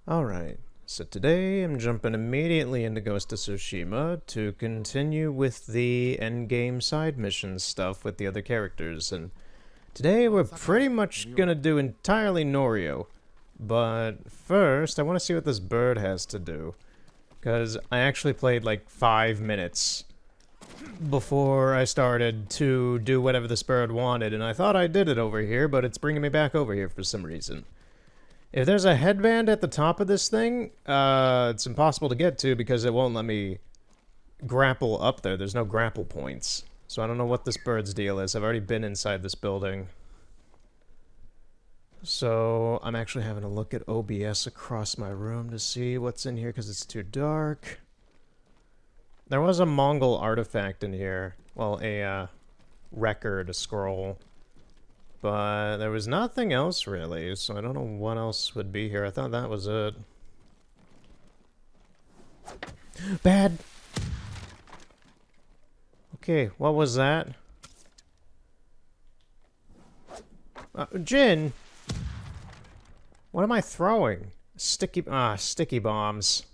Alright, so today I'm jumping immediately into Ghost of Tsushima to continue with the endgame side mission stuff with the other characters, and today we're pretty much gonna do entirely Norio. But first, I want to see what this bird has to do, because I actually played like 5 minutes before I started to do whatever this bird wanted, and I thought I did it over here, but it's bringing me back over here for some reason. If there's a headband at the top of this thing, it's impossible to get to because it won't let me grapple up there. There's no grapple points. So I don't know what this bird's deal is. I've already been inside this building. So I'm actually having a look at OBS across my room to see what's in here because it's too dark. There was a Mongol artifact in here. Well, a record, a scroll. But there was nothing else, really, so I don't know what else would be here. I thought that was it. Bad! Okay, what was that? Jin! What am I throwing? Sticky bombs.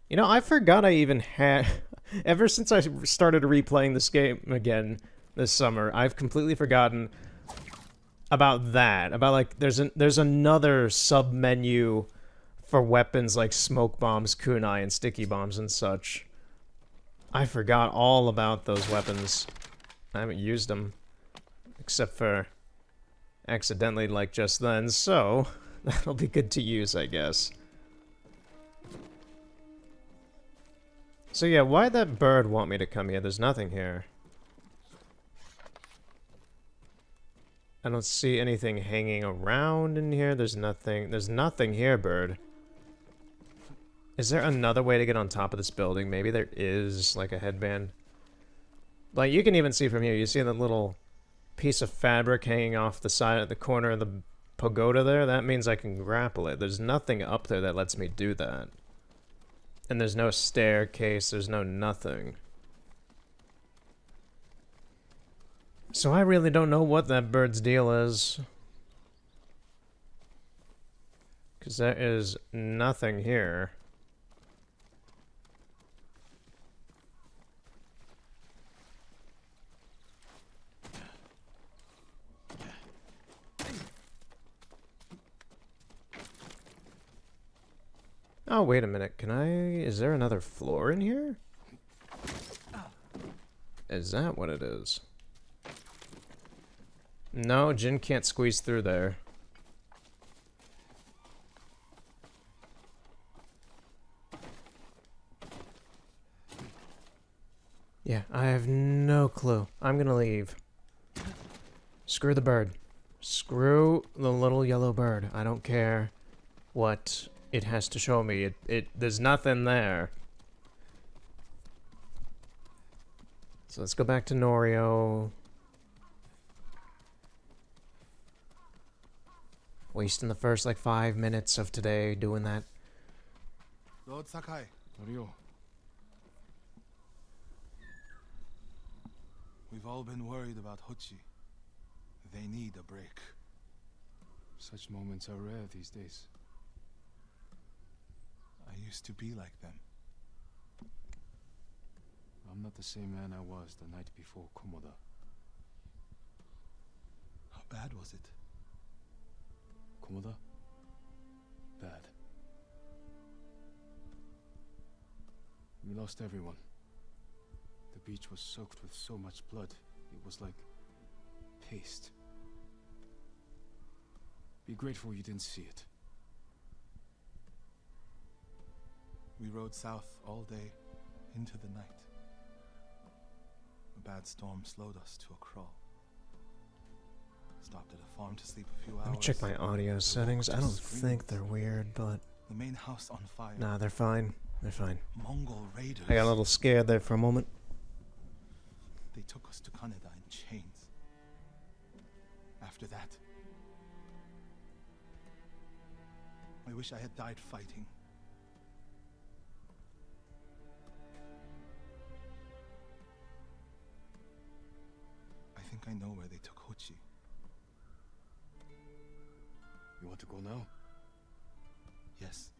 You know, I forgot I even had... Ever since I started replaying this game again this summer, I've completely forgotten about that. About, like, there's another sub-menu for weapons like smoke bombs, kunai, and sticky bombs and such. I forgot all about those weapons. I haven't used them. Except for accidentally, like, just then, so that'll be good to use, I guess. So yeah, why'd that bird want me to come here? There's nothing here. I don't see anything hanging around in here. There's nothing here, bird. Is there another way to get on top of this building? Maybe there is, like, a headband. Like, you can even see from here, you see the little piece of fabric hanging off the side of the corner of the pagoda there? That means I can grapple it. There's nothing up there that lets me do that. And there's no staircase, there's no nothing. So I really don't know what that bird's deal is. Because there is nothing here. Oh, wait a minute. Is there another floor in here? Is that what it is? No, Jin can't squeeze through there. Yeah, I have no clue. I'm gonna leave. Screw the bird. Screw the little yellow bird. I don't care what it has to show me. There's nothing there. So let's go back to Norio. Wasting the first, like, 5 minutes of today doing that. Lord Sakai, Norio. We've all been worried about Hochi. They need a break. Such moments are rare these days. I used to be like them. I'm not the same man I was the night before Komoda. How bad was it? Komoda? Bad. We lost everyone. The beach was soaked with so much blood, it was like paste. Be grateful you didn't see it. We rode south all day, into the night. A bad storm slowed us to a crawl. Stopped at a farm to sleep a few hours. Let me check my audio settings. I don't think they're weird, but... The main house on fire. Nah, they're fine. They're fine. Mongol raiders. I got a little scared there for a moment. They took us to Kaneda in chains. After that, I wish I had died fighting. I think I know where they took Hochi. You want to go now? Yes.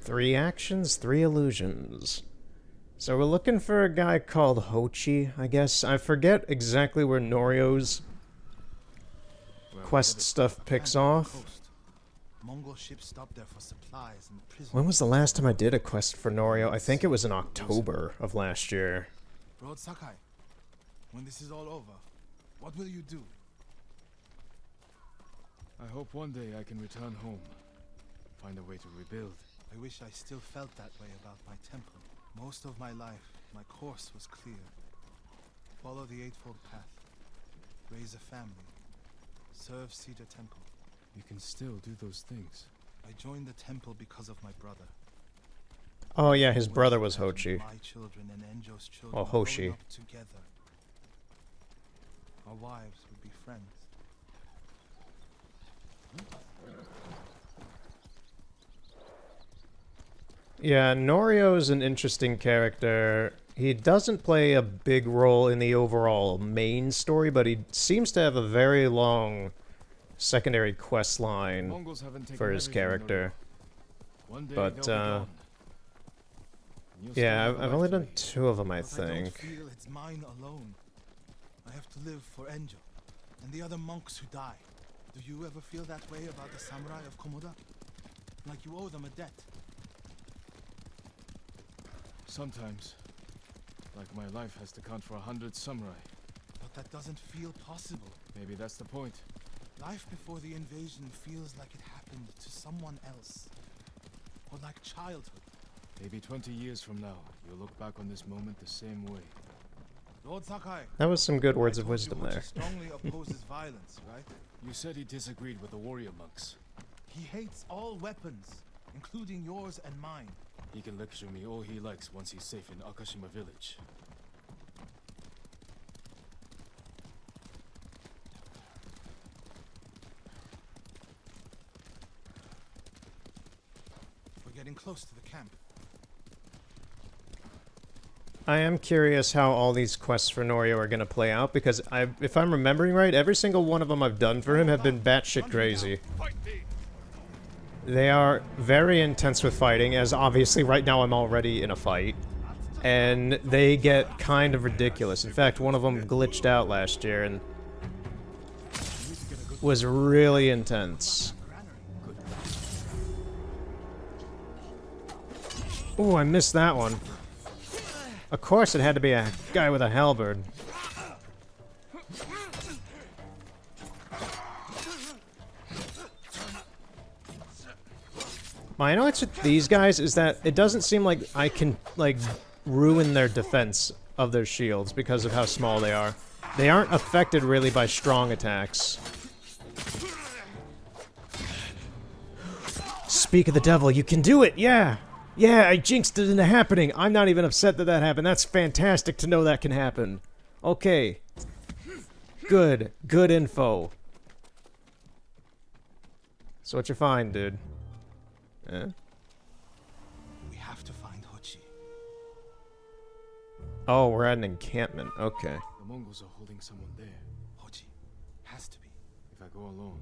Three actions, three illusions. So we're looking for a guy called Hochi, I guess. I forget exactly where Norio's quest stuff picks off. Mongol ships stopped there for supplies and prisoners. When was the last time I did a quest for Norio? I think it was in October of last year. Lord Sakai, when this is all over, what will you do? I hope one day I can return home. Find a way to rebuild. I wish I still felt that way about my temple. Most of my life, my course was clear. Follow the Eightfold Path. Raise a family. Serve Cedar Temple. You can still do those things. I joined the temple because of my brother. Oh yeah, his I brother always was Hochi. imagined my children and Enjo's children Oh, Hoshi. growing up together. Our wives would be friends. Yeah, Norio's an interesting character. He doesn't play a big role in the overall main story, but he seems to have a very long secondary quest line Mongols haven't taken for his everything, character. Norio. One day But, they'll be gone. And you'll Yeah, still have a I've life only to done lead. 2 of them, I But I don't think. feel it's mine alone. I have to live for Enjo and the other monks who die. Do you ever feel that way about the samurai of Komoda? Like you owe them a debt? Sometimes. Like my life has to count for 100 samurai. But that doesn't feel possible. Maybe that's the point. Life before the invasion feels like it happened to someone else. Or like childhood. Maybe 20 years from now, you'll look back on this moment the same way. Lord Sakai. That was some good words I of told wisdom you Hochi there. strongly opposes violence, right? You said he disagreed with the warrior monks. He hates all weapons, including yours and mine. He can lecture me all he likes once he's safe in Akashima village. We're getting close to the camp. I am curious how all these quests for Norio are going to play out, because if I'm remembering right, every single one of them I've done for him have been batshit crazy. They are very intense with fighting, as obviously right now I'm already in a fight. And they get kind of ridiculous. In fact, one of them glitched out last year and was really intense. Ooh, I missed that one. Of course it had to be a guy with a halberd. My annoyance with these guys is that it doesn't seem like I can, like, ruin their defense of their shields because of how small they are. They aren't affected really by strong attacks. Speak of the devil, you can do it! Yeah! Yeah, I jinxed it into happening! I'm not even upset that that happened. That's fantastic to know that can happen. Okay. Good. Good info. So what you find, dude? Eh? We have to find Hochi. Oh, we're at an encampment. Okay. The Mongols are holding someone there. Hochi. Has to be. If I go alone,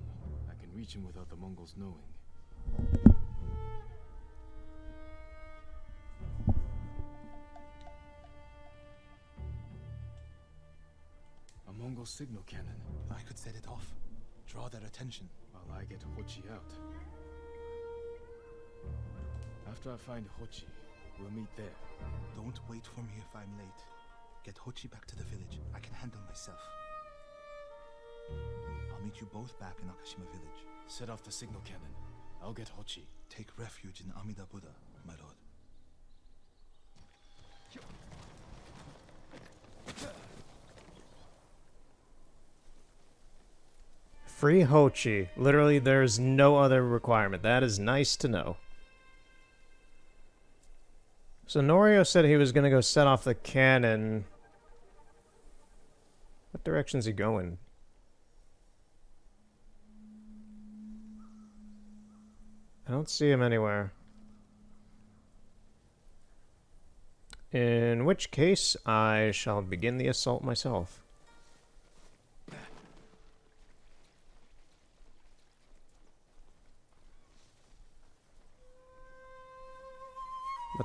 I can reach him without the Mongols knowing. A Mongol signal cannon, I could set it off. Draw their attention. while I get Hochi out. After I find Hochi, we'll meet there. Don't wait for me if I'm late. Get Hochi back to the village. I can handle myself. I'll meet you both back in Akashima village. Set off the signal cannon. I'll get Hochi. Take refuge in Amida Buddha, my lord. Free Hochi. Literally, there's no other requirement. That is nice to know. So Norio said he was going to go set off the cannon. What direction's he going? I don't see him anywhere. In which case, I shall begin the assault myself.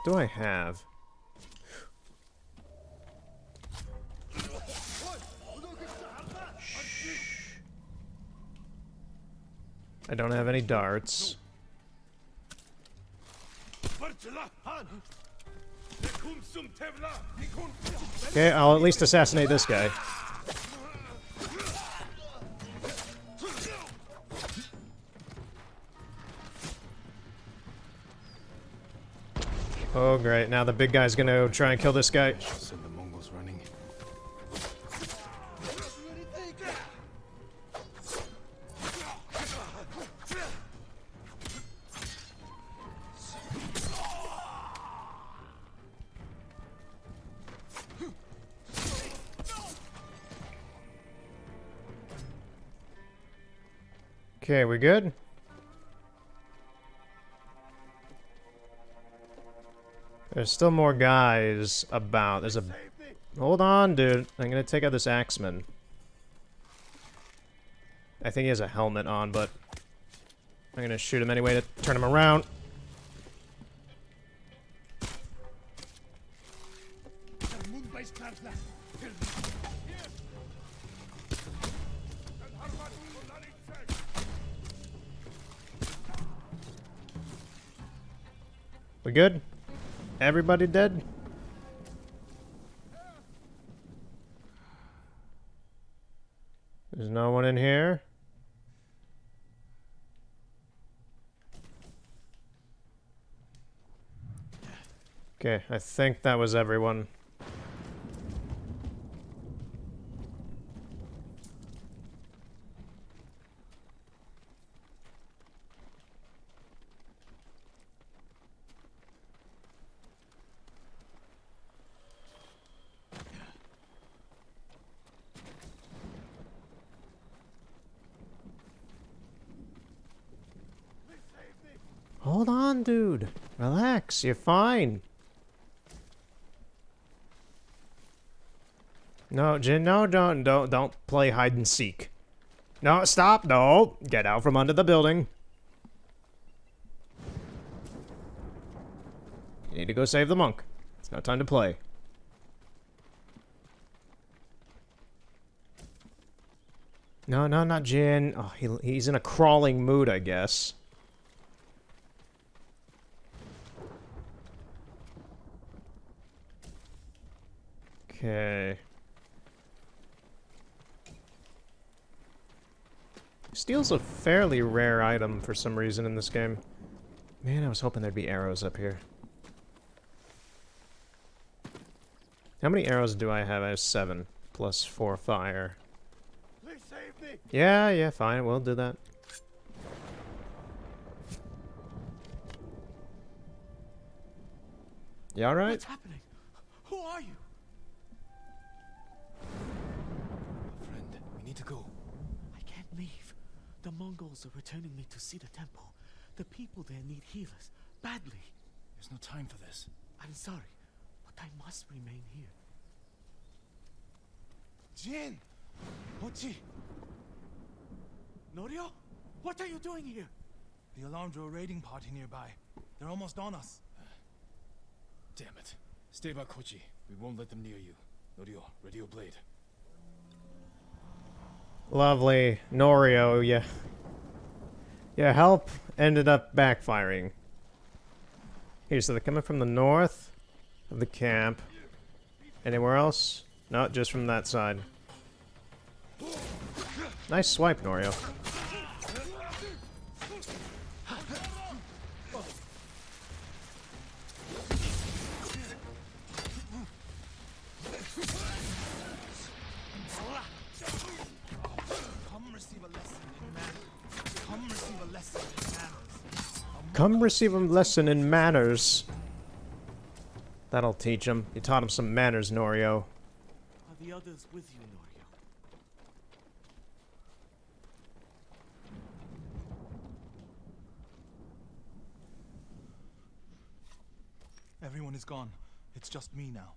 What do I have? Shh. I don't have any darts. Okay, I'll at least assassinate this guy. Oh great, now the big guy's gonna try and kill this guy. Send the Mongols running. Okay, we good? There's still more guys about. There's a... Hold on, dude. I'm gonna take out this axeman. I think he has a helmet on, but... I'm gonna shoot him anyway to turn him around. We good? Everybody dead? There's no one in here. Okay, I think that was everyone. Hold on, dude. Relax, you're fine. No, Jin, no, don't play hide and seek. No, stop, no. Get out from under the building. You need to go save the monk. It's no time to play. No, not Jin. Oh, he's in a crawling mood, I guess. Okay. Steel's a fairly rare item for some reason in this game. Man, I was hoping there'd be arrows up here. How many arrows do I have? I have 7. Plus 4 fire. Please save me. Yeah, fine. We'll do that. You alright? What's happening? Who are you? Friend, we need to go. I can't leave. The Mongols are returning me to see the temple. The people there need healers, badly. There's no time for this. I'm sorry, but I must remain here. Jin! Mochi! Norio? What are you doing here? The alarm drew a raiding party nearby. They're almost on us. Damn it. Stay by Kochi. We won't let them near you. Norio, ready your blade. Lovely. Norio, yeah. Yeah, help ended up backfiring. Here, so they're coming from the north of the camp. Anywhere else? No, just from that side. Nice swipe, Norio. Come receive a lesson in manners. That'll teach him. You taught him some manners, Norio. Are the others with you, Norio? Everyone is gone. It's just me now.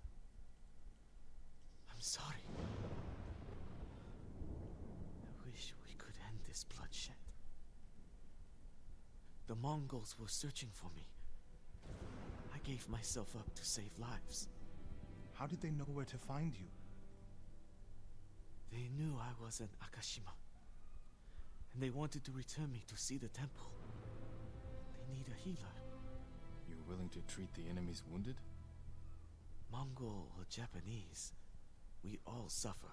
I'm sorry. I wish we could end this bloodshed. The Mongols were searching for me. I gave myself up to save lives. How did they know where to find you? They knew I was in Akashima, and they wanted to return me to see the temple. They need a healer. You're willing to treat the enemy's wounded? Mongol or Japanese, we all suffer.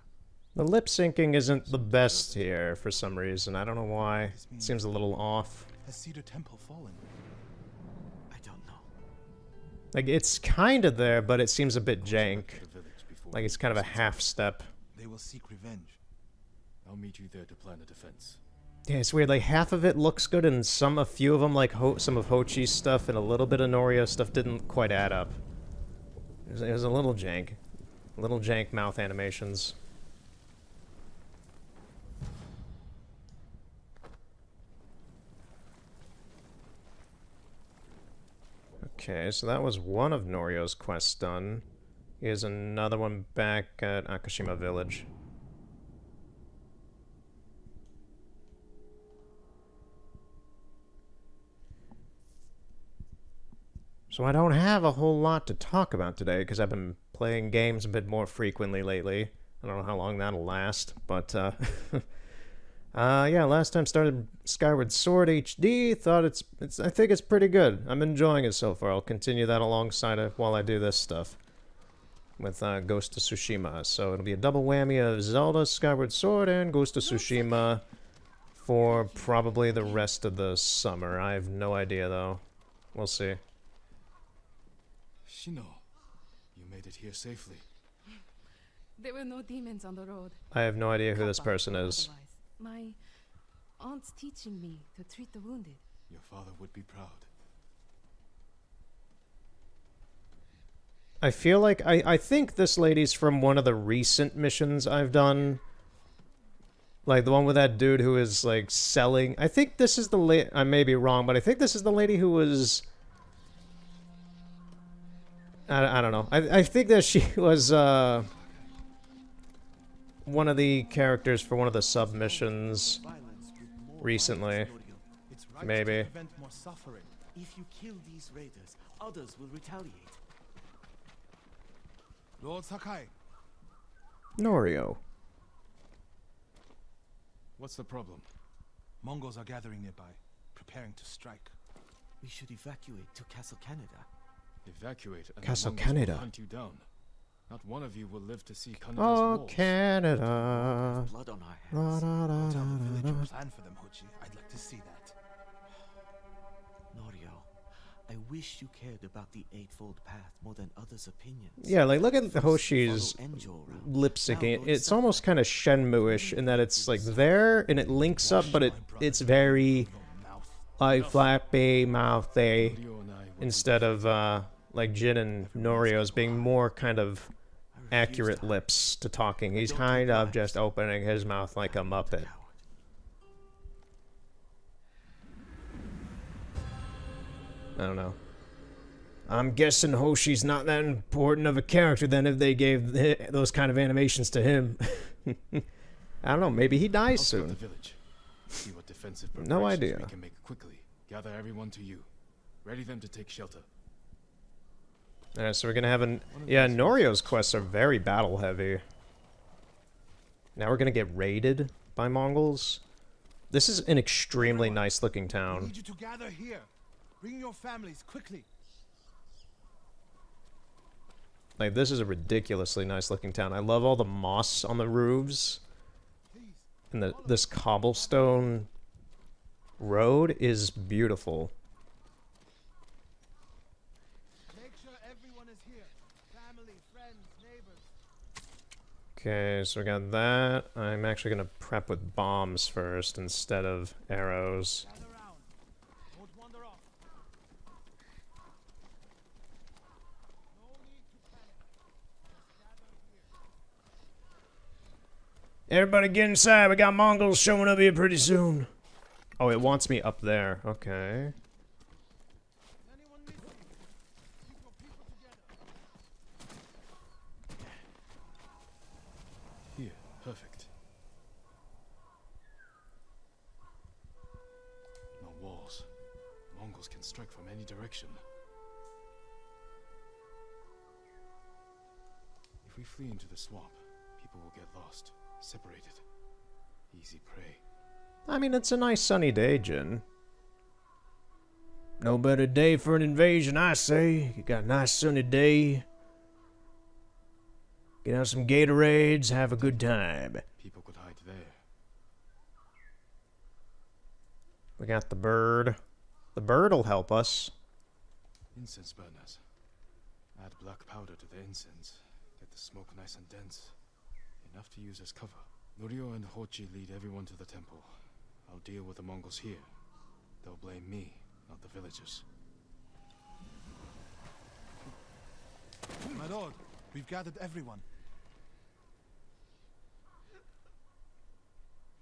The lip syncing isn't the best here for some reason. I don't know why. It seems a little off. Has Cedar Temple fallen? I don't know. Like, it's kind of there, but it seems a bit jank. To the village before Like, it's kind of a half step. They will seek revenge. I'll meet you there to plan a defense. Yeah, it's weird. Like, half of it looks good, and a few of them, like some of Hochi's stuff and a little bit of Norio stuff, didn't quite add up. It was a little jank. Little jank mouth animations. Okay, so that was one of Norio's quests done. Here's another one back at Akashima Village. So I don't have a whole lot to talk about today because I've been playing games a bit more frequently lately. I don't know how long that'll last, but yeah, last time started Skyward Sword HD. Thought I think it's pretty good. I'm enjoying it so far. I'll continue that alongside it while I do this stuff with Ghost of Tsushima. So it'll be a double whammy of Zelda, Skyward Sword, and Ghost of Tsushima for probably the rest of the summer. I have no idea though. We'll see. Shino, you made it here safely. There were no demons on the road. I have no idea who this Kappa, person is. otherwise. My aunt's teaching me to treat the wounded. Your father would be proud. I feel like I think this lady's from one of the recent missions I've done. Like the one with that dude who is like selling. I think this is the lady. I may be wrong, but I think this is the lady who was. I don't know. I think that she was one of the characters for one of the submissions recently. It's right Maybe. to prevent more suffering. If you kill these raiders, others will retaliate. Lord Sakai, Norio. What's the problem? Mongols are gathering nearby, preparing to strike. We should evacuate to Castle Canada. Evacuate and Castle the Mongols will Canada. hunt you down. Not one of you will live to see Canada's Oh, walls. Canada. Blood on our La, hands. da, da, Don't tell the da, village da. your plan for them, Hochi. I'd like to see that. Norio, I wish you cared about the Eightfold Path more than others' opinions. Yeah, like look at First, Hoshi's follow Enjo around. lip syncing. Now It's go almost kind of Shenmue-ish in that it's like there and it links up, but it's very Your mouth. like flappy mouthy Rio and I will instead of like Jin and Norio's being more kind of I refuse accurate to lips to talking. He's don't kind take of bribes. just opening his mouth like a Muppet. Coward. I don't know. I'm guessing Hoshi's not that important of a character then if they gave those kind of animations to him. I don't know, maybe he I'll dies scout the soon. village. See what defensive No preparations idea. we can make quickly. Gather everyone to you. Ready them to take shelter. Alright, so we're gonna have yeah, Norio's quests are very battle heavy. Now we're gonna get raided by Mongols. This is an extremely nice looking I town. need you to gather here. Bring your families quickly. Like, this is a ridiculously nice looking town. I love all the moss on the roofs. Please. And this cobblestone road is beautiful. Make sure everyone is here. Family, friends, neighbors. Okay, so we got that. I'm actually gonna prep with bombs first instead of arrows. Gather round. Don't wander off. No need to panic. Just gather here. Everybody get inside. We got Mongols showing up here pretty soon. Oh, it wants me up there. Okay. Is anyone missing? Keep your people together. Here, perfect. No walls. Mongols can strike from any direction. we flee into the swamp, people will get lost, separated. Easy prey. I mean, it's a nice sunny day, Jin. No better day for an invasion, I say. You got a nice sunny day. Get out some Gatorades, have a good time. People could hide there. We got the bird. The bird'll help us. Incense burners. Add black powder to the incense. Get the smoke nice and dense. Enough to use as cover. Norio and Hochi lead everyone to the temple. I'll deal with the Mongols here. They'll blame me, not the villagers. My lord, we've gathered everyone.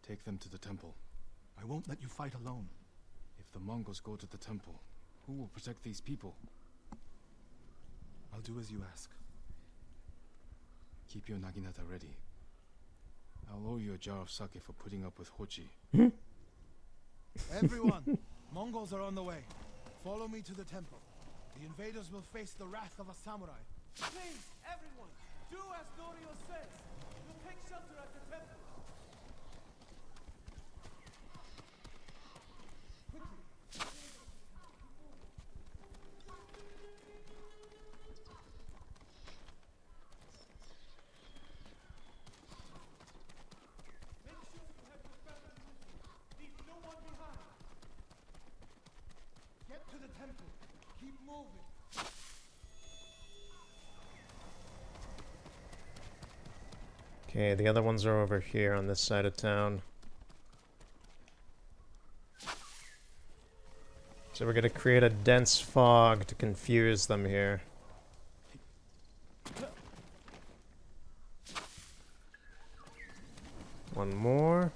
Take them to the temple. I won't let you fight alone. If the Mongols go to the temple, who will protect these people? I'll do as you ask. Keep your naginata ready. I'll owe you a jar of sake for putting up with Hochi. Everyone, Mongols are on the way. Follow me to the temple. The invaders will face the wrath of a samurai. Please, everyone, do as Norio says. We'll take shelter at the temple. Get to the temple. Keep moving. Okay, the other ones are over here on this side of town. So we're gonna create a dense fog to confuse them here. One more.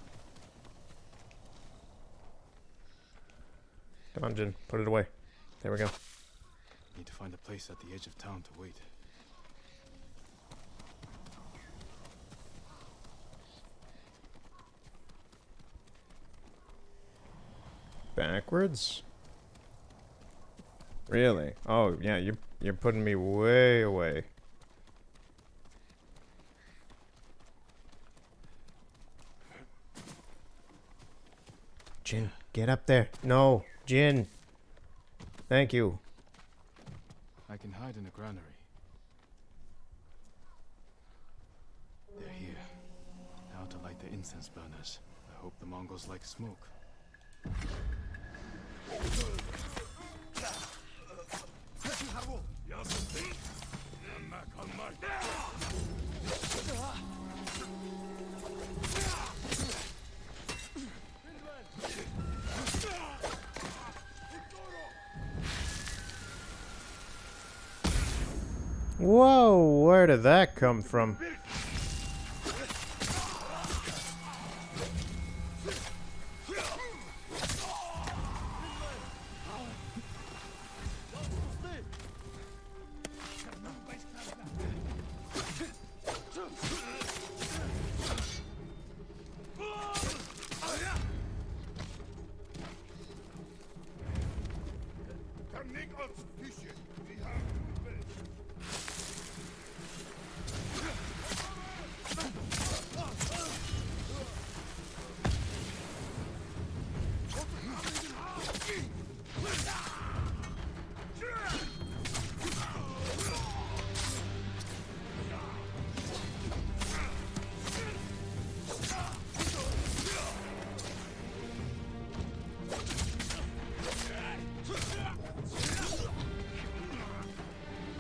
Come on, Jin, put it away. There we go. Need to find a place at the edge of town to wait. Backwards? Really? Oh, yeah, you're putting me way away. Jin, get up there. No, Jin. Thank you. I can hide in a granary. They're here. Now to light the incense burners. I hope the Mongols like smoke. Whoa, where did that come from?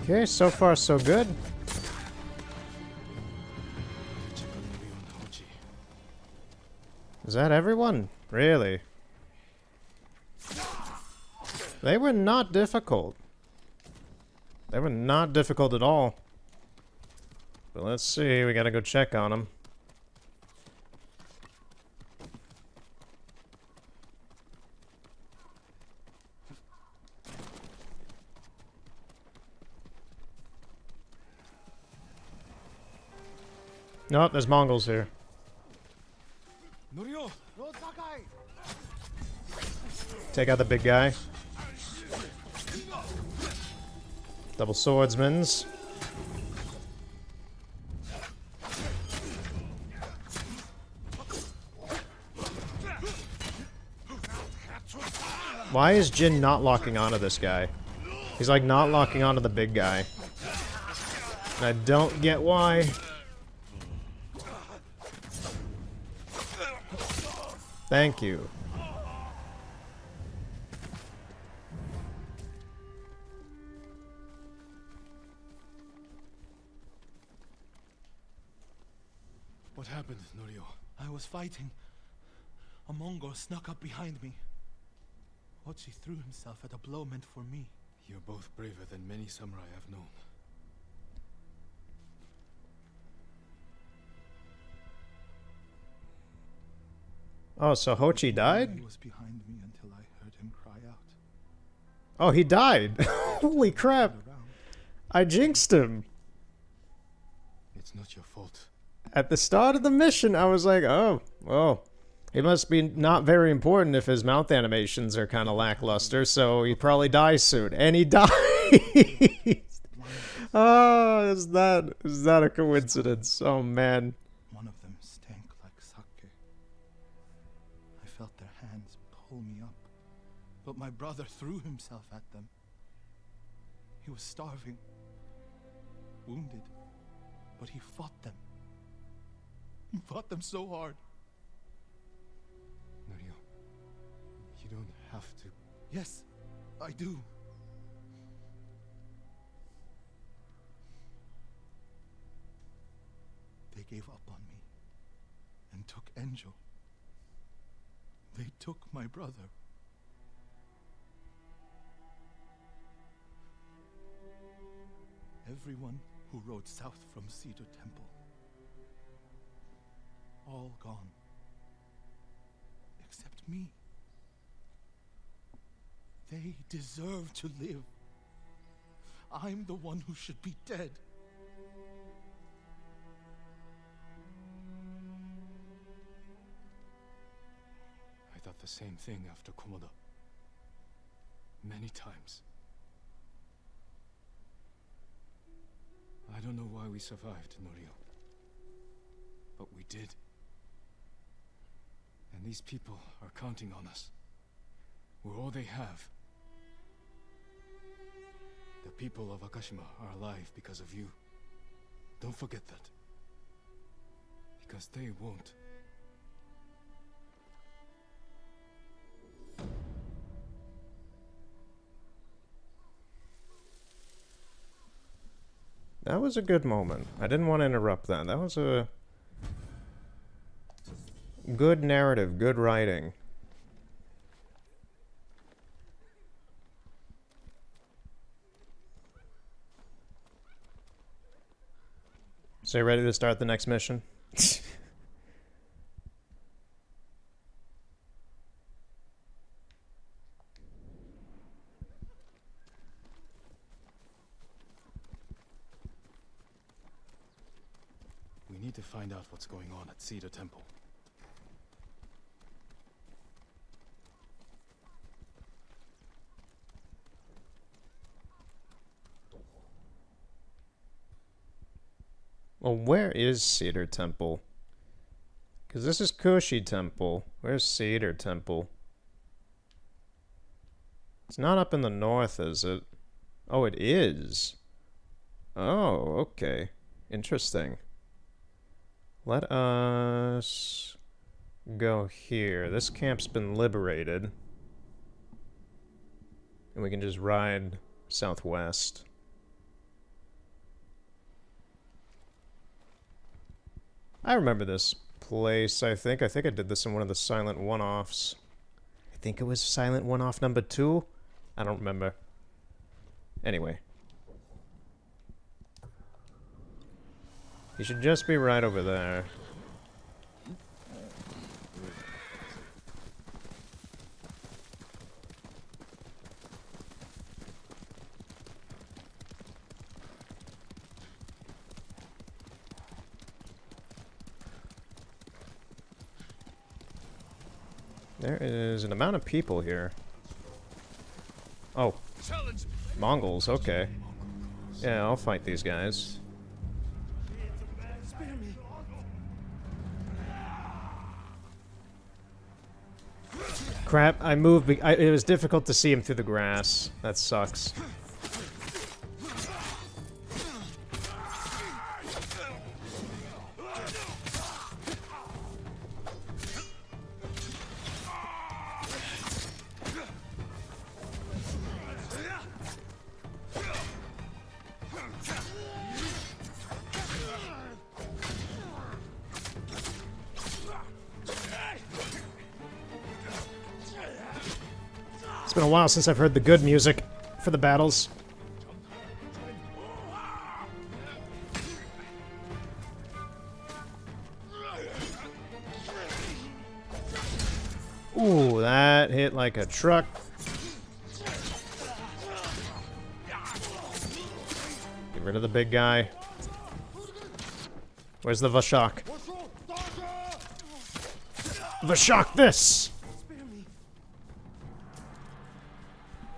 Okay, so far so good. Check on Norio and Hochi. Is that everyone? Really? They were not difficult. They were not difficult at all. But let's see, we gotta go check on them. Nope, there's Mongols here. Norio! Lord Sakai! Take out the big guy. Double swordsmans. Why is Jin not locking onto this guy? He's like not locking onto the big guy. And I don't get why. Thank you. What happened, Norio? I was fighting. A Mongol snuck up behind me. Hochi threw himself at a blow meant for me. You're both braver than many samurai I've known. Oh, so Hochi died? He was behind me until I heard him cry out. Oh, he died. Holy crap. Around. I jinxed him. It's not your fault. At the start of the mission, I was like, oh, well, he must be not very important if his mouth animations are kind of lackluster, so he probably dies soon. And he dies! Oh, is that a coincidence? Oh, man. One of them stank like sake. I felt their hands pull me up, but my brother threw himself at them. He was starving, wounded, but he fought them. He fought them so hard. Norio, you don't have to. Yes, I do. They gave up on me and took Enjo. They took my brother. Everyone who rode south from Cedar Temple. All gone. Except me. They deserve to live. I'm the one who should be dead. I thought the same thing after Komoda. Many times. I don't know why we survived, Norio. But we did. And these people are counting on us. We're all they have. The people of Akashima are alive because of you. Don't forget that. Because they won't. That was a good moment. I didn't want to interrupt that. That was a good narrative, good writing. So you ready to start the next mission? We need to find out what's going on at Cedar Temple. Well, where is Cedar Temple? Because this is Kushi Temple. Where's Cedar Temple? It's not up in the north, is it? Oh, it is. Oh, okay. Interesting. Let us go here. This camp's been liberated. And we can just ride southwest. I remember this place, I think. I think I did this in one of the silent one-offs. I think it was silent one-off number 2? I don't remember. Anyway. You should just be right over there. There is an amount of people here. Oh. Mongols, okay. Yeah, I'll fight these guys. Spare me. Crap, I moved. It was difficult to see him through the grass. That sucks. It's been a while since I've heard the good music for the battles. Ooh, that hit like a truck. Get rid of the big guy. Where's the Vashak? Vashak this!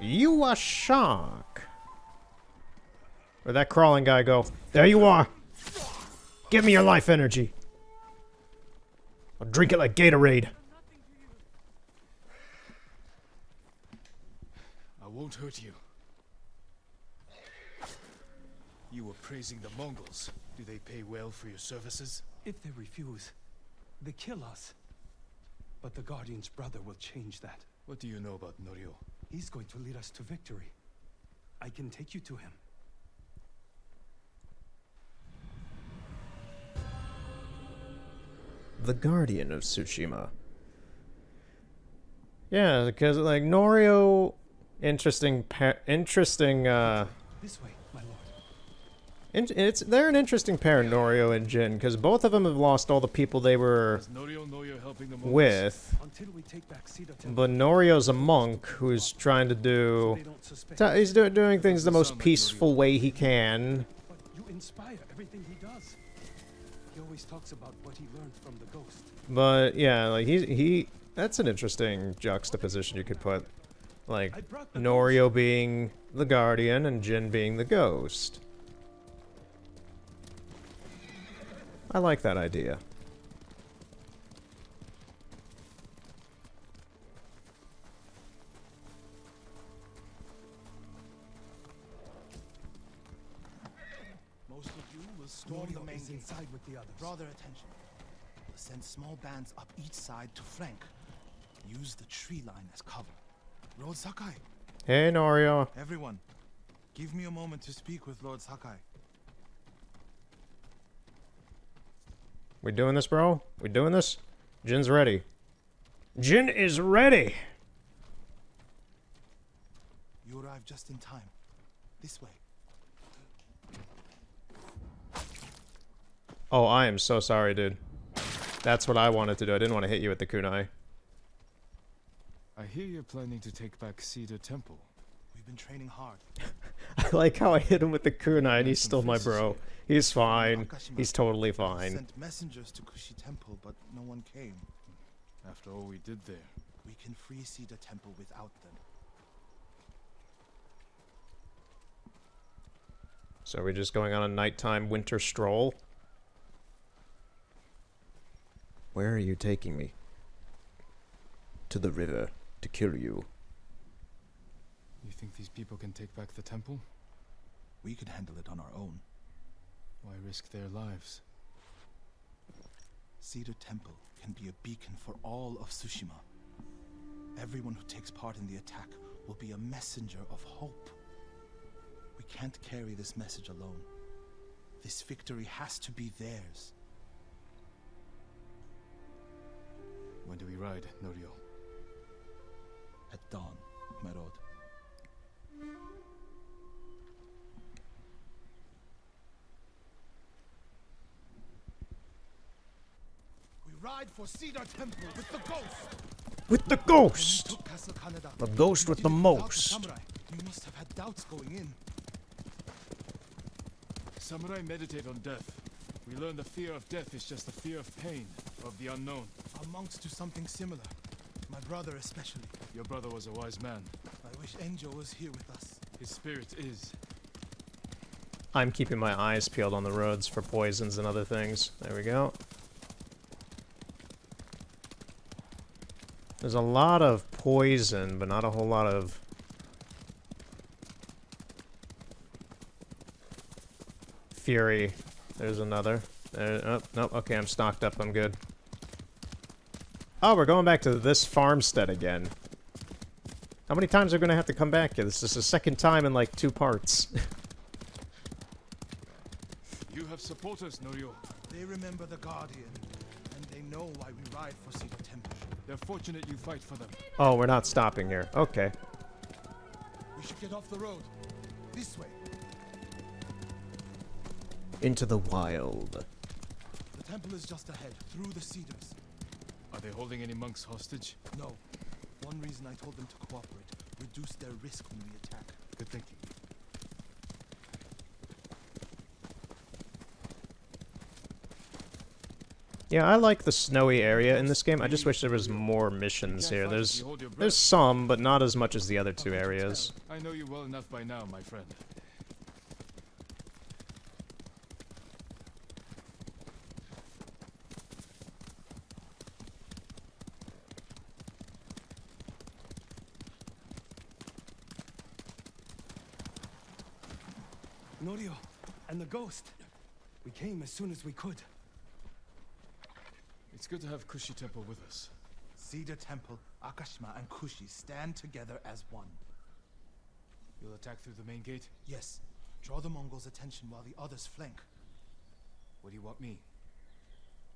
You a shark. Where'd that crawling guy go? There you are! Give me your life energy. I'll drink it like Gatorade. I won't hurt you. You were praising the Mongols. Do they pay well for your services? If they refuse, they kill us. But the Guardian's brother will change that. What do you know about Norio? He's going to lead us to victory. I can take you to him. The Guardian of Tsushima. Yeah, because like Norio, interesting, This way, my lord. they're an interesting pair, Norio and Jin, because both of them have lost all the people they were Does Norio know you're helping the Mongols? with. Until we take back Cedar Temple, But Norio's a monk who's trying to so do. they don't suspect. He's doing things the most peaceful way he can. But you inspire everything he does. He always talks about what he learned from the ghost. But yeah, like he that's an interesting juxtaposition you could put. Like I brought the Norio being the Guardian and Jin being the Ghost. I like that idea. Most of you will storm the main gate. inside with the others. Draw their attention. We'll send small bands up each side to flank. Use the tree line as cover. Lord Sakai, Hey Norio. everyone, give me a moment to speak with Lord Sakai. We doing this, bro? We doing this? Jin's ready. Jin is ready! You arrived just in time. This way. Oh, I am so sorry, dude. That's what I wanted to do. I didn't want to hit you with the kunai. I hear you're planning to take back Cedar Temple. We've been training hard. I like how I hit him with the kunai and he's still my bro. He's fine. He's totally fine. Sent messengers to Kushi Temple, but no one came. After all we did there. We can free Cedar Temple without them. So are we just going on a nighttime winter stroll? Where are you taking me? To the river, to kill you. You think these people can take back the temple? We could handle it on our own. Why risk their lives? Cedar Temple can be a beacon for all of Tsushima. Everyone who takes part in the attack will be a messenger of hope. We can't carry this message alone. This victory has to be theirs. When do we ride, Norio? At dawn, my lord. We ride for Cedar Temple with the ghost! With the When you ghost! took Castle Kaneda, The ghost you with the did it without most. samurai. You must have had doubts going in. Samurai meditate on death. We learn the fear of death is just the fear of pain, of the unknown. Our monks do something similar. My brother especially. Your brother was a wise man. I wish Enjo was here with us. His spirit is. I'm keeping my eyes peeled on the roads for poisons and other things. There we go. There's a lot of poison, but not a whole lot of... fury. There's another. There, oh, nope, okay, I'm stocked up, I'm good. Oh, we're going back to this farmstead again. How many times are we gonna have to come back here? This is the second time in like 2 parts. You have supporters, Norio. They remember the Guardian, and they know why we ride for Cedar Temple. They're fortunate you fight for them. Oh, we're not stopping here. Okay. We should get off the road. This way. Into the wild. The temple is just ahead, through the cedars. Are they holding any monks hostage? No. One reason I told them to cooperate. Reduce their risk when we attack. Good thinking. Yeah, I like the snowy area in this game. I just wish there was more missions here. There's some, but not as much as the other 2 areas. I know you well enough by now, my friend. Norio and the ghost. We came as soon as we could. It's good to have Kushi Temple with us. Cedar Temple, Akashima, and Kushi stand together as one. You'll attack through the main gate? Yes. Draw the Mongols' attention while the others flank. What do you want me?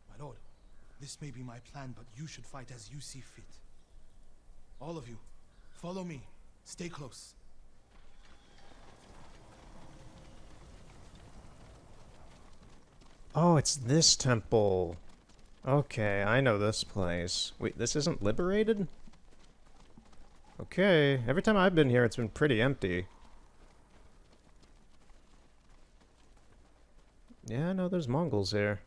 My lord, this may be my plan, but you should fight as you see fit. All of you, follow me. Stay close. Oh, it's this temple. Okay, I know this place. Wait, this isn't liberated? Okay, every time I've been here, it's been pretty empty. Yeah, no, there's Mongols here.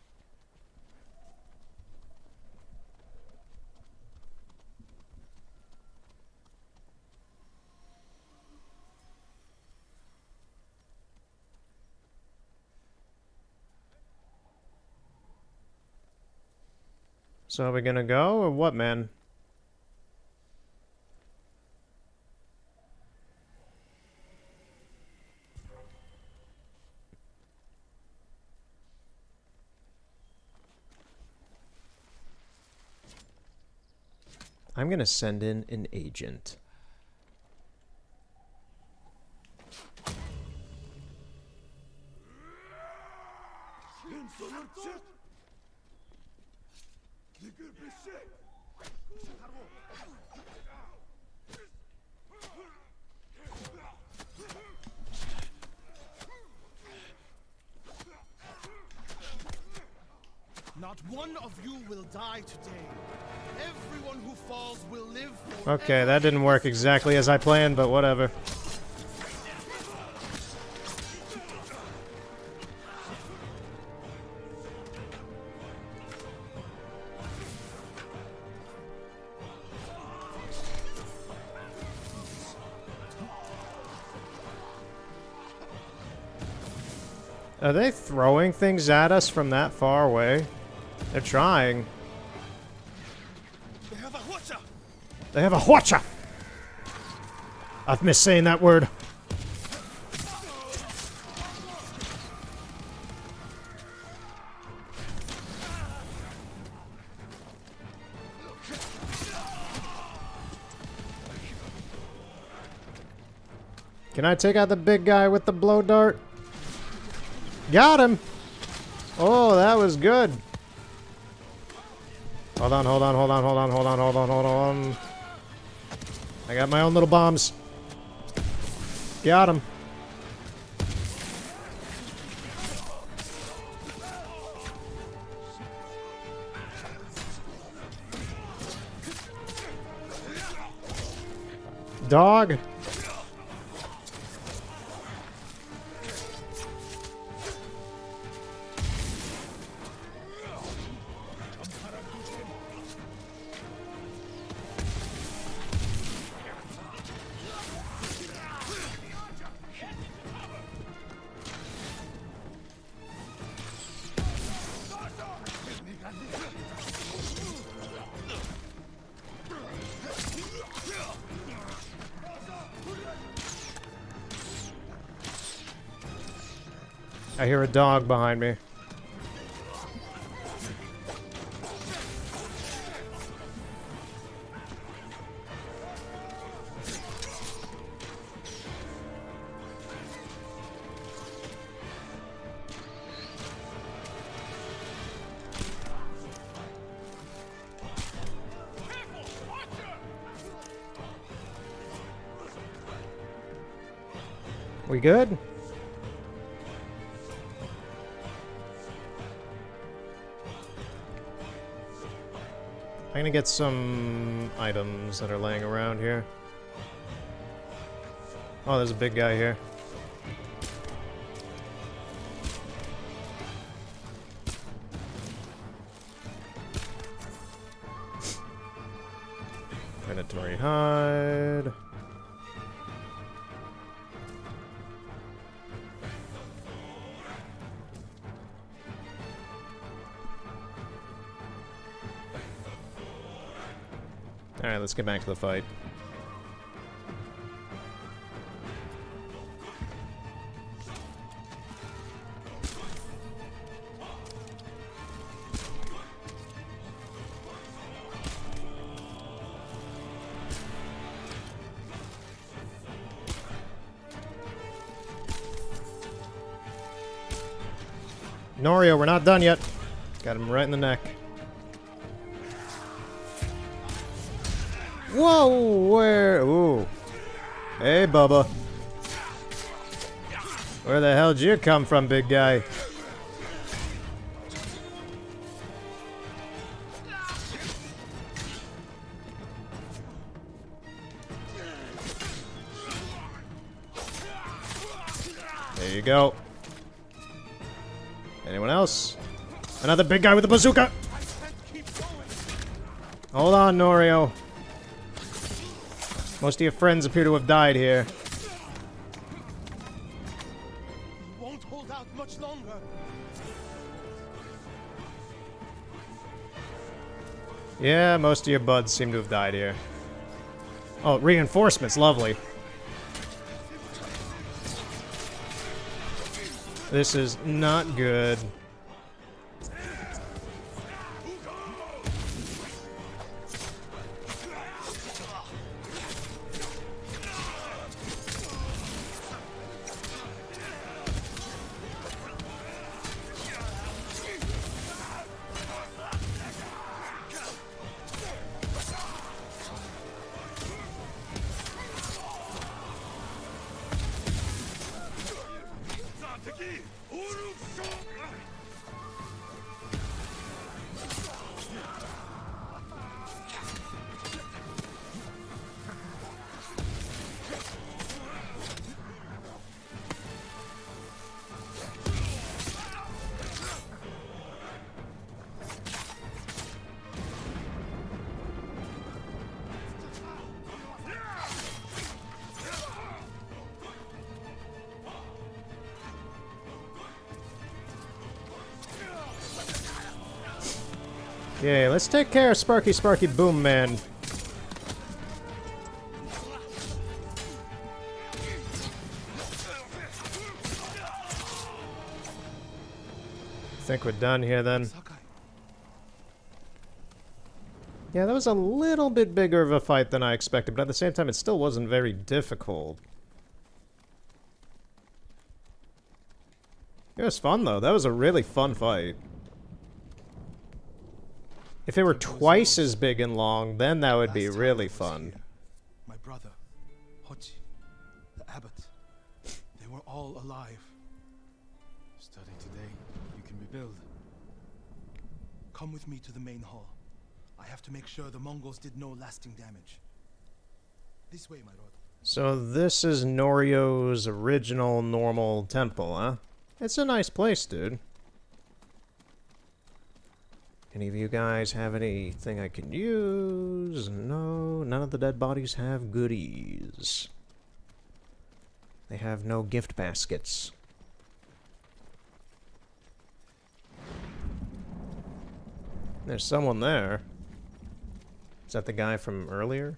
So are we gonna go, or what, man? I'm gonna send in an agent. Not one of you will die today. Everyone who falls will live forever. Okay, that didn't work exactly as I planned, but whatever. Are they throwing things at us from that far away? They're trying. They have a hwacha! They have a hwacha! I've missed saying that word. Can I take out the big guy with the blow dart? Got him! Oh, that was good. Hold on, hold on, hold on, hold on, hold on, hold on, hold on. I got my own little bombs. Got him. Dog. I hear a dog behind me. We good? I'm gonna get some items that are laying around here. Oh, there's a big guy here. Predatory hide. Alright, let's get back to the fight. Norio, we're not done yet. Got him right in the neck. Whoa, where? Ooh. Hey, Bubba. Where the hell did you come from, big guy? There you go. Anyone else? Another big guy with a bazooka! Hold on, Norio. Most of your friends appear to have died here. You won't hold out much longer. Yeah, most of your buds seem to have died here. Oh, reinforcements, lovely. This is not good. Okay, let's take care of Sparky Boom Man. Think we're done here then. Yeah, that was a little bit bigger of a fight than I expected, but at the same time it still wasn't very difficult. It was fun though, that was a really fun fight. If it were twice as big and long, then that would be really fun. My brother, Hochi, the abbot, they were all alive. Starting today, you can rebuild. Come with me to the main hall. I have to make sure the Mongols did no lasting damage. This way, my lord. So this is Norio's original normal temple, huh? It's a nice place, dude. Any of you guys have anything I can use? No, none of the dead bodies have goodies. They have no gift baskets. There's someone there. Is that the guy from earlier?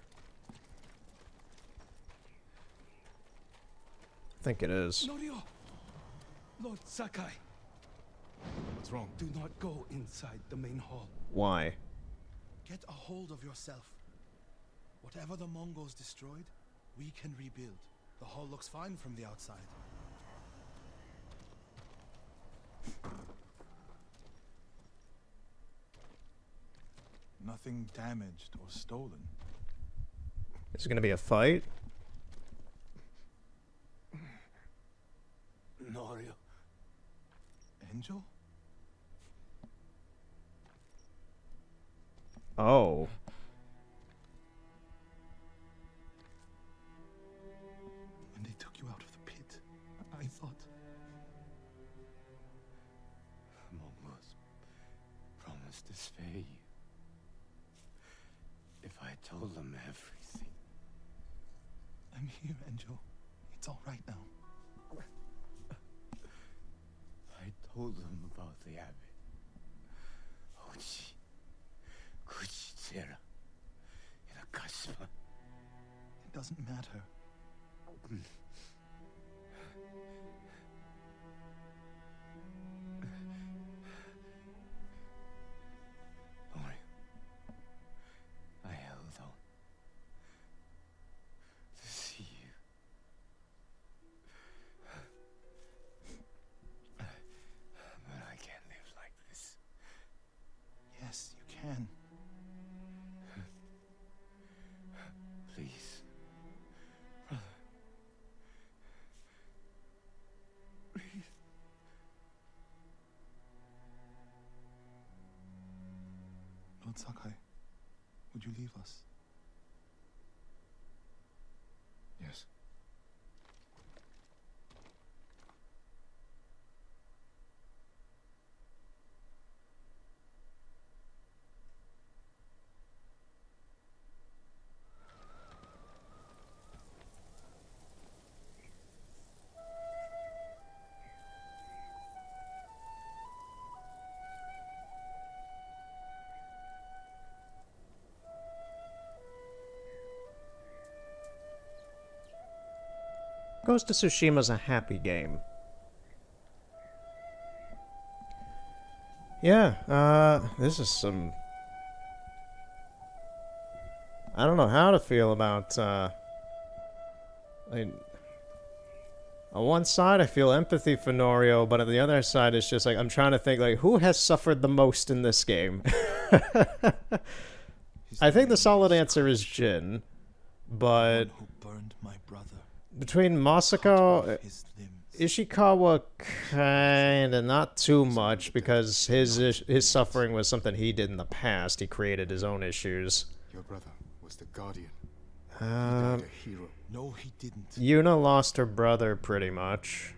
I think it is. Norio! Lord Sakai, What's wrong? do not go inside the main hall. Why? Get a hold of yourself. Whatever the Mongols destroyed, we can rebuild. The hall looks fine from the outside. Nothing damaged or stolen. Is it gonna be a fight? Norio. Angel? Oh. When they took you out of the pit, I thought... Mongols promised to spare you. If I told them everything. I'm here, Angel. It's all right now. I told them about the abbot. Hochi, Kuchitsera, and Akashima. It doesn't matter. Only I held on to see you. But I can't live like this. Yes, you can. Please. Brother. Please. Lord Sakai, would you leave us? Yes. Ghost of Tsushima's a happy game. Yeah, this is some... I don't know how to feel about, I mean, on one side I feel empathy for Norio, but on the other side it's just like, I'm trying to think, like, who has suffered the most in this game? I think the solid answer is Jin, but... The one who burned my brother. Between Cut Masako, off his limbs. Ishikawa kinda not too much, because his suffering was something he did in the past. He created his own issues. Your brother was the guardian. He died a hero. No, he didn't. Yuna lost her brother pretty much.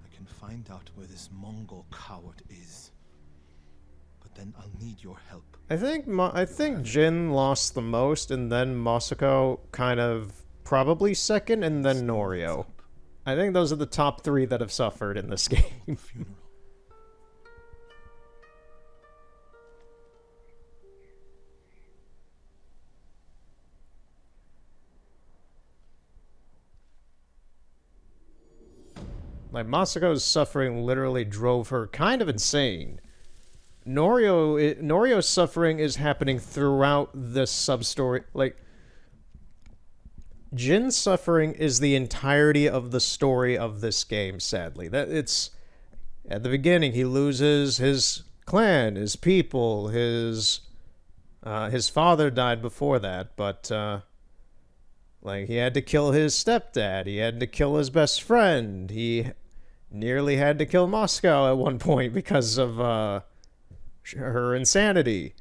I can find out where this Mongol coward is. But then I'll need your help. I think Jin lost the most, and then Masako kind of probably second, and then Norio. I think those are the top three that have suffered in this game. Funeral. Like, Masako's suffering literally drove her kind of insane. Norio's suffering is happening throughout the sub-story. Like, Jin's suffering is the entirety of the story of this game, sadly. That it's at the beginning he loses his clan, his people, his father died before that, but like, he had to kill his stepdad, he had to kill his best friend, he nearly had to kill Moscow at one point because of her insanity.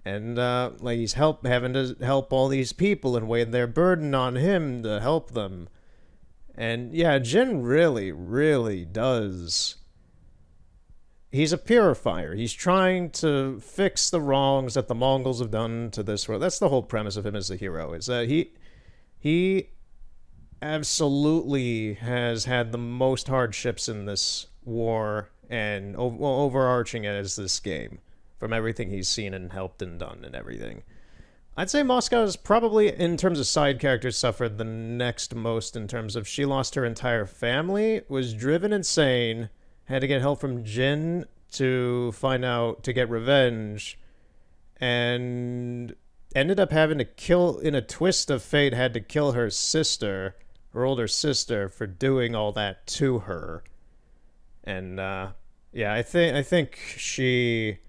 And, like, he's having to help all these people and weigh their burden on him to help them. And, yeah, Jin really, really does. He's a purifier. He's trying to fix the wrongs that the Mongols have done to this world. That's the whole premise of him as a hero, is that he absolutely has had the most hardships in this war, and overarching it as this game, from everything he's seen and helped and done and everything. I'd say Moscow is probably, in terms of side characters, suffered the next most in terms of she lost her entire family, was driven insane, had to get help from Jin to find out, to get revenge, and ended up having to kill, in a twist of fate, had to kill her sister, her older sister, for doing all that to her. And, yeah, I think she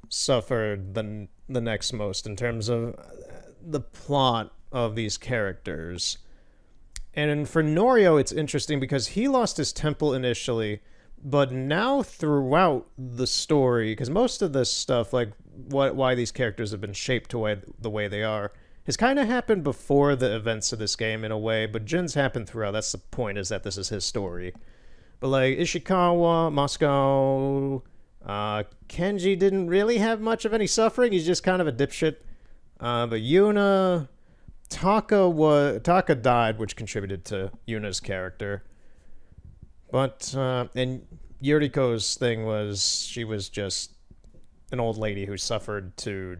suffered the next most in terms of the plot of these characters. And for Norio, it's interesting because he lost his temple initially, but now throughout the story, because most of this stuff, like why these characters have been shaped to the way they are, has kind of happened before the events of this game in a way, but Jin's happened throughout. That's the point, is that this is his story. But like Ishikawa, Moscow, Kenji didn't really have much of any suffering. He's just kind of a dipshit. But Yuna, Taka died, which contributed to Yuna's character. But and Yuriko's thing was she was just an old lady who suffered to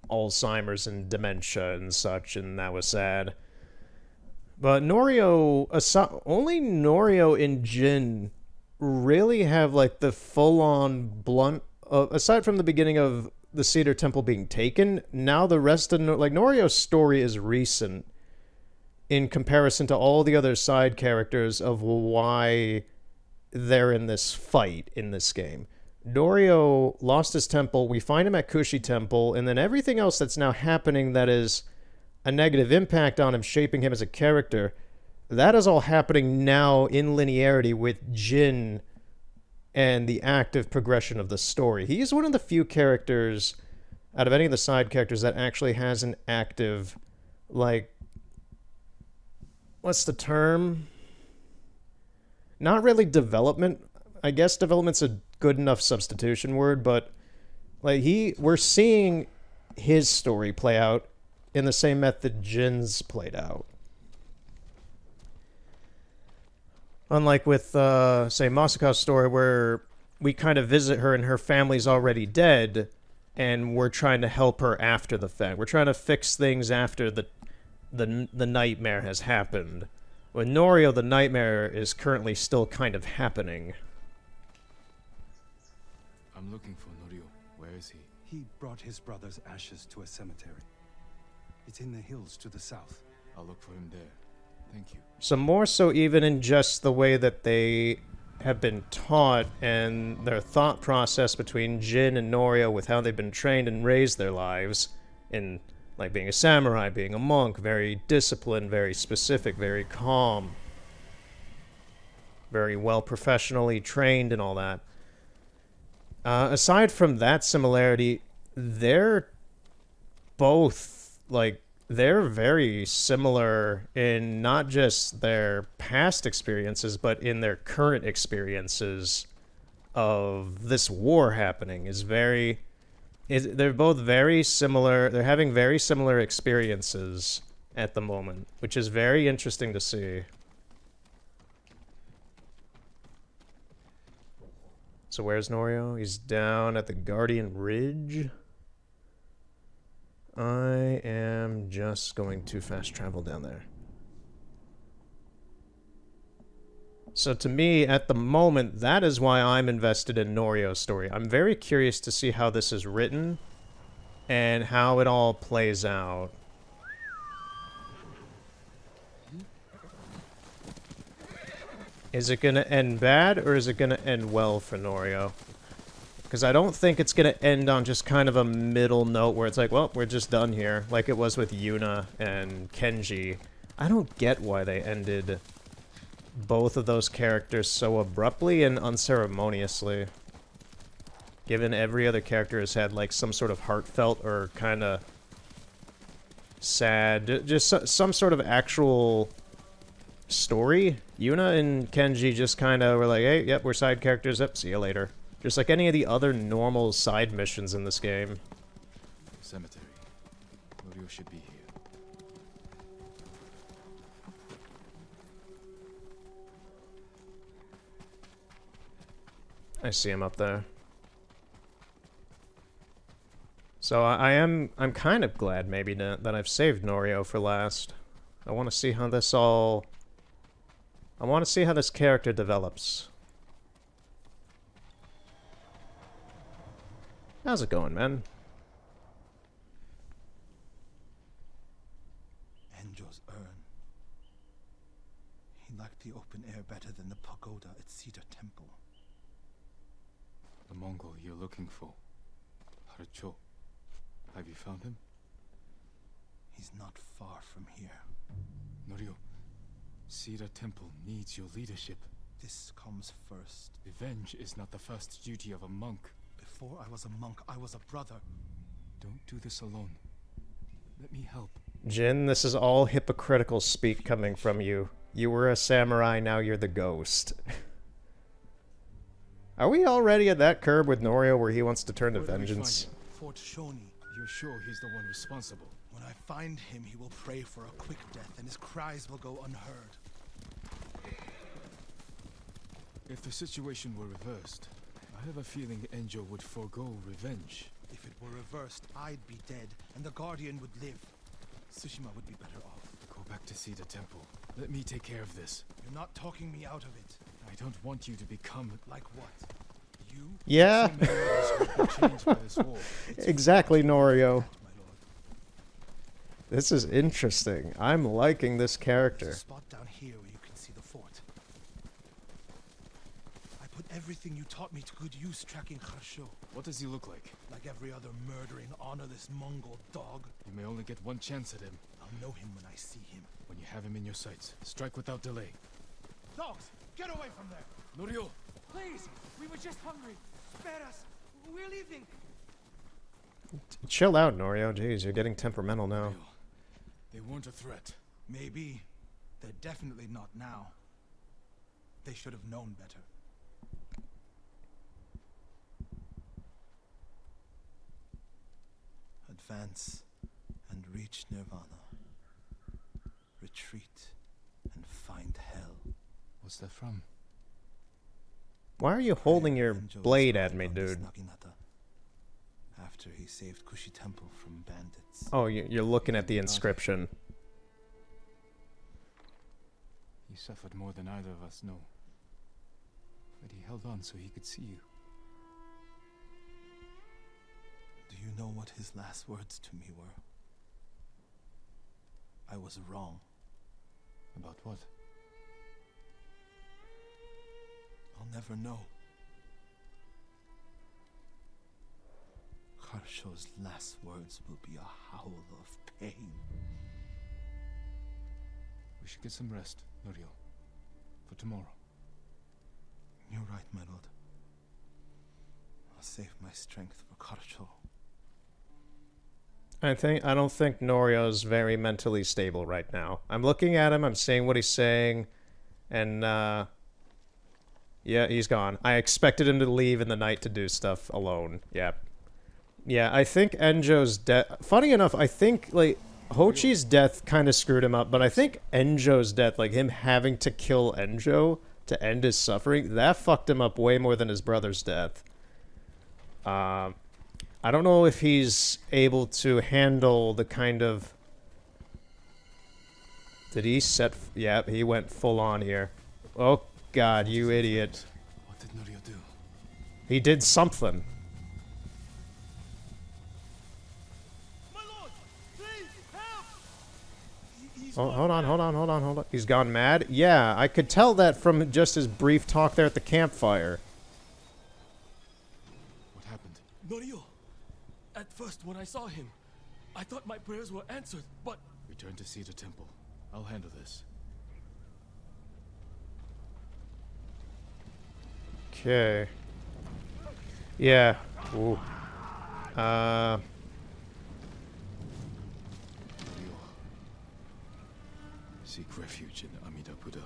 Alzheimer's and dementia and such, and that was sad. But Norio, only Norio and Jin really have like the full-on blunt, aside from the beginning of the Cedar Temple being taken, now the rest of like Norio's story is recent in comparison to all the other side characters of why they're in this fight in this game. Norio lost his temple, we find him at Kushi Temple, and then everything else that's now happening that is a negative impact on him, shaping him as a character, that is all happening now in linearity with Jin and the active progression of the story. He's one of the few characters out of any of the side characters that actually has an active, like, what's the term? Not really development. I guess development's a good enough substitution word, but like we're seeing his story play out in the same method Jin's played out. Unlike with, say, Masaka's story, where we kind of visit her and her family's already dead, and we're trying to help her after the fact. We're trying to fix things after the nightmare has happened. With Norio, the nightmare is currently still kind of happening. I'm looking for Norio. Where is he? He brought his brother's ashes to a cemetery. It's in the hills to the south. I'll look for him there. Thank you. So more so even in just the way that they have been taught and their thought process between Jin and Norio with how they've been trained and raised their lives in, like, being a samurai, being a monk, very disciplined, very specific, very calm, very well professionally trained and all that. Aside from that similarity, they're both, like, they're very similar in not just their past experiences, but in their current experiences of this war happening. They're both very similar. They're having very similar experiences at the moment, which is very interesting to see. So where's Norio? He's down at the Guardian Ridge. I am just going to fast travel down there. So to me, at the moment, that is why I'm invested in Norio's story. I'm very curious to see how this is written and how it all plays out. Is it going to end bad or is it going to end well for Norio? Because I don't think it's going to end on just kind of a middle note where it's like, well, we're just done here, like it was with Yuna and Kenji. I don't get why they ended both of those characters so abruptly and unceremoniously. Given every other character has had, like, some sort of heartfelt or kind of sad, just some sort of actual story. Yuna and Kenji just kind of were like, hey, yep, we're side characters, yep, see you later. Just like any of the other normal side missions in this game. Cemetery. Norio should be here. I see him up there. So I'm kind of glad maybe that I've saved Norio for last. I want to see how this all... I want to see how this character develops. How's it going, man? Enjo's urn. He liked the open air better than the pagoda at Cedar Temple. The Mongol you're looking for. Harucho. Have you found him? He's not far from here. Norio, Cedar Temple needs your leadership. This comes first. Revenge is not the first duty of a monk. Before I was a monk, I was a brother. Don't do this alone. Let me help. Jin, this is all hypocritical speak coming from you. You were a samurai, now you're the ghost. Are we already at that curb with Norio where he wants to turn to Where do we find vengeance? him? Fort Shoni. You're sure he's the one responsible? When I find him, he will pray for a quick death, and his cries will go unheard. If the situation were reversed, I have a feeling Enjo would forego revenge. If it were reversed, I'd be dead, and the Guardian would live. Tsushima would be better off. Go back to Cedar Temple. Let me take care of this. You're not talking me out of it. I don't want you to become... Like what? You? Yeah, So many others who have been changed by this war. exactly, Norio. That, my lord. This is interesting. I'm liking this There's character. a spot down here where you can see the fort. I put everything you taught me to good use tracking Kharsho. What does he look like? Like every other murdering, honorless Mongol dog. You may only get one chance at him. I'll know him when I see him. When you have him in your sights, strike without delay. Dogs, get away from there! Norio! Please, we were just hungry. Spare us. We're leaving. Chill out, Norio. Jeez, you're getting temperamental now. They weren't a threat. Maybe. They're definitely not now. They should have known better. Advance and reach Nirvana. Retreat and find hell. What's that from? Why are you holding your Enjo blade was at me, on this dude? Naginata after he saved Kushi Temple from bandits. Oh, you're looking at the inscription. He suffered more than either of us know. But he held on so he could see you. Do you know what his last words to me were? I was wrong. About what? I'll never know. Kharsho's last words will be a howl of pain. We should get some rest, Norio. For tomorrow. You're right, my lord. I'll save my strength for Kharsho. I don't think Norio's very mentally stable right now. I'm looking at him, I'm seeing what he's saying, and yeah, he's gone. I expected him to leave in the night to do stuff alone. Yeah. Yeah, I think Enjo's death... Funny enough, I think, like, Hochi's death kind of screwed him up, but I think Enjo's death, like, him having to kill Enjo to end his suffering, that fucked him up way more than his brother's death. I don't know if he's able to handle the kind of... Did he set... Yeah, he went full on here. Oh, God, you idiot. What did Norio do? He did something. My lord, please help! Oh, hold on. He's gone mad? Yeah, I could tell that from just his brief talk there at the campfire. What happened? Norio, at first when I saw him, I thought my prayers were answered, but Return to Cedar Temple. I'll handle this. Okay. Yeah. Ooh. Norio. Seek refuge in Amida Buddha.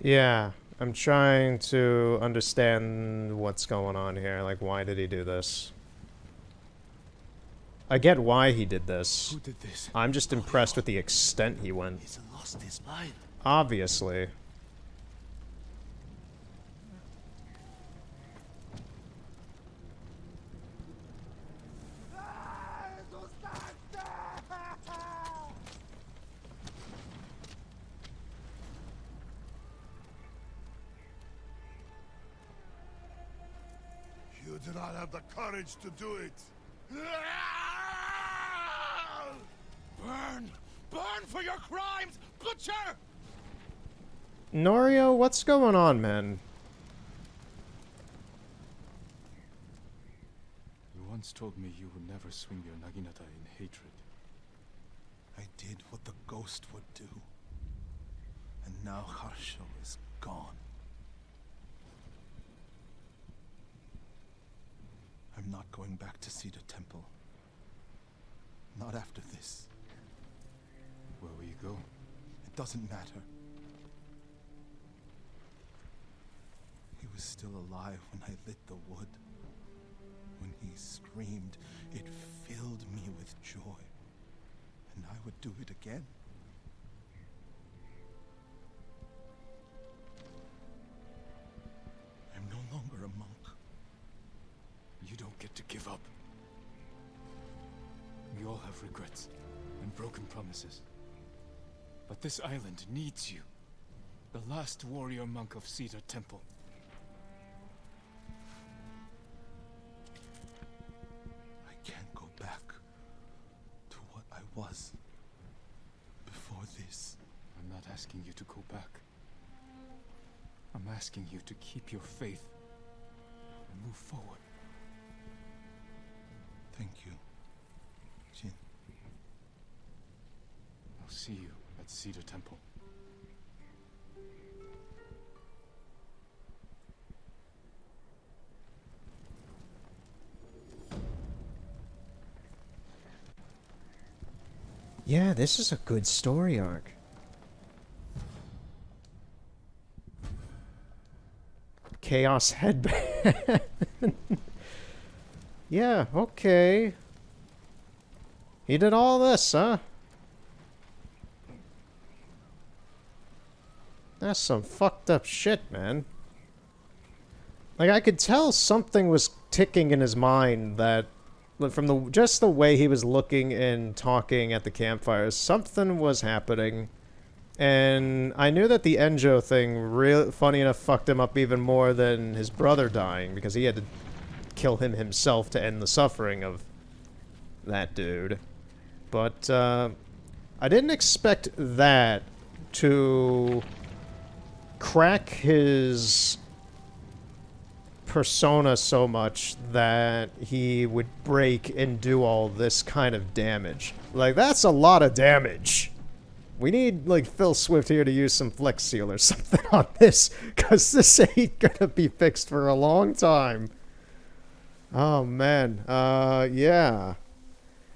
Yeah. I'm trying to understand what's going on here. Like, why did he do this? I get why he did this. Who did this? I'm just impressed with the extent he went. He's lost his mind. Obviously. do not have the courage to do it. Burn! Burn for your crimes, butcher! Norio, what's going on, man? You once told me you would never swing your Naginata in hatred. I did what the ghost would do. And now Harsho is gone. I'm not going back to Cedar Temple. Not after this. Where will you go? It doesn't matter. He was still alive when I lit the wood. When he screamed, it filled me with joy. And I would do it again. I'm no longer a monk. You don't get to give up. We all have regrets and broken promises. But this island needs you. The last warrior monk of Cedar Temple. I can't go back to what I was before this. I'm not asking you to go back. I'm asking you to keep your faith and move forward. Thank you, Jin. I'll see you at Cedar Temple. Yeah, this is a good story arc. Chaos headband. Yeah, okay. He did all this, huh? That's some fucked up shit, man. Like, I could tell something was ticking in his mind that, from just the way he was looking and talking at the campfire, something was happening. And I knew that the Enjo thing, funny enough, fucked him up even more than his brother dying, because he had to kill him himself to end the suffering of that dude. But, I didn't expect that to crack his persona so much that he would break and do all this kind of damage. Like, that's a lot of damage. We need, like, Phil Swift here to use some Flex Seal or something on this, because this ain't gonna be fixed for a long time. Oh, man. Yeah.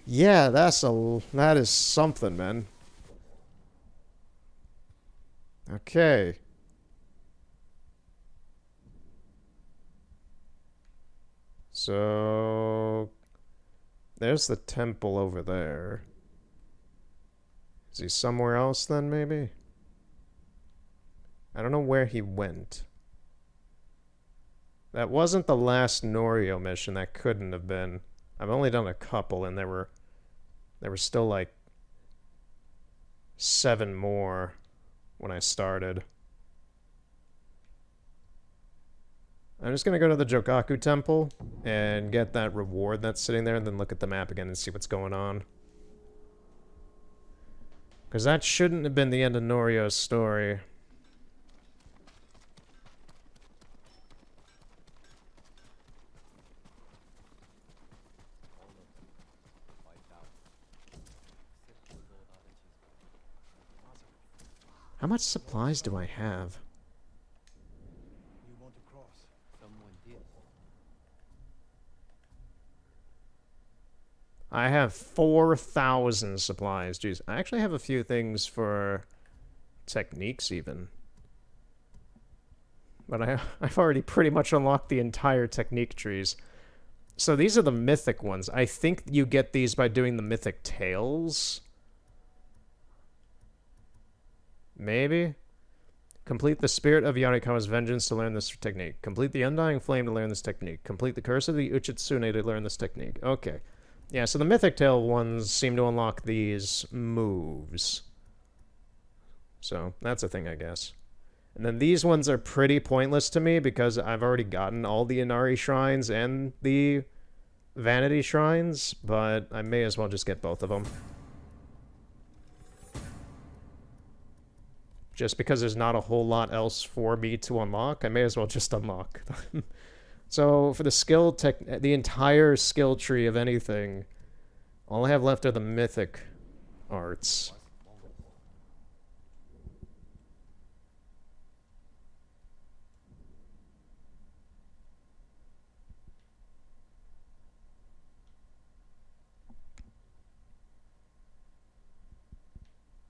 Yeah, that is something, man. Okay. So, there's the temple over there. Is he somewhere else then, maybe? I don't know where he went. That wasn't the last Norio mission. That couldn't have been. I've only done a couple, and there were still like 7 more when I started. I'm just gonna go to the Jokaku Temple and get that reward that's sitting there, and then look at the map again and see what's going on. Because that shouldn't have been the end of Norio's story. How much supplies do I have? You want to cross? Someone did. I have 4,000 supplies. Jeez, I actually have a few things for techniques even. But I've already pretty much unlocked the entire technique trees. So these are the mythic ones. I think you get these by doing the mythic tales. Maybe? Complete the Spirit of Yarikawa's Vengeance to learn this technique. Complete the Undying Flame to learn this technique. Complete the Curse of the Uchitsune to learn this technique. Okay. Yeah, so the Mythic Tale ones seem to unlock these moves. So, that's a thing, I guess. And then these ones are pretty pointless to me because I've already gotten all the Inari shrines and the vanity shrines, but I may as well just get both of them. Just because there's not a whole lot else for me to unlock, I may as well just unlock. So for the skill the entire skill tree of anything, all I have left are the mythic arts.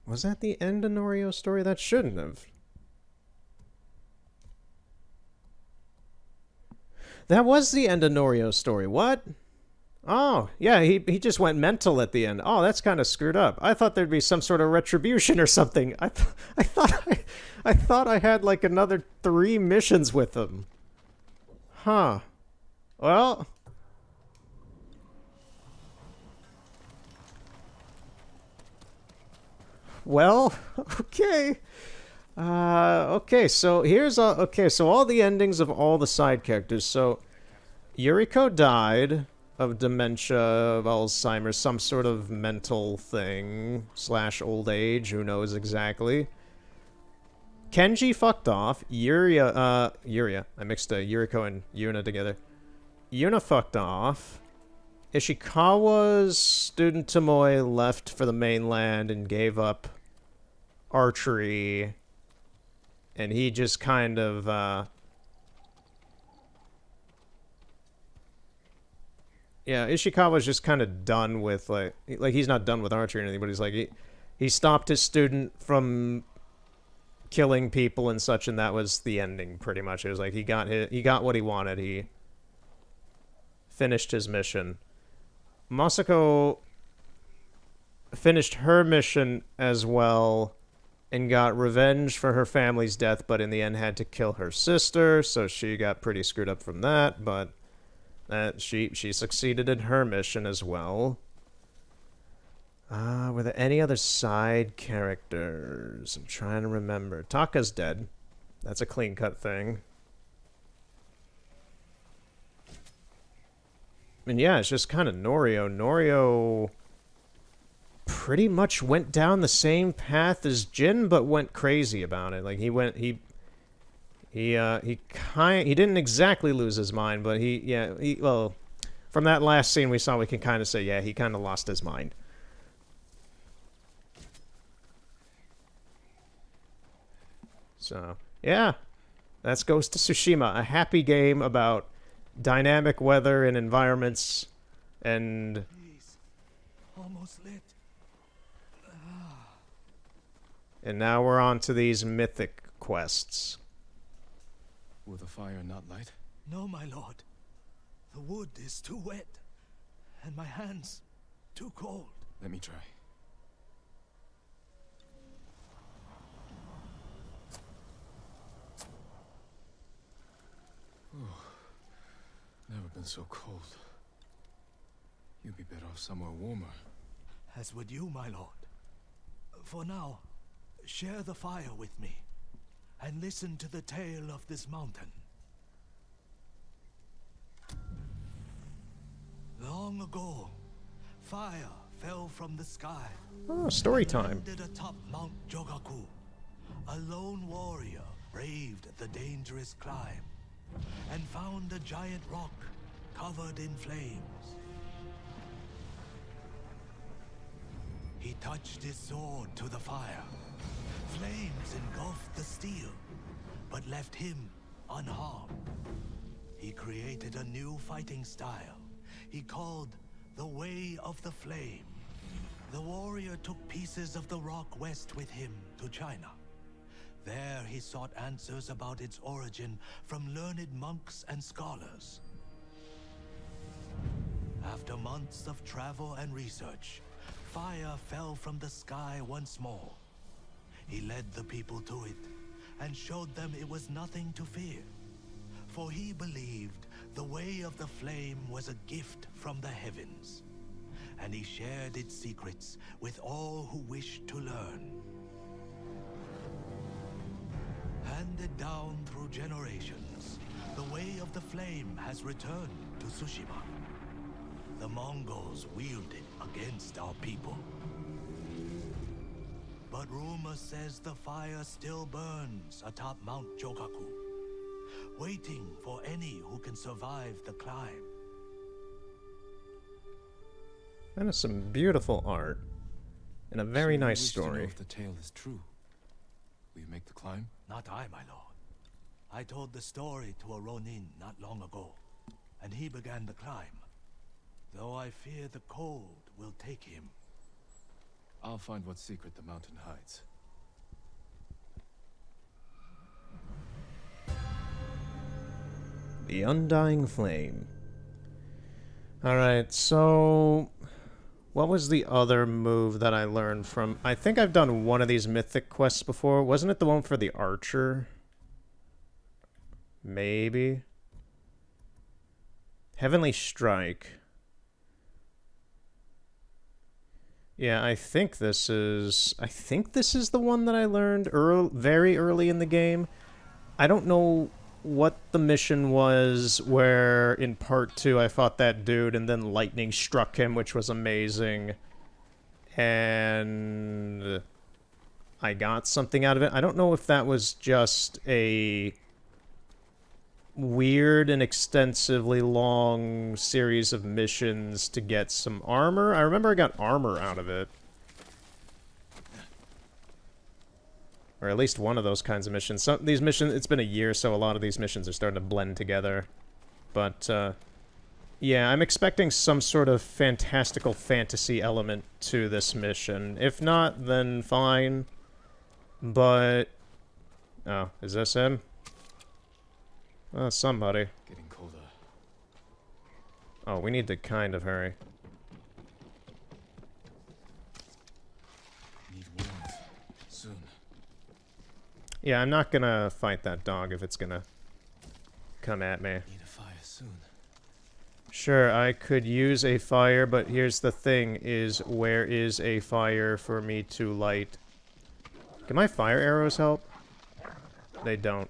Was that the end of Norio's story? That shouldn't have. That was the end of Norio's story. What? Oh, yeah, he just went mental at the end. Oh, that's kind of screwed up. I thought there'd be some sort of retribution or something. I thought I had like another 3 missions with him. Huh. Well, okay. Okay, so here's all, okay, so all the endings of all the side characters. So, Yuriko died of dementia, of Alzheimer's, some sort of mental thing, / old age, who knows exactly. Kenji fucked off. Yuria, I mixed Yuriko and Yuna together. Yuna fucked off. Ishikawa's student Tomoe left for the mainland and gave up archery, and he just kind of yeah, Ishikawa's just kind of done with like he's not done with archery or anything, but he's like he stopped his student from killing people and such, and that was the ending pretty much. It was like he got what he wanted. He finished his mission. Masako finished her mission as well and got revenge for her family's death, but in the end had to kill her sister, so she got pretty screwed up from that, but she succeeded in her mission as well. Were there any other side characters? I'm trying to remember. Taka's dead. That's a clean-cut thing. And yeah, it's just kind of Norio. Norio pretty much went down the same path as Jin, but went crazy about it. Like he didn't exactly lose his mind, but well, from that last scene we saw, we can kind of say, yeah, he kind of lost his mind. So, yeah, that's Ghost of Tsushima, a happy game about dynamic weather and environments, and Please. Almost lit. and now we're on to these mythic quests. Will the fire not light? No, my lord. The wood is too wet, and my hands too cold. Let me try. Never been so cold. You'd be better off somewhere warmer. As would you, my lord. For now, share the fire with me, and listen to the tale of this mountain. Long ago, fire fell from the sky. Oh, story time. Landed atop Mount Jogaku. A lone warrior braved the dangerous climb and found a giant rock covered in flames. He touched his sword to the fire. Flames engulfed the steel, but left him unharmed. He created a new fighting style he called the Way of the Flame. The warrior took pieces of the rock west with him to China. There he sought answers about its origin from learned monks and scholars. After months of travel and research, fire fell from the sky once more. He led the people to it and showed them it was nothing to fear. For he believed the Way of the Flame was a gift from the heavens, and he shared its secrets with all who wished to learn. And handed down through generations, the way of the flame has returned to Tsushima. The Mongols wield it against our people. But rumor says the fire still burns atop Mount Jogaku, waiting for any who can survive the climb. That is some beautiful art. And a very So you nice wish to know story. if the tale is true. Will you make the climb? Not I, my lord. I told the story to a Ronin not long ago, and he began the climb. Though I fear the cold will take him. I'll find what secret the mountain hides. The Undying Flame. Alright, so... what was the other move that I learned from... I think I've done one of these mythic quests before. Wasn't it the one for the archer? Maybe? Heavenly Strike. Yeah, I think this is the one that I learned very early in the game. I don't know what the mission was where in part 2 I fought that dude and then lightning struck him, which was amazing. And I got something out of it. I don't know if that was just a weird and extensively long series of missions to get some armor. I remember I got armor out of it. Or at least one of those kinds of missions. Some these missions, it's been a year, so a lot of these missions are starting to blend together. But, yeah, I'm expecting some sort of fantastical fantasy element to this mission. If not, then fine. But... oh, is this him? Oh, somebody. Getting colder. Oh, we need to kind of hurry. Need warmth. Soon. Yeah, I'm not gonna fight that dog if it's gonna come at me. Need a fire soon. Sure, I could use a fire, but here's the thing, is where is a fire for me to light? Can my fire arrows help? They don't.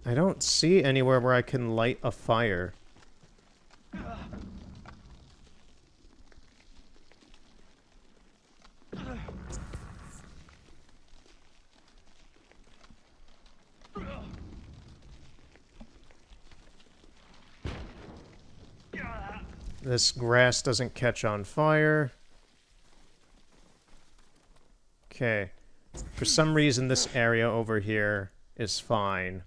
I don't see anywhere where I can light a fire. This grass doesn't catch on fire. Okay. For some reason, this area over here is fine.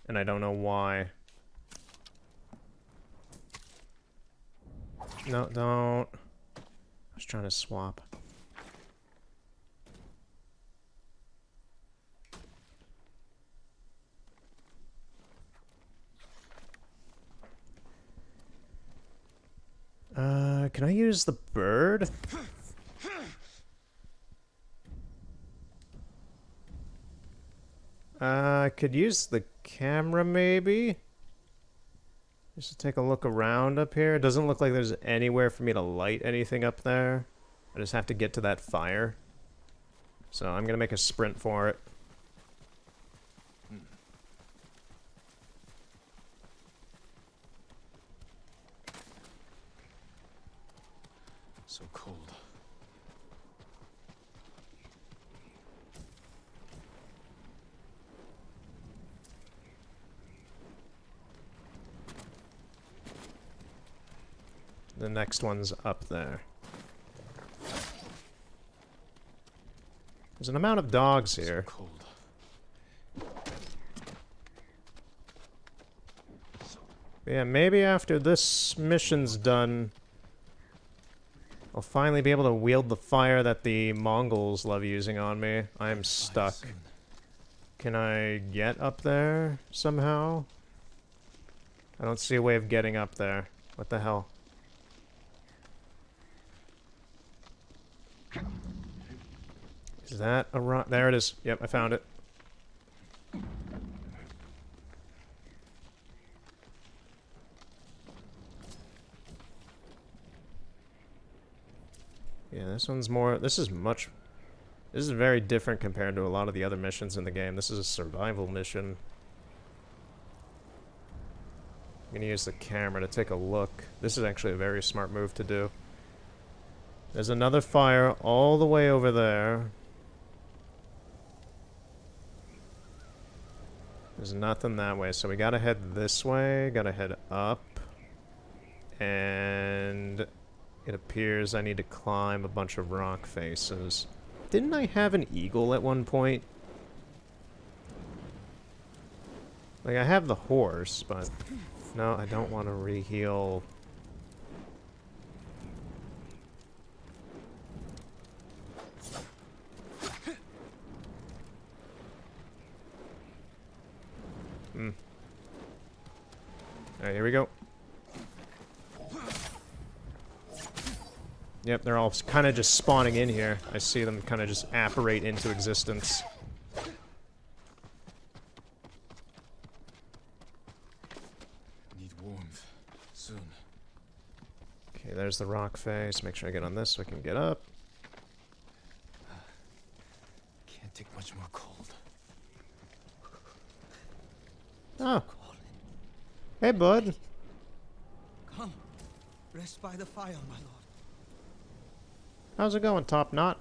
And I don't know why. No, don't. I was trying to swap. Can I use the bird? I could use the camera, maybe? Just to take a look around up here. It doesn't look like there's anywhere for me to light anything up there. I just have to get to that fire. So I'm gonna make a sprint for it. So cold. The next one's up there. There's an amount of dogs here. So cold. Yeah, maybe after this mission's done, I'll finally be able to wield the fire that the Mongols love using on me. I'm stuck. Soon. Can I get up there somehow? I don't see a way of getting up there. What the hell? Is that a rock? There it is. Yep, I found it. Yeah, this one's more... This is very different compared to a lot of the other missions in the game. This is a survival mission. I'm gonna use the camera to take a look. This is actually a very smart move to do. There's another fire all the way over there. There's nothing that way, so we gotta head this way, gotta head up. And it appears I need to climb a bunch of rock faces. Didn't I have an eagle at one point? Like, I have the horse, but... No, I don't want to re-heal. Alright, here we go. Yep, they're all kind of just spawning in here. I see them kind of just apparate into existence. Need warmth. Soon. Okay, there's the rock face. Make sure I get on this so I can get up. Can't take much more cold. Oh. Hey, bud. Come, rest by the fire, my lord. How's it going, Top Knot?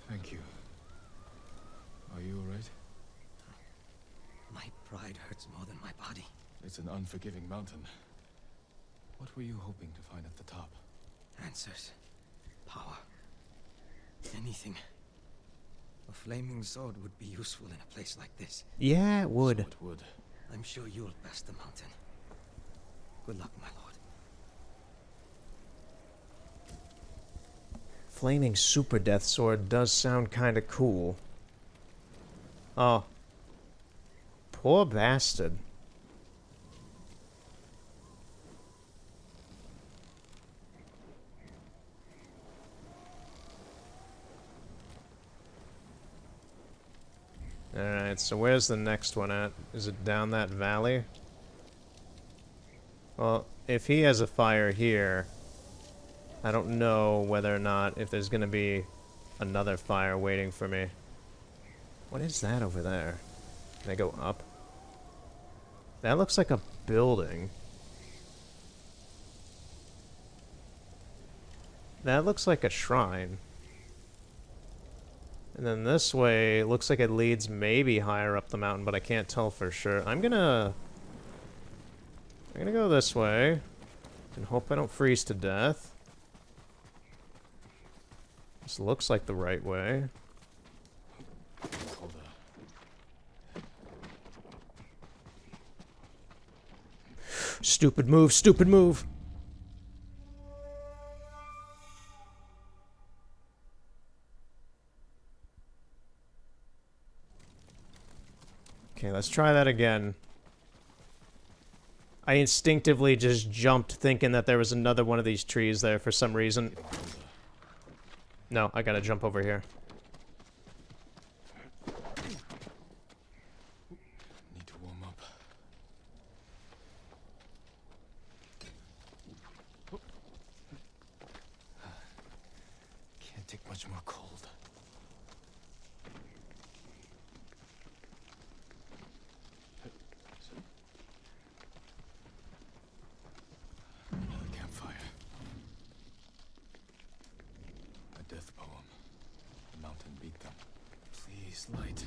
Thank you. Are you alright? My pride hurts more than my body. It's an unforgiving mountain. What were you hoping to find at the top? Answers. Power. Anything. A flaming sword would be useful in a place like this. Yeah, it would. So it would. I'm sure you'll best the mountain. Good luck, my lord. Flaming super death sword does sound kind of cool. Oh. Poor bastard. Alright, so where's the next one at? Is it down that valley? Well, if he has a fire here, I don't know whether or not if there's gonna be another fire waiting for me. What is that over there? Can I go up? That looks like a building. That looks like a shrine. And then this way, looks like it leads maybe higher up the mountain, but I can't tell for sure. I'm gonna go this way and hope I don't freeze to death. This looks like the right way. Hold up. Stupid move, stupid move! Okay, let's try that again. I instinctively just jumped thinking that there was another one of these trees there for some reason. No, I gotta jump over here. Need to warm up. Can't take much more cold. Another campfire. A death poem. The mountain beat them. Please, light.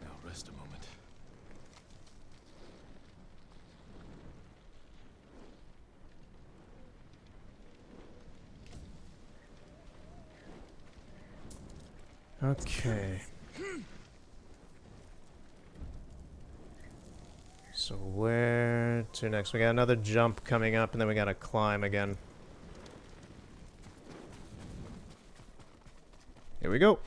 Now rest a moment. Okay. So where to next? We got another jump coming up, and then we gotta climb again. Here we go.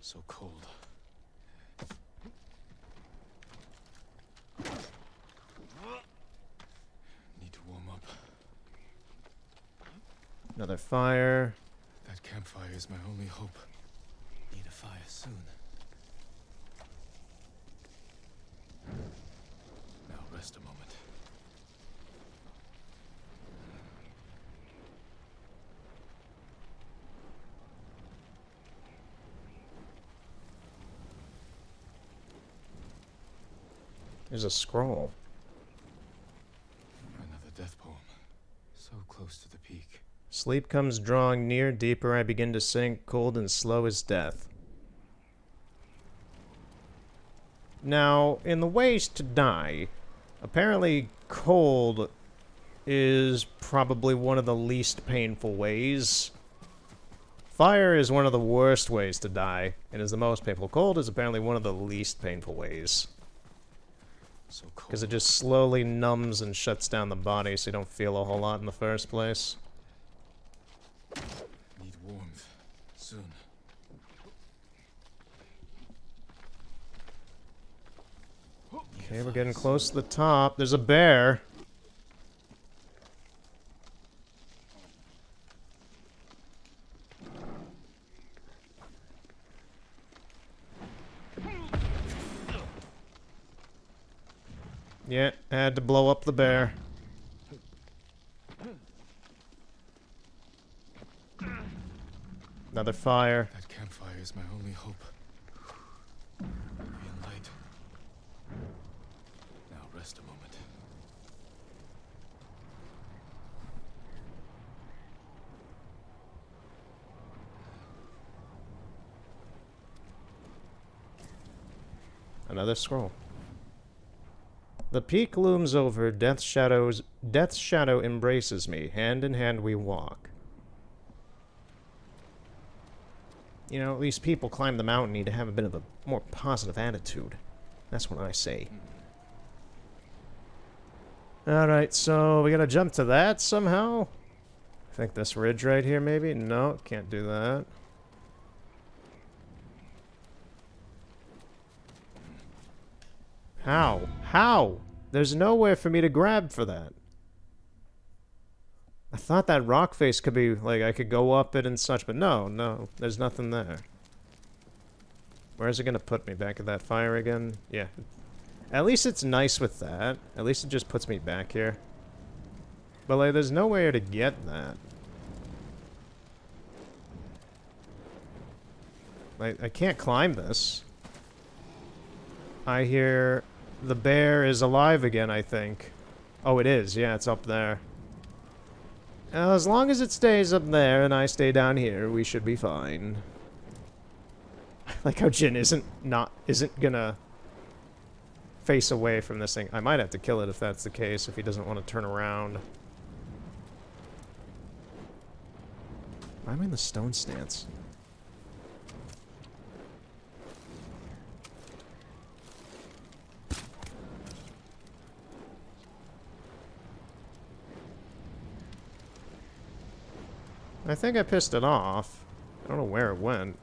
So cold. Need to warm up. Another fire. That campfire is my only hope. Need a fire soon. There's a scroll. Another death poem. So close to the peak. Sleep comes drawing near, deeper I begin to sink, cold and slow as death. Now, in the ways to die, apparently cold is probably one of the least painful ways. Fire is one of the worst ways to die, and is the most painful. Cold is apparently one of the least painful ways. So cold. Because it just slowly numbs and shuts down the body, so you don't feel a whole lot in the first place. Need warmth. Soon. Okay, we're getting close to the top. There's a bear. Yeah, had to blow up the bear. Another fire. That campfire is my only hope. Heavy and light. Now rest a moment. Another scroll. The peak looms over, Death's shadow embraces me. Hand in hand we walk. You know, these people climb the mountain need to have a bit of a more positive attitude. That's what I say. Alright, so we gotta jump to that somehow? I think this ridge right here, maybe? No, can't do that. How? How? There's nowhere for me to grab for that. I thought that rock face could be, like, I could go up it and such, but no, there's nothing there. Where is it gonna put me? Back at that fire again? Yeah. At least it's nice with that. At least it just puts me back here. But, like, there's nowhere to get that. Like, I can't climb this. I hear the bear is alive again, I think. Oh, it is. Yeah, it's up there. As long as it stays up there and I stay down here, we should be fine. Like how Jin isn't gonna face away from this thing. I might have to kill it if that's the case, if he doesn't want to turn around. Why am I in the stone stance? I think I pissed it off. I don't know where it went.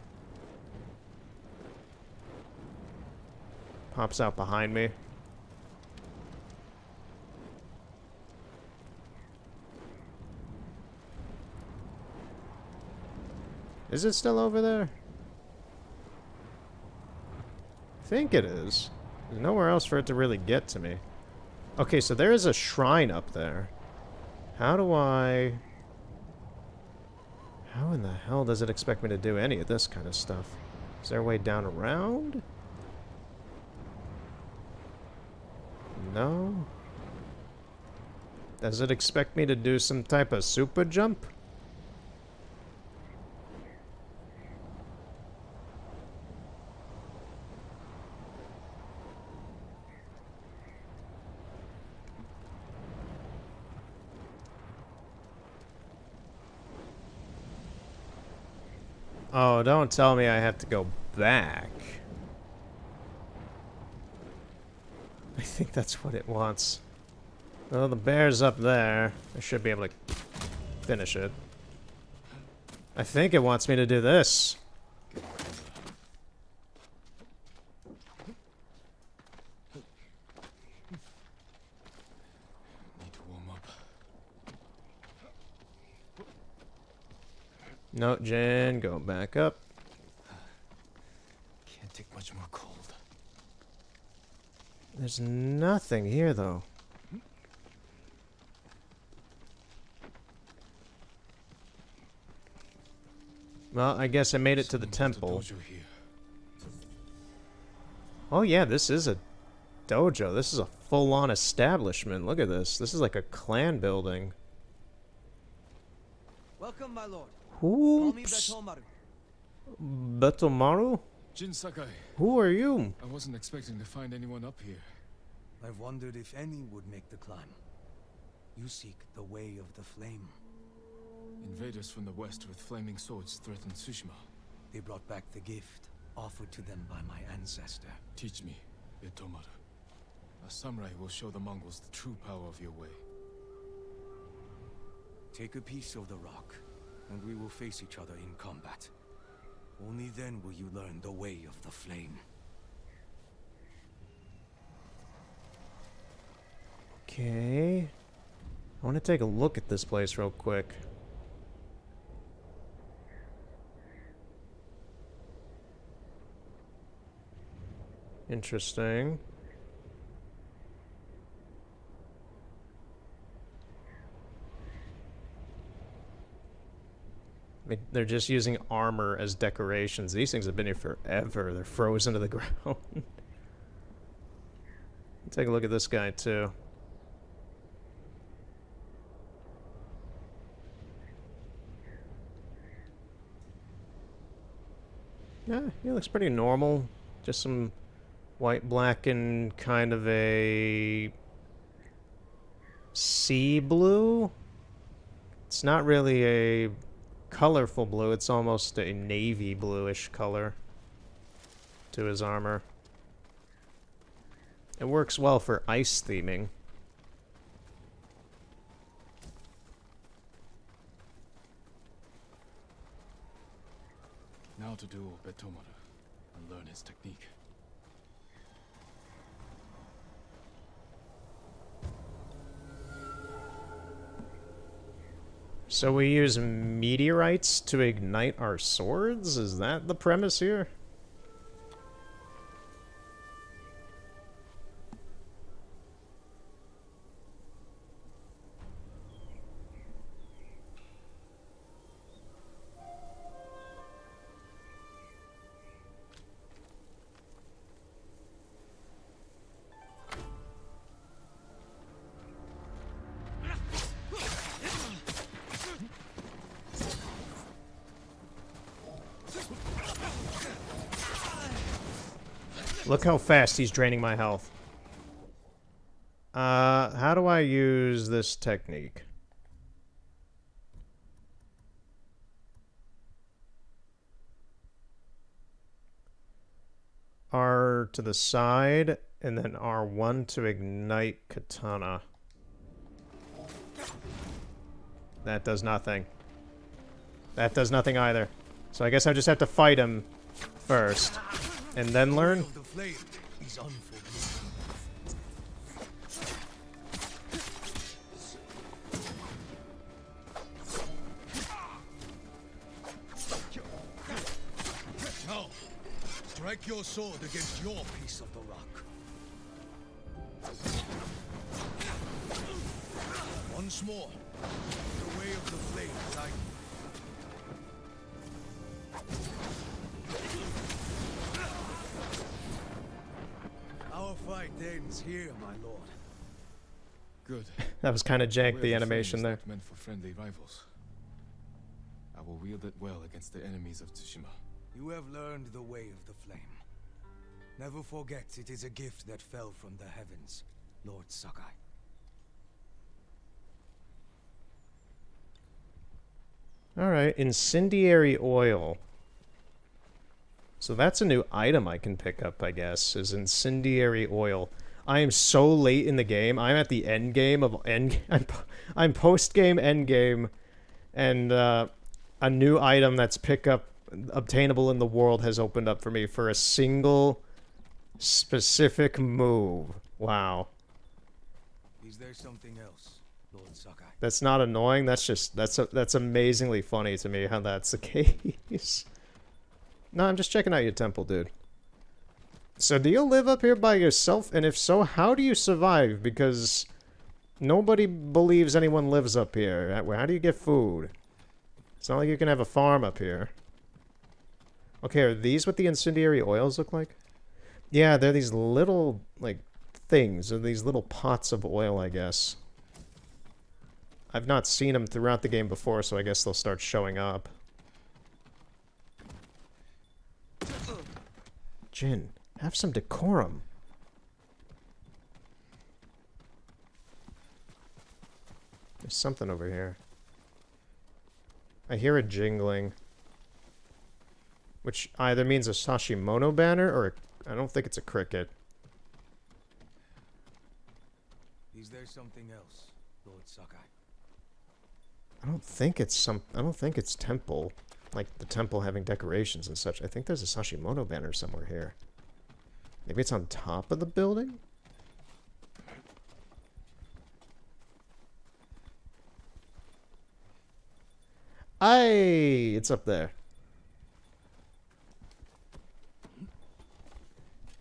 Pops out behind me. Is it still over there? I think it is. There's nowhere else for it to really get to me. Okay, so there is a shrine up there. How do I... How in the hell does it expect me to do any of this kind of stuff? Is there a way down around? No. Does it expect me to do some type of super jump? Oh, don't tell me I have to go back. I think that's what it wants. Well, the bear's up there. I should be able to finish it. I think it wants me to do this. Need to warm up. No, Jen, go back up. Can't take much more cold. There's nothing here, though. Well, I guess I made it to the Someone built a temple. dojo here. Oh yeah, this is a dojo. This is a full-on establishment. Look at this. This is like a clan building. Welcome, my lord. Call me Oops. Betomaru. Betomaru? Jin Sakai, Who are you? I wasn't expecting to find anyone up here. I've wondered if any would make the climb. You seek the way of the flame. Invaders from the west with flaming swords threatened Tsushima. They brought back the gift offered to them by my ancestor. Teach me, Betomaru. A samurai will show the Mongols the true power of your way. Take a piece of the rock, and we will face each other in combat. Only then will you learn the way of the flame. Okay. I want to take a look at this place real quick. Interesting. I mean, they're just using armor as decorations. These things have been here forever. They're frozen to the ground. Take a look at this guy, too. Yeah, he looks pretty normal. Just some white, black, and kind of a sea blue. It's not really a colorful blue. It's almost a navy bluish color to his armor. It works well for ice theming. Now to duel Betomaru and learn his technique. So we use meteorites to ignite our swords? Is that the premise here? Look how fast he's draining my health. How do I use this technique? R to the side, and then R1 to ignite katana. That does nothing. That does nothing either. So I guess I just have to fight him first. And then learn? The flame is unforgiving. Now, strike your sword against your piece of the rock. Once more, the way of the flame light. Our fight ends here, my lord. Good. That was kind of jank, Way the of animation flame there. is not meant for friendly rivals. I will wield it well against the enemies of Tsushima. You have learned the way of the flame. Never forget it is a gift that fell from the heavens, Lord Sakai. Alright, incendiary oil. So that's a new item I can pick up, I guess, is incendiary oil. I am so late in the game. I'm at the end game of I'm post game end game, and a new item that's obtainable in the world has opened up for me for a single specific move. Wow. Is there something else, Lord Sakai? That's not annoying. That's amazingly funny to me how that's the case. No, I'm just checking out your temple, dude. So do you live up here by yourself? And if so, how do you survive? Because nobody believes anyone lives up here. How do you get food? It's not like you can have a farm up here. Okay, are these what the incendiary oils look like? Yeah, they're these little, like, things? Are these little pots of oil, I guess? I've not seen them throughout the game before, so I guess they'll start showing up. Jin, have some decorum. There's something over here. I hear a jingling. Which either means a Sashimono banner, or I don't think it's a cricket. Is there something else, Lord Sakai? I don't think it's temple. Like the temple having decorations and such. I think there's a Sashimono banner somewhere here. Maybe it's on top of the building? Aye! It's up there.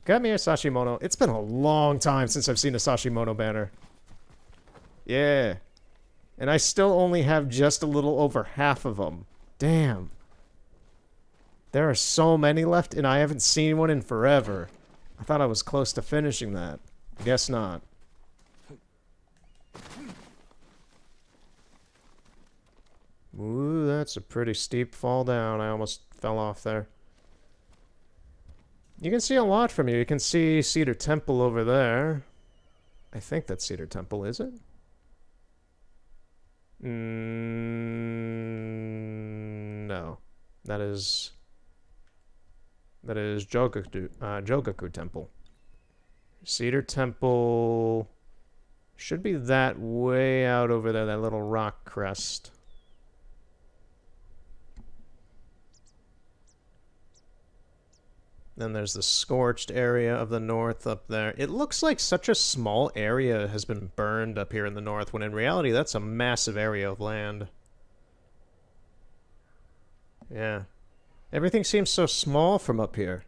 Come here, Sashimono. It's been a long time since I've seen a Sashimono banner. Yeah. And I still only have just a little over half of them. Damn. There are so many left, and I haven't seen one in forever. I thought I was close to finishing that. Guess not. Ooh, that's a pretty steep fall down. I almost fell off there. You can see a lot from here. You can see Cedar Temple over there. I think that's Cedar Temple, is it? No. That is Jogaku Temple. Cedar Temple should be that way out over there, that little rock crest. Then there's the scorched area of the north up there. It looks like such a small area has been burned up here in the north, when in reality that's a massive area of land. Yeah. Everything seems so small from up here.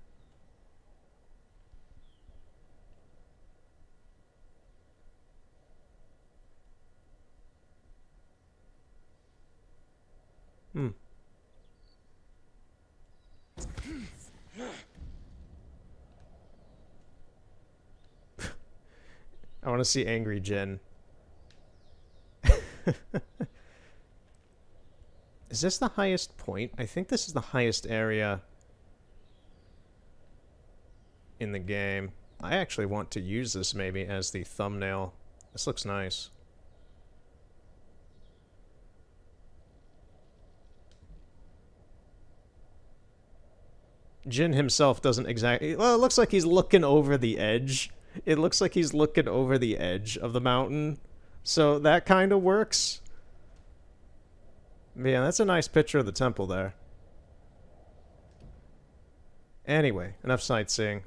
I want to see Angry Jin. Is this the highest point? I think this is the highest area in the game. I actually want to use this maybe as the thumbnail. This looks nice. Jin himself doesn't exactly... Well, it looks like he's looking over the edge. It looks like he's looking over the edge of the mountain. So that kind of works. Yeah, that's a nice picture of the temple there. Anyway, enough sightseeing.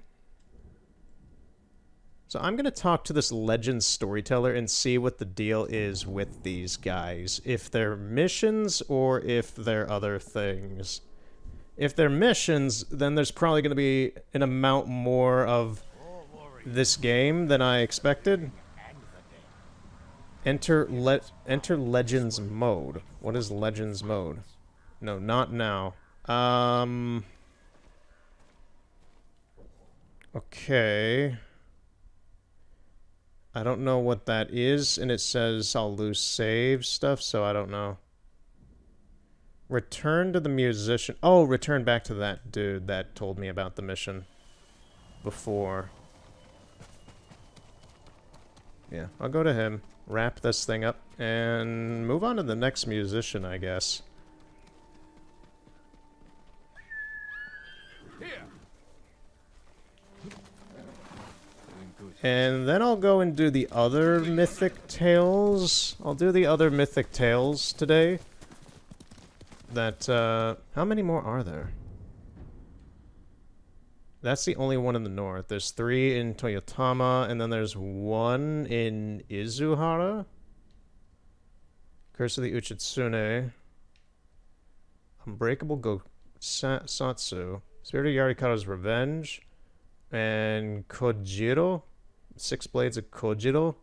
So I'm going to talk to this legend storyteller and see what the deal is with these guys. If they're missions or if they're other things. If they're missions, then there's probably going to be an amount more of this game than I expected. Enter Legends mode. What is Legends mode? No, not now. Okay. I don't know what that is, and it says I'll lose save stuff, so I don't know. Return to the musician. Oh, return back to that dude that told me about the mission before. Yeah, I'll go to him, wrap this thing up, and move on to the next musician, I guess. And then I'll go and do the other mythic tales. I'll do the other mythic tales today. That, how many more are there? That's the only one in the north. There's 3 in Toyotama, and then there's 1 in Izuhara. Curse of the Uchitsune. Unbreakable Satsu. Spirit of Yarikawa's Revenge. And Kojiro. 6 Blades of Kojiro.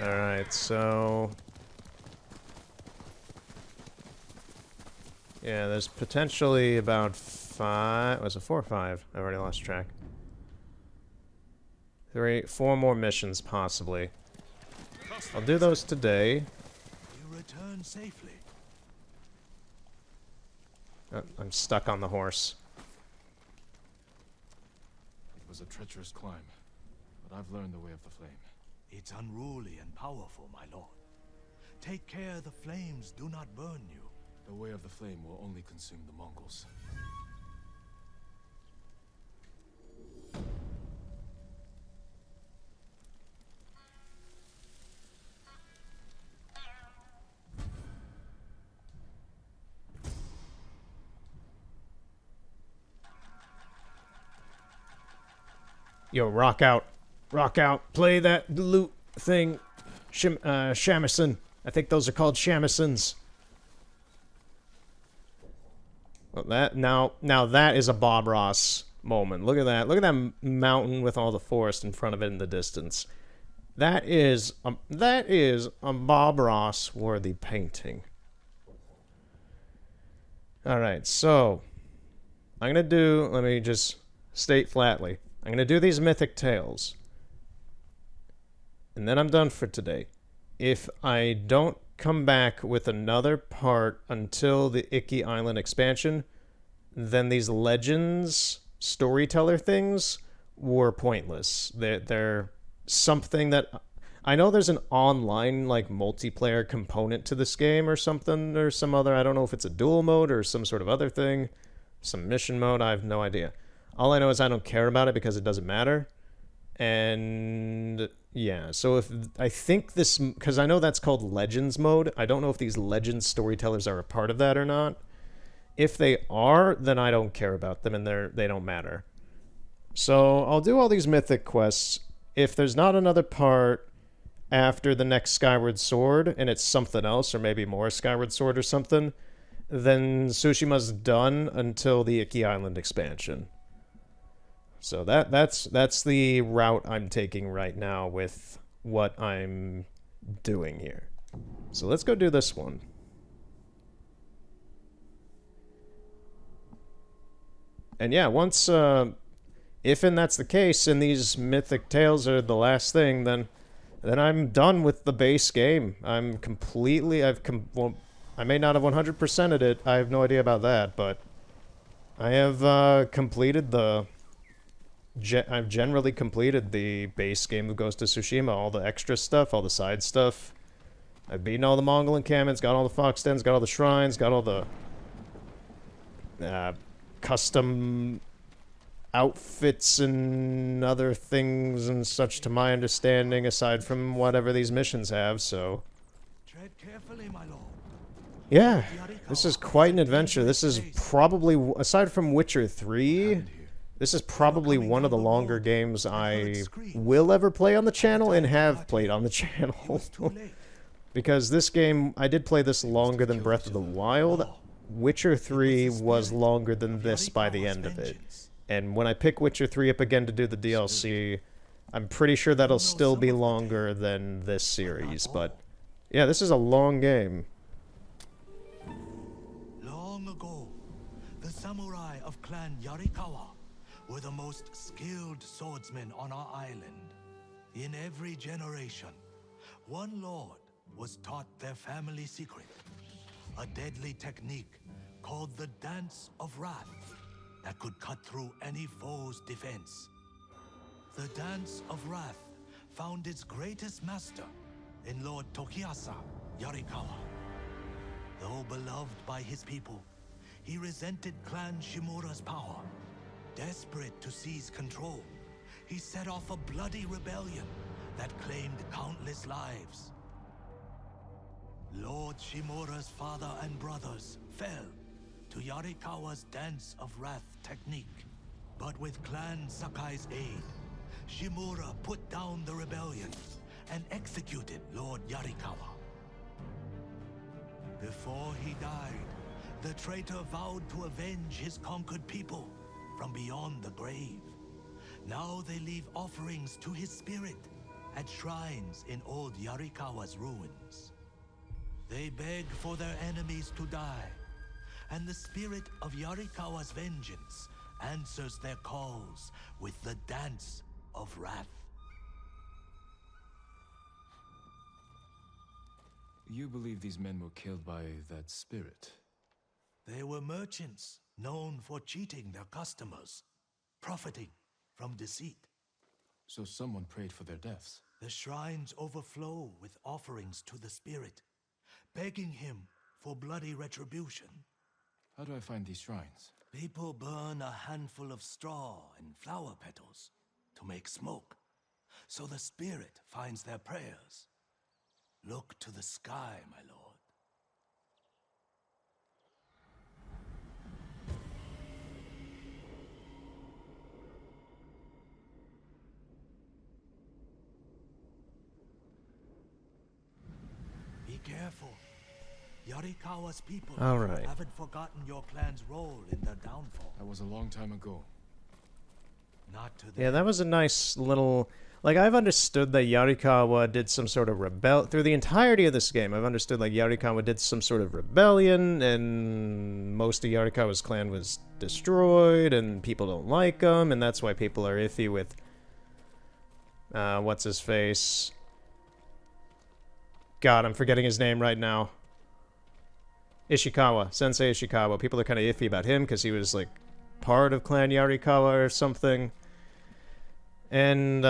Alright, so... Yeah, there's potentially about 5... Was it 4 or 5? I already lost track. 4 more missions, possibly. I'll do those today. You return safely. Oh, I'm stuck on the horse. It was a treacherous climb, but I've learned the way of the flame. It's unruly and powerful, my lord. Take care the flames do not burn you. The way of the flame will only consume the Mongols. Yo, rock out. Rock out. Play that loot thing. Shamisen. I think those are called shamisons. Well, now that is a Bob Ross moment. Look at that. Look at that mountain with all the forest in front of it in the distance. That is a Bob Ross worthy painting. All right, so I'm gonna do. Let me just state flatly. I'm gonna do these mythic tales, and then I'm done for today. If I don't come back with another part until the Icky Island expansion, then these legends storyteller things were pointless. They're something that I know there's an online like multiplayer component to this game or something or some other. I don't know if it's a dual mode or some sort of other thing, some mission mode. I have no idea. All I know is I don't care about it because it doesn't matter. And yeah, so if I think this, because I know that's called Legends mode. I don't know if these Legends storytellers are a part of that or not. If they are, then I don't care about them and they don't matter. So I'll do all these mythic quests. If there's not another part after the next Skyward Sword and it's something else or maybe more Skyward Sword or something, then Tsushima's done until the Icky Island expansion. So that's the route I'm taking right now with what I'm doing here. So let's go do this one. And yeah, once if and that's the case, and these mythic tales are the last thing, then I'm done with the base game. I'm completely well, I may not have 100%ed it. I have no idea about that, but I have completed the. I've generally completed the base game of Ghost of Tsushima, all the extra stuff, all the side stuff. I've beaten all the Mongol encampments, got all the fox dens, got all the shrines, got all the custom outfits and other things and such to my understanding, aside from whatever these missions have, so. Tread carefully, my lord. Yeah, this is quite an adventure. This is probably, aside from Witcher 3... This is probably one of the longer games I will ever play on the channel and have played on the channel. Because this game, I did play this longer than Breath of the Wild. Witcher 3 was longer than this by the end of it. And when I pick Witcher 3 up again to do the DLC, I'm pretty sure that'll still be longer than this series. But yeah, this is a long game. Long ago, the samurai of Clan Yarikawa were the most skilled swordsmen on our island. In every generation, one lord was taught their family secret, a deadly technique called the Dance of Wrath that could cut through any foe's defense. The Dance of Wrath found its greatest master in Lord Tokiasa Yarikawa. Though beloved by his people, he resented Clan Shimura's power. Desperate to seize control, he set off a bloody rebellion that claimed countless lives. Lord Shimura's father and brothers fell to Yarikawa's Dance of Wrath technique. But with Clan Sakai's aid, Shimura put down the rebellion and executed Lord Yarikawa. Before he died, the traitor vowed to avenge his conquered people from beyond the grave. Now they leave offerings to his spirit at shrines in old Yarikawa's ruins. They beg for their enemies to die, and the spirit of Yarikawa's vengeance answers their calls with the dance of wrath. You believe these men were killed by that spirit? They were merchants known for cheating their customers, profiting from deceit. So someone prayed for their deaths? The shrines overflow with offerings to the spirit, begging him for bloody retribution. How do I find these shrines? People burn a handful of straw and flower petals to make smoke, so the spirit finds their prayers. Look to the sky, my lord. Be careful. Yarikawa's people All right. haven't forgotten your clan's role in their downfall. That was a long time ago. Not to them. Yeah, that was a nice little... Like, I've understood that Yarikawa did some sort of through the entirety of this game, I've understood, like, Yarikawa did some sort of rebellion, and most of Yarikawa's clan was destroyed, and people don't like him, and that's why people are iffy with... what's-his-face? God, I'm forgetting his name right now. Ishikawa. Sensei Ishikawa. People are kind of iffy about him, because he was, like, part of Clan Yarikawa or something. And,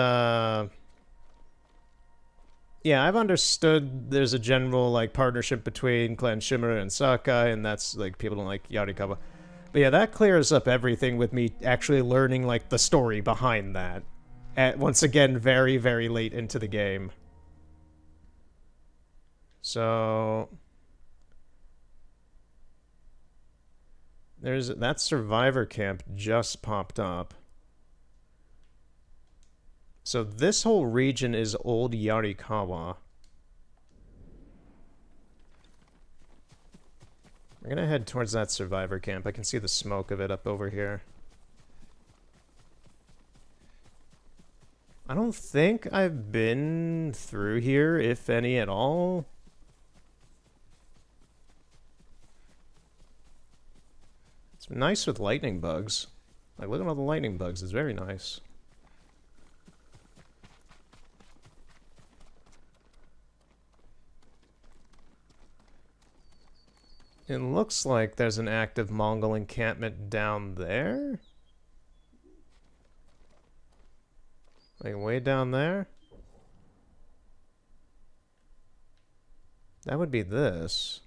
yeah, I've understood there's a general, like, partnership between Clan Shimura and Sakai, and that's, like, people don't like Yarikawa. But yeah, that clears up everything with me actually learning, like, the story behind that. Once again, very, very late into the game. So... that survivor camp just popped up. So this whole region is old Yarikawa. We're gonna head towards that survivor camp. I can see the smoke of it up over here. I don't think I've been through here, if any at all. It's nice with lightning bugs. Like, look at all the lightning bugs. It's very nice. It looks like there's an active Mongol encampment down there. Like, way down there? That would be this.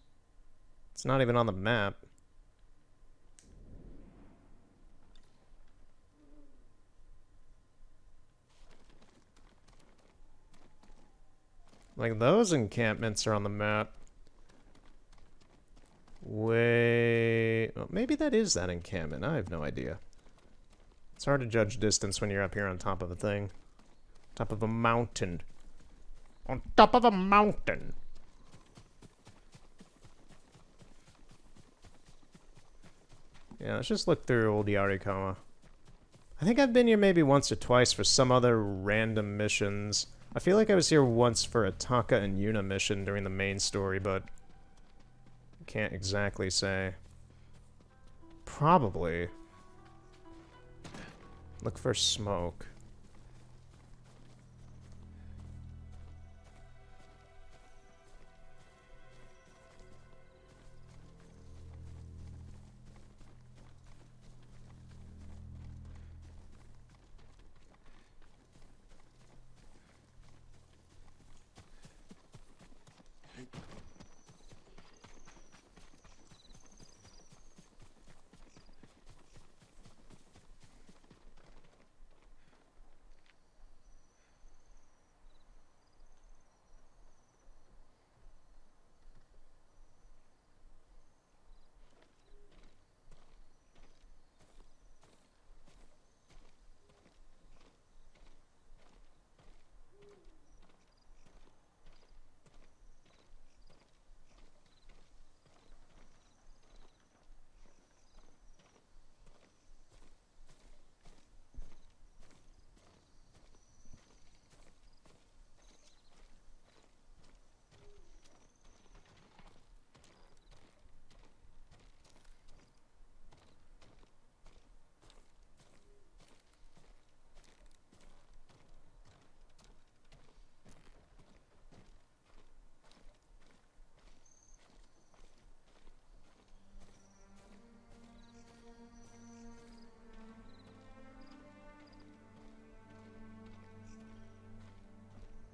It's not even on the map. Like, those encampments are on the map. Wait... Well, maybe that is that encampment. I have no idea. It's hard to judge distance when you're up here on top of a thing. Top of a mountain. On top of a mountain! Yeah, let's just look through old Yarikawa. I think I've been here maybe once or twice for some other random missions. I feel like I was here once for a Taka and Yuna mission during the main story, but... can't exactly say. Probably. Look for smoke.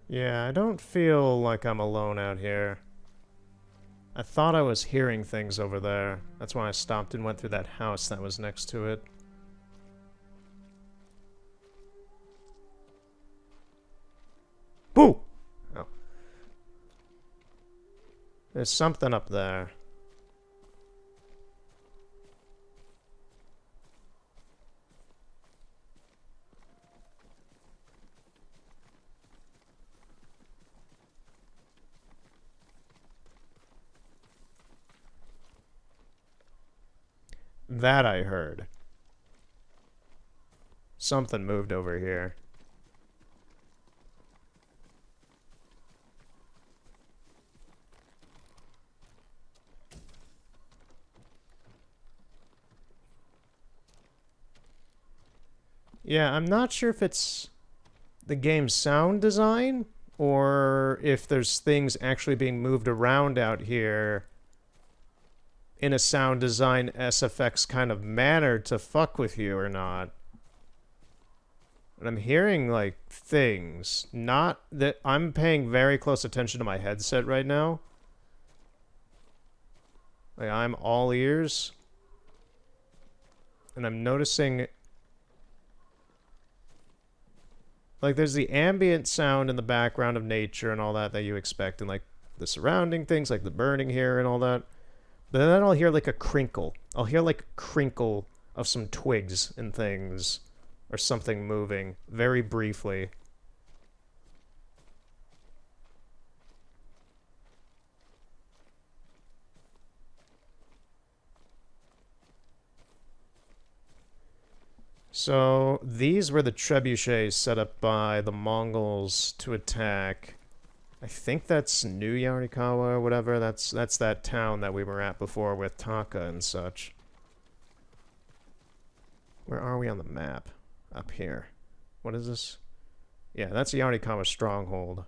Yeah, I don't feel like I'm alone out here. I thought I was hearing things over there. That's why I stopped and went through that house that was next to it. Boo! Oh. There's something up there. That I heard. Something moved over here. Yeah, I'm not sure if it's the game's sound design or if there's things actually being moved around out here in a sound design SFX kind of manner to fuck with you or not. But I'm hearing, like, things. Not that I'm paying very close attention to my headset right now. Like, I'm all ears. And I'm noticing, like, there's the ambient sound in the background of nature and all that that you expect, and, like, the surrounding things, like the burning here and all that. But then I'll hear, like, a crinkle. I'll hear, like, a crinkle of some twigs and things. Or something moving, very briefly. So, these were the trebuchets set up by the Mongols to attack. I think that's New Yarikawa or whatever. That's that town that we were at before with Taka and such. Where are we on the map? Up here. What is this? Yeah, that's Yarikawa stronghold.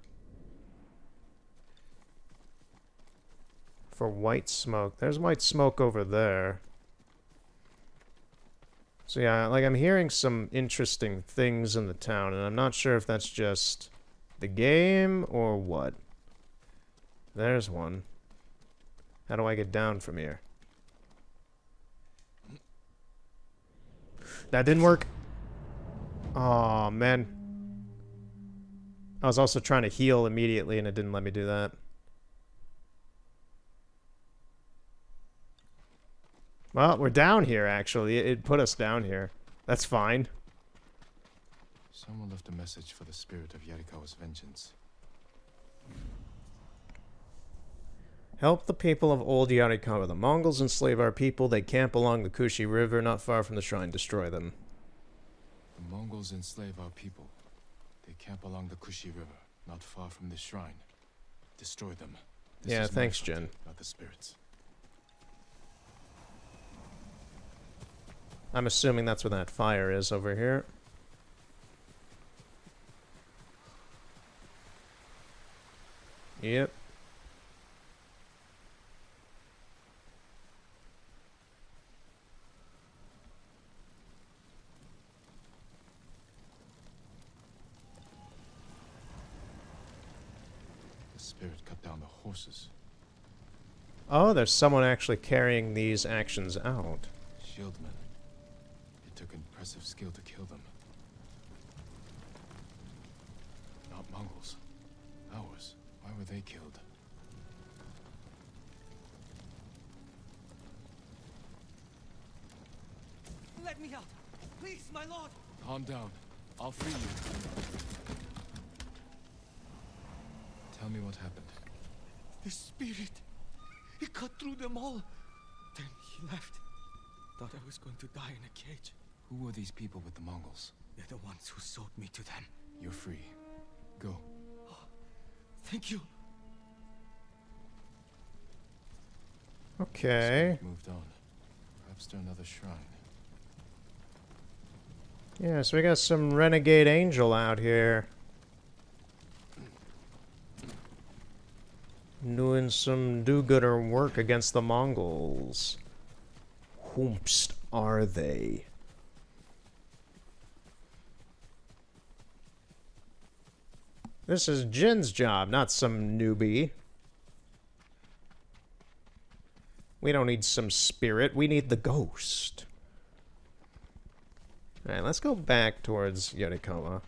For white smoke. There's white smoke over there. So yeah, like, I'm hearing some interesting things in the town, and I'm not sure if that's just the game or what. There's one. How do I get down from here? That didn't work. Oh man. I was also trying to heal immediately and it didn't let me do that. Well, we're down here actually. It put us down here. That's fine. Someone left a message for the spirit of Yarikawa's vengeance. Help the people of old Yarikawa. The Mongols enslave our people. They camp along the Kushi River not far from the shrine. Destroy them. The Mongols enslave our people. They camp along the Kushi River, not far from the shrine. Destroy them. This Yeah, is my thanks, fight, Jen. not the spirits. I'm assuming that's where that fire is over here. Yep. The spirit cut down the horses. Oh, there's someone actually carrying these actions out. Shieldmen. It took impressive skill to kill them. Not Mongols. Ours. Why were they killed? Let me out! Please, my lord! Calm down. I'll free you. Tell me what happened. The spirit! He cut through them all! Then he left. Thought I was going to die in a cage. Who were these people with the Mongols? They're the ones who sold me to them. You're free. Go. Thank you. Okay. Spirit moved on. Perhaps to another shrine. Yeah, so we got some renegade angel out here. Doing some do-gooder work against the Mongols. Whomst are they? This is Jin's job, not some newbie. We don't need some spirit, we need the ghost. Alright, let's go back towards Yarikawa.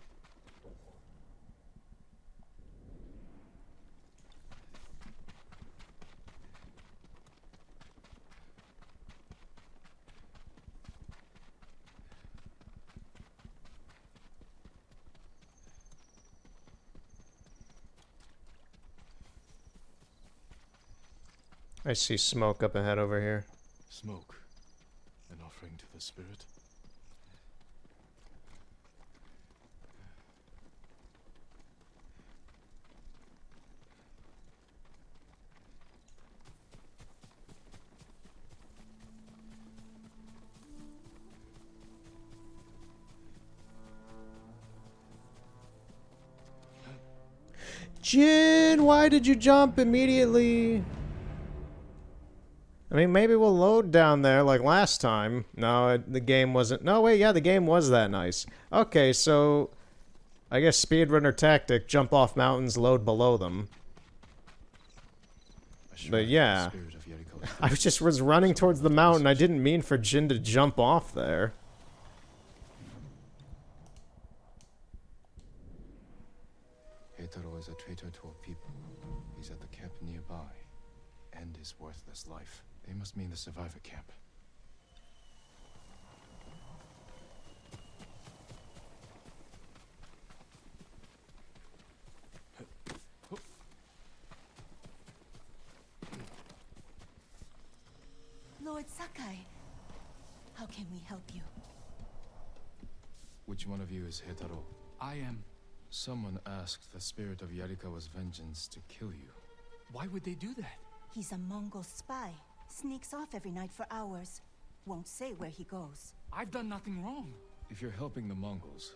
I see smoke up ahead over here. Smoke. An offering to the spirit. Jin, why did you jump immediately? I mean, maybe we'll load down there like last time. No, the game wasn't... No, wait, yeah, the game was that nice. Okay, so... I guess speedrunner tactic, jump off mountains, load below them. But yeah. I was running towards the mountain. I didn't mean for Jin to jump off there. Heitaro is a traitor to our people. He's at the camp nearby. End his worthless life. They must mean the survivor camp. Lord Sakai, how can we help you? Which one of you is Heitaro? I am. Someone asked the spirit of Yarikawa's vengeance to kill you. Why would they do that? He's a Mongol spy. Sneaks off every night for hours. Won't say where he goes. I've done nothing wrong. If you're helping the Mongols,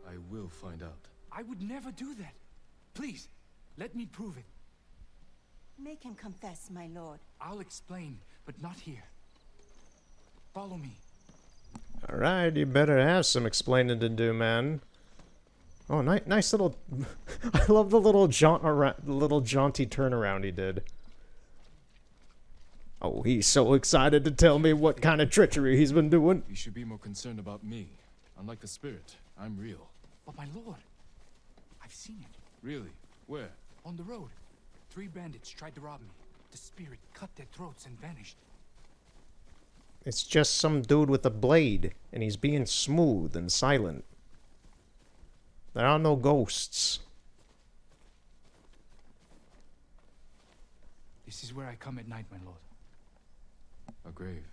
I will find out. I would never do that. Please, let me prove it. Make him confess, my lord. I'll explain, but not here. Follow me. Alright, you better have some explaining to do, man. Oh, nice little... I love the little jaunty turnaround he did. Oh, he's so excited to tell me what kind of treachery he's been doing. You should be more concerned about me. Unlike the spirit, I'm real. But my lord, I've seen it. Really? Where? On the road. 3 bandits tried to rob me. The spirit cut their throats and vanished. It's just some dude with a blade, and he's being smooth and silent. There are no ghosts. This is where I come at night, my lord. A grave.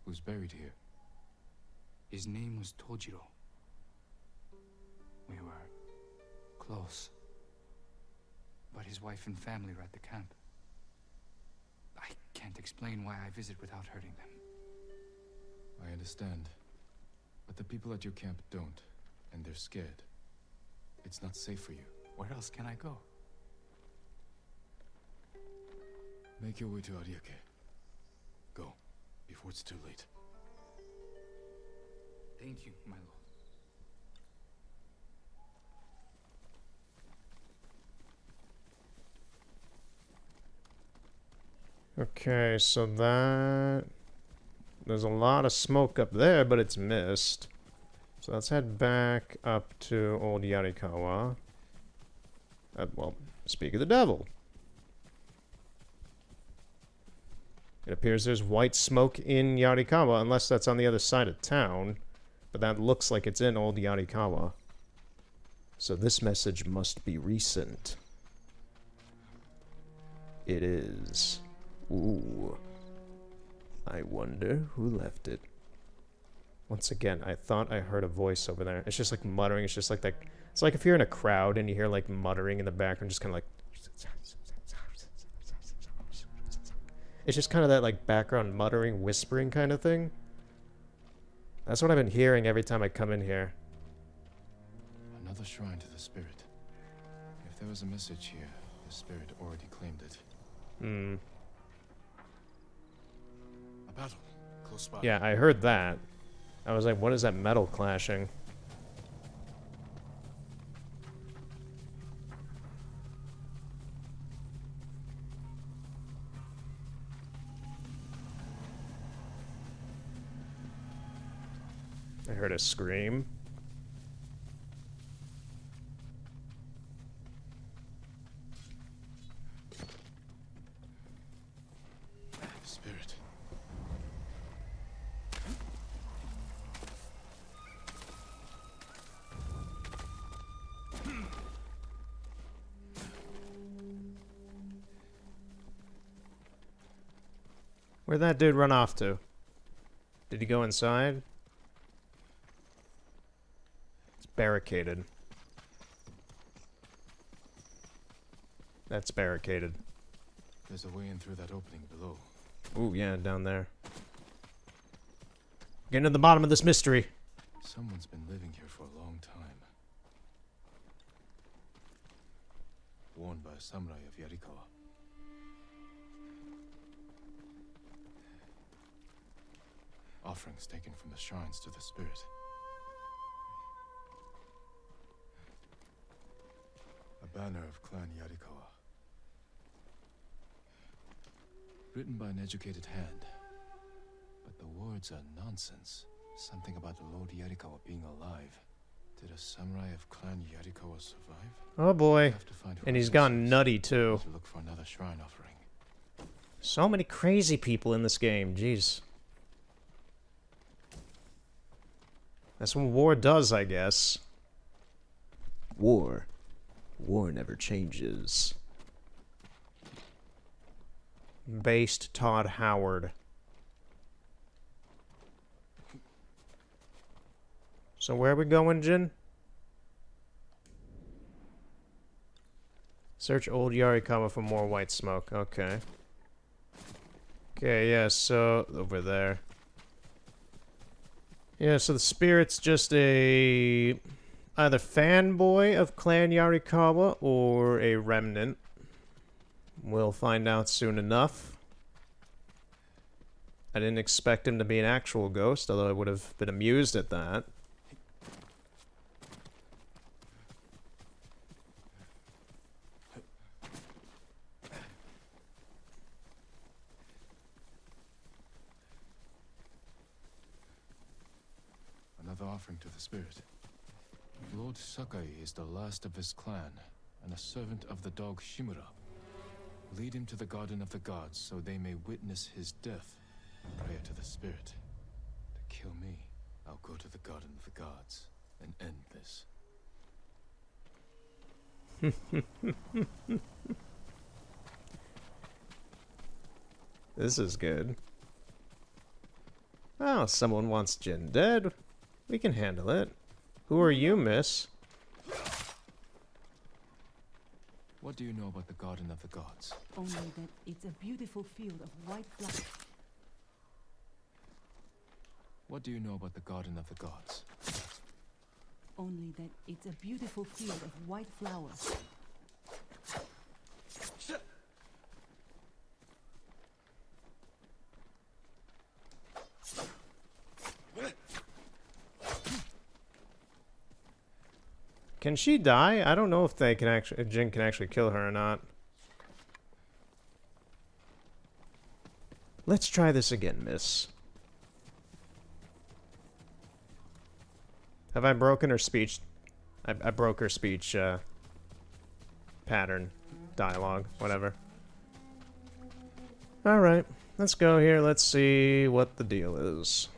Who's buried here? His name was Tojiro. We were close. But his wife and family were at the camp. I can't explain why I visit without hurting them. I understand. But the people at your camp don't, and they're scared. It's not safe for you. Where else can I go? Make your way to Ariake. Go, before it's too late. Thank you, my lord. Okay, so that... There's a lot of smoke up there, but it's mist. So let's head back up to Old Yarikawa. Well, speak of the devil. It appears there's white smoke in Yarikawa, unless that's on the other side of town. But that looks like it's in Old Yarikawa. So this message must be recent. It is. Ooh. I wonder who left it. Once again, I thought I heard a voice over there. It's just like muttering. It's just like that. It's like if you're in a crowd and you hear like muttering in the background, just kind of like. It's just kind of that like background muttering, whispering kind of thing. That's what I've been hearing every time I come in here. Another shrine to the spirit. If there was a message here, the spirit already claimed it. Hmm. A battle. Close by. Yeah, I heard that. I was like, what is that metal clashing? I heard a scream. Spirit. Where'd that dude run off to? Did he go inside? It's barricaded. That's barricaded. There's a way in through that opening below. Ooh, yeah, down there. Getting to the bottom of this mystery. Someone's been living here for a long time. Worn by a samurai of Yarikawa. Offerings taken from the shrines to the spirit. A banner of Clan Yarikawa. Written by an educated hand. But the words are nonsense. Something about the Lord Yarikawa being alive. Did a samurai of Clan Yarikawa survive? Oh boy. Have to find And he's whoever gone this is. nutty too. To look for another shrine offering. So many crazy people in this game, jeez. That's what war does, I guess. War. War never changes. Based Todd Howard. So where are we going, Jin? Search old Yarikawa for more white smoke. Okay. Okay, yeah, so over there. Yeah, so the spirit's just a either fanboy of Clan Yarikawa or a remnant. We'll find out soon enough. I didn't expect him to be an actual ghost, although I would have been amused at that. Another offering to the spirit. Lord Sakai is the last of his clan, and a servant of the dog Shimura. Lead him to the Garden of the Gods, so they may witness his death. Prayer to the spirit. To kill me, I'll go to the Garden of the Gods and end this. This is good. Oh, someone wants Jin dead. We can handle it. Who are you, miss? What do you know about the Garden of the Gods? Only that it's a beautiful field of white flowers. What do you know about the Garden of the Gods? Only that it's a beautiful field of white flowers. Can she die? I don't know if they can actually, if Jin can actually kill her or not. Let's try this again, miss. Have I broken her speech? I broke her speech, pattern, dialogue, whatever. Alright, let's go here. Let's see what the deal is.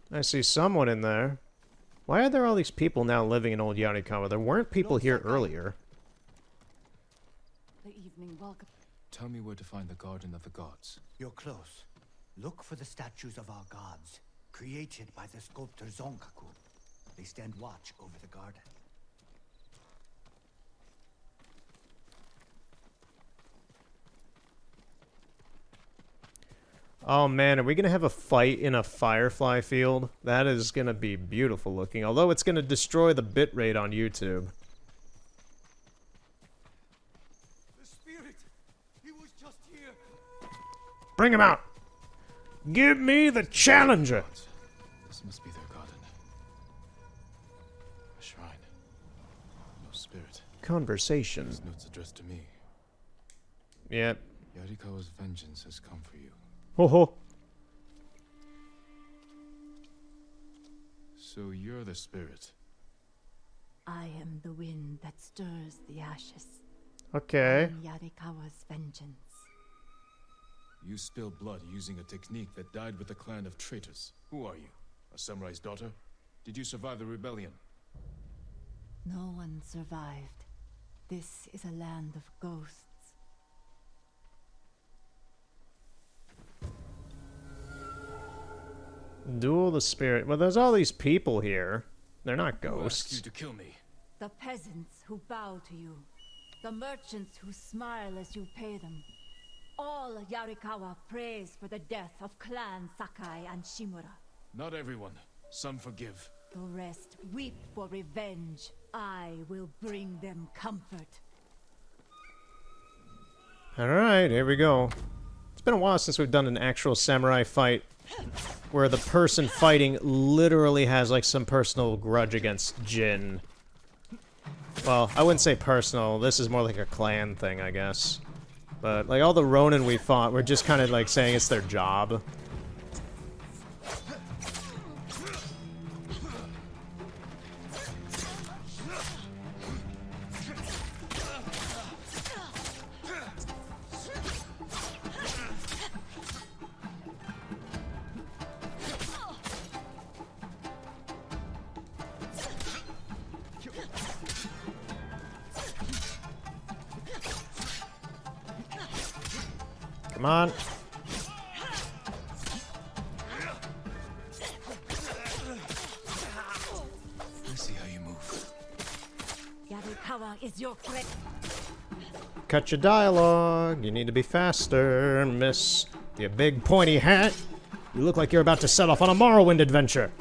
I see someone in there. Why are there all these people now living in old Yarikawa? There weren't people here earlier. The evening welcome. Tell me where to find the Garden of the Gods. You're close. Look for the statues of our gods, created by the sculptor Zonkaku. They stand watch over the garden. Oh man, are we gonna have a fight in a firefly field? That is gonna be beautiful looking, although it's gonna destroy the bitrate on YouTube. The spirit! He was just here! Bring him out! Give me the challenger! This must be their garden. A shrine. No spirit. Conversation. These notes addressed to me. Yep, Yarikawa's vengeance has come for you. Ho ho. So you're the spirit. I am the wind that stirs the ashes. Okay. I am Yarikawa's vengeance. You spilled blood using a technique that died with a clan of traitors. Who are you? A samurai's daughter? Did you survive the rebellion? No one survived. This is a land of ghosts. Duel the spirit. Well, there's all these people here. They're not Who asked you ghosts. to kill me? The peasants who bow to you. The merchants who smile as you pay them. All Yarikawa prays for the death of Clan Sakai and Shimura. Not everyone. Some forgive. The rest weep for revenge. I will bring them comfort. Alright, here we go. It's been a while since we've done an actual samurai fight where the person fighting literally has like some personal grudge against Jin. Well, I wouldn't say personal. This is more like a clan thing, I guess. But like all the Ronin we fought, we're just kind of like saying it's their job. Come on. Let's see how you move. Yarikawa is your friend. Cut your dialogue. You need to be faster, miss. You big pointy hat. You look like you're about to set off on a Morrowind adventure.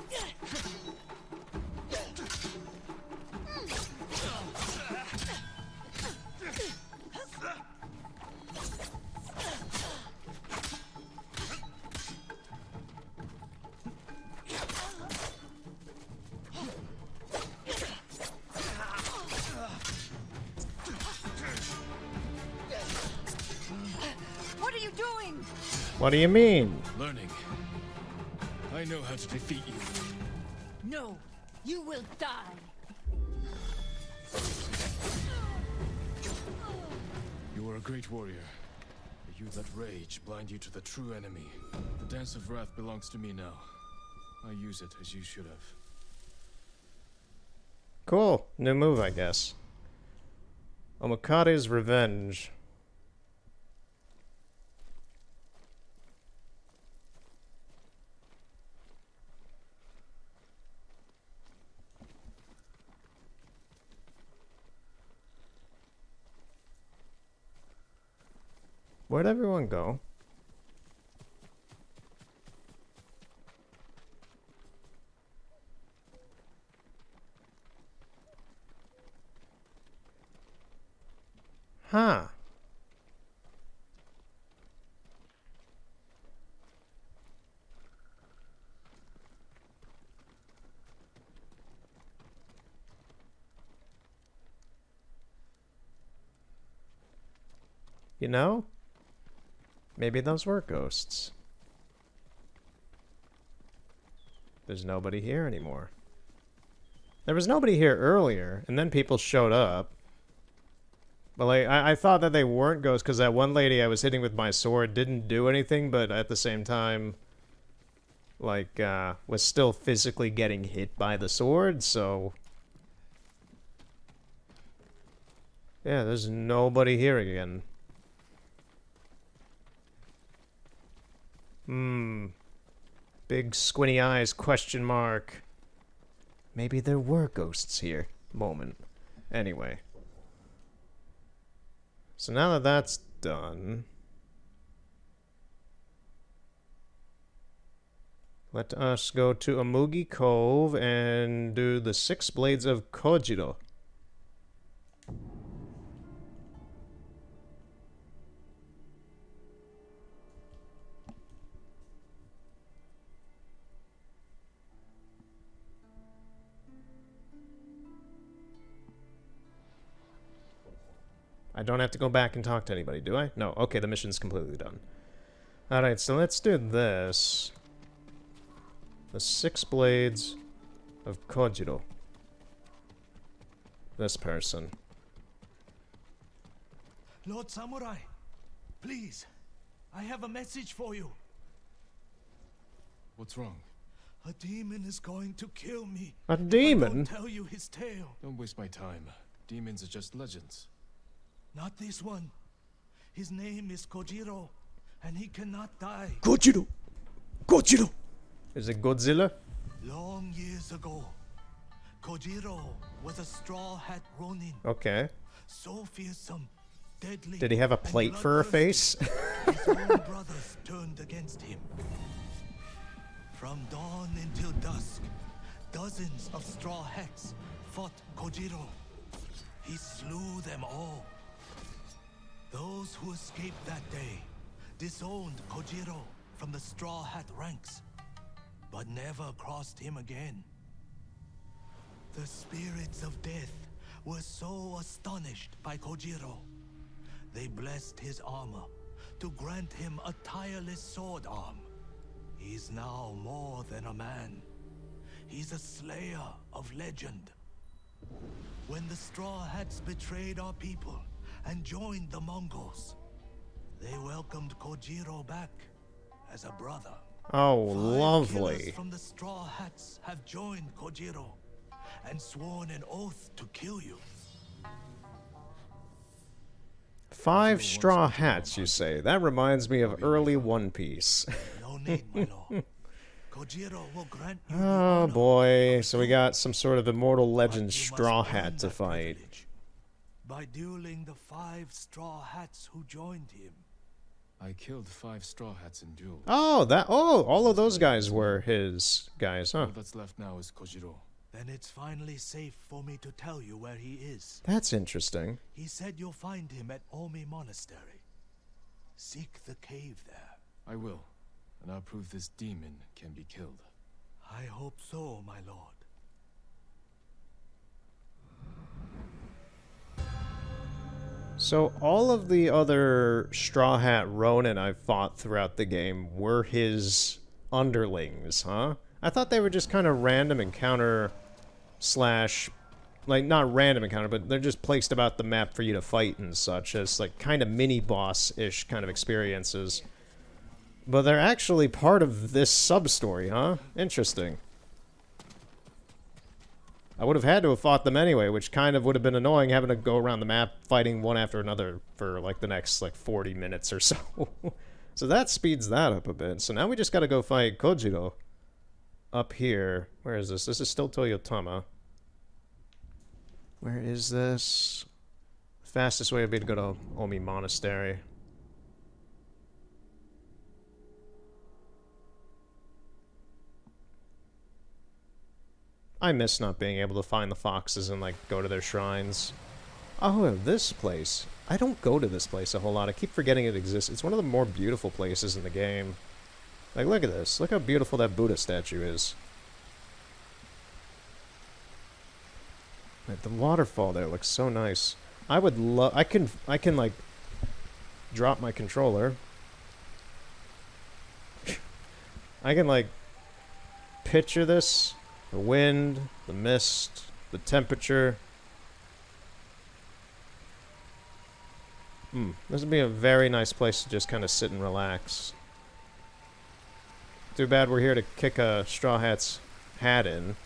What are you doing? What do you mean? Learning. I know how to defeat you. No, you will die. You are a great warrior. But you let rage blind you to the true enemy. The Dance of Wrath belongs to me now. I use it as you should have. Cool. New move, I guess. Omokade's Revenge. Where'd everyone go? Huh. You know? Maybe those were ghosts. There's nobody here anymore. There was nobody here earlier, and then people showed up. But like, I thought that they weren't ghosts because that one lady I was hitting with my sword didn't do anything, but at the same time, like, was still physically getting hit by the sword, so... Yeah, there's nobody here again. Big squinty eyes, question mark. Maybe there were ghosts here. Moment. Anyway. So now that that's done... let us go to Amugi Cove and do the 6 Blades of Kojiro. I don't have to go back and talk to anybody, do I? No. Okay, the mission's completely done. Alright, so let's do this. The 6 blades of Kojiro. This person. Lord Samurai, please, I have a message for you. What's wrong? A demon is going to kill me. A if I demon? don't tell you his tale. Don't waste my time. Demons are just legends. Not this one. His name is Kojiro, and he cannot die. Kojiro! Kojiro! Is it Godzilla? Long years ago, Kojiro was a straw hat ronin. Okay. So fearsome, deadly. Did he have a and plate for a bloodthirsty, face? his own brothers turned against him. From dawn until dusk, dozens of straw hats fought Kojiro. He slew them all. Those who escaped that day disowned Kojiro from the straw hat ranks, but never crossed him again. The spirits of death were so astonished by Kojiro, they blessed his armor to grant him a tireless sword arm. He's now more than a man. He's a slayer of legend. When the Straw Hats betrayed our people and joined the Mongols, they welcomed Kojiro back as a brother. Oh, 5 lovely. killers from the Straw Hats have joined Kojiro and sworn an oath to kill you. 5 straw hats, you say? That reminds me of early One Piece. No need, my lord. Kojiro will grant you the Oh honor boy, of so we got some sort of immortal legend But you straw must earn hat to that fight. privilege by dueling the 5 Straw Hats who joined him. I killed 5 straw hats in duel. Oh, all of those guys were his guys, huh? All that's left now is Kojiro. Then it's finally safe for me to tell you where he is. That's interesting. He said you'll find him at Omi Monastery. Seek the cave there. I will, and I'll prove this demon can be killed. I hope so, my lord. So all of the other Straw Hat Ronin I've fought throughout the game were his underlings, huh? I thought they were just kind of random encounter slash... Like, not random encounter, but they're just placed about the map for you to fight and such, as like kind of mini-boss-ish kind of experiences. But they're actually part of this sub-story, huh? Interesting. I would have had to have fought them anyway, which kind of would have been annoying having to go around the map fighting one after another for like the next like 40 minutes or so. So that speeds that up a bit. So now we just gotta go fight Kojiro up here. Where is this? This is still Toyotama. Where is this? The fastest way would be to go to Omi Monastery. I miss not being able to find the foxes and, like, go to their shrines. Oh, this place. I don't go to this place a whole lot. I keep forgetting it exists. It's one of the more beautiful places in the game. Like, look at this. Look how beautiful that Buddha statue is. Like, the waterfall there looks so nice. I would love... I can, like, drop my controller. I can, like, picture this... The wind, the mist, the temperature. This would be a very nice place to just kind of sit and relax. Too bad we're here to kick a Straw Hat's hat in.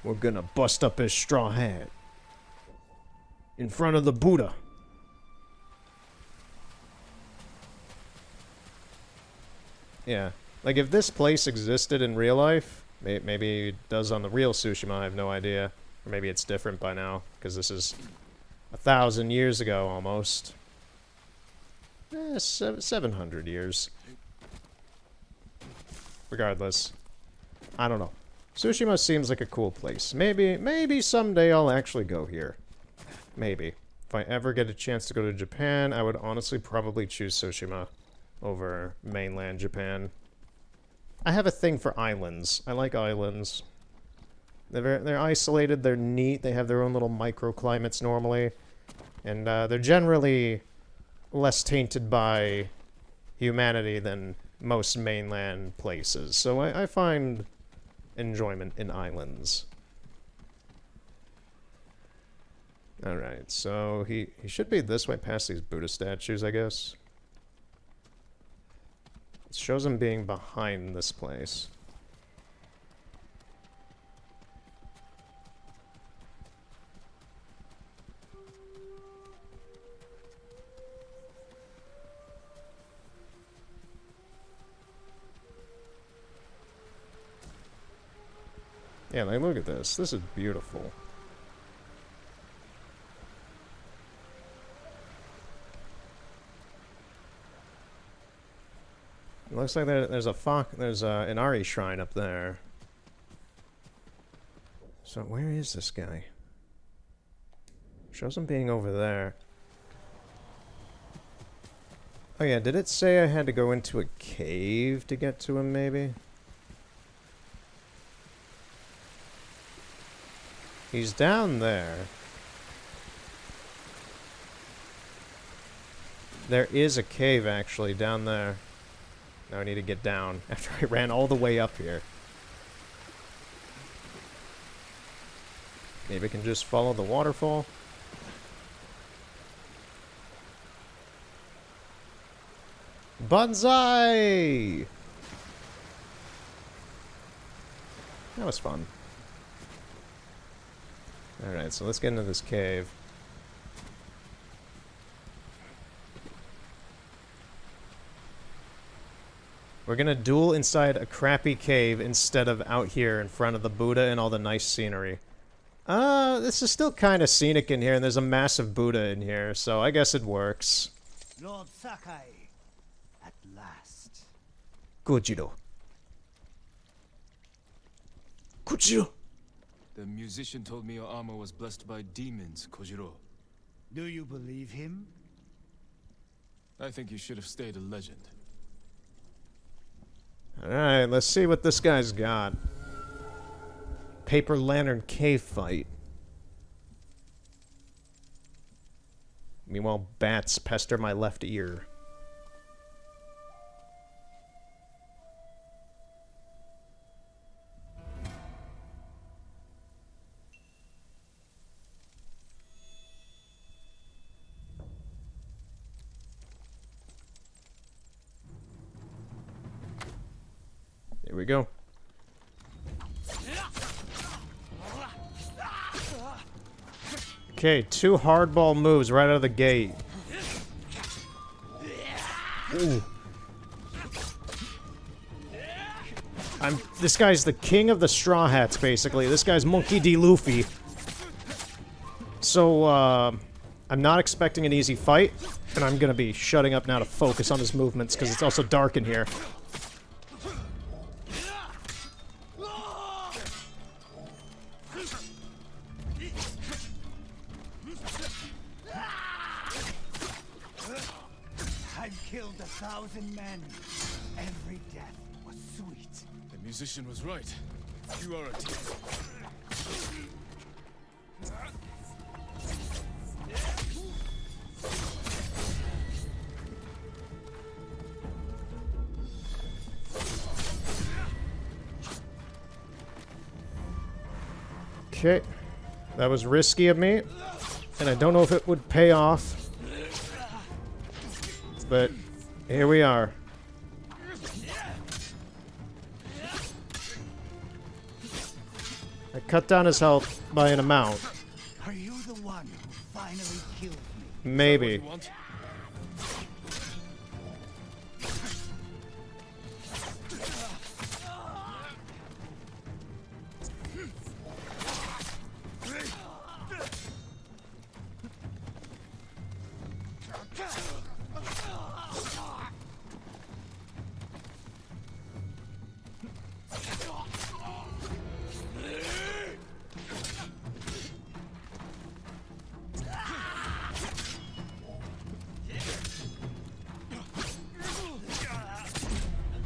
We're gonna bust up his straw hat. In front of the Buddha. Yeah. Like, if this place existed in real life... Maybe it does on the real Tsushima, I have no idea. Or maybe it's different by now, because this is 1,000 years ago, almost. 700 years. Regardless. I don't know. Tsushima seems like a cool place. Maybe someday I'll actually go here. Maybe. If I ever get a chance to go to Japan, I would honestly probably choose Tsushima over mainland Japan. I have a thing for islands. I like islands. They're isolated, they're neat, they have their own little microclimates normally. And they're generally less tainted by humanity than most mainland places. So I find enjoyment in islands. Alright, so he should be this way past these Buddha statues, I guess. It shows him being behind this place. Yeah, like, look at this. This is beautiful. It looks like there's an Ari shrine up there. So where is this guy? Shows him being over there. Oh yeah, did it say I had to go into a cave to get to him, maybe? He's down there. There is a cave, actually, down there. Now I need to get down after I ran all the way up here. Maybe I can just follow the waterfall. Banzai! That was fun. Alright, so let's get into this cave. We're gonna duel inside a crappy cave instead of out here in front of the Buddha and all the nice scenery. This is still kind of scenic in here, and there's a massive Buddha in here, so I guess it works. Lord Sakai, at last. Kojiro. Kojiro! The musician told me your armor was blessed by demons, Kojiro. Do you believe him? I think you should have stayed a legend. Alright, let's see what this guy's got. Paper Lantern Cave Fight. Meanwhile, bats pester my left ear. Here we go. Okay, 2 hardball moves right out of the gate. Ooh. This guy's the king of the Straw Hats, basically. This guy's Monkey D. Luffy. So, I'm not expecting an easy fight, and I'm gonna be shutting up now to focus on his movements, because it's also dark in here. I've killed 1,000 men. Every death was sweet. The musician was right. You are a team. Okay. That was risky of me, and I don't know if it would pay off. But here we are. I cut down his health by an amount. Are you the one who finally killed me? Maybe.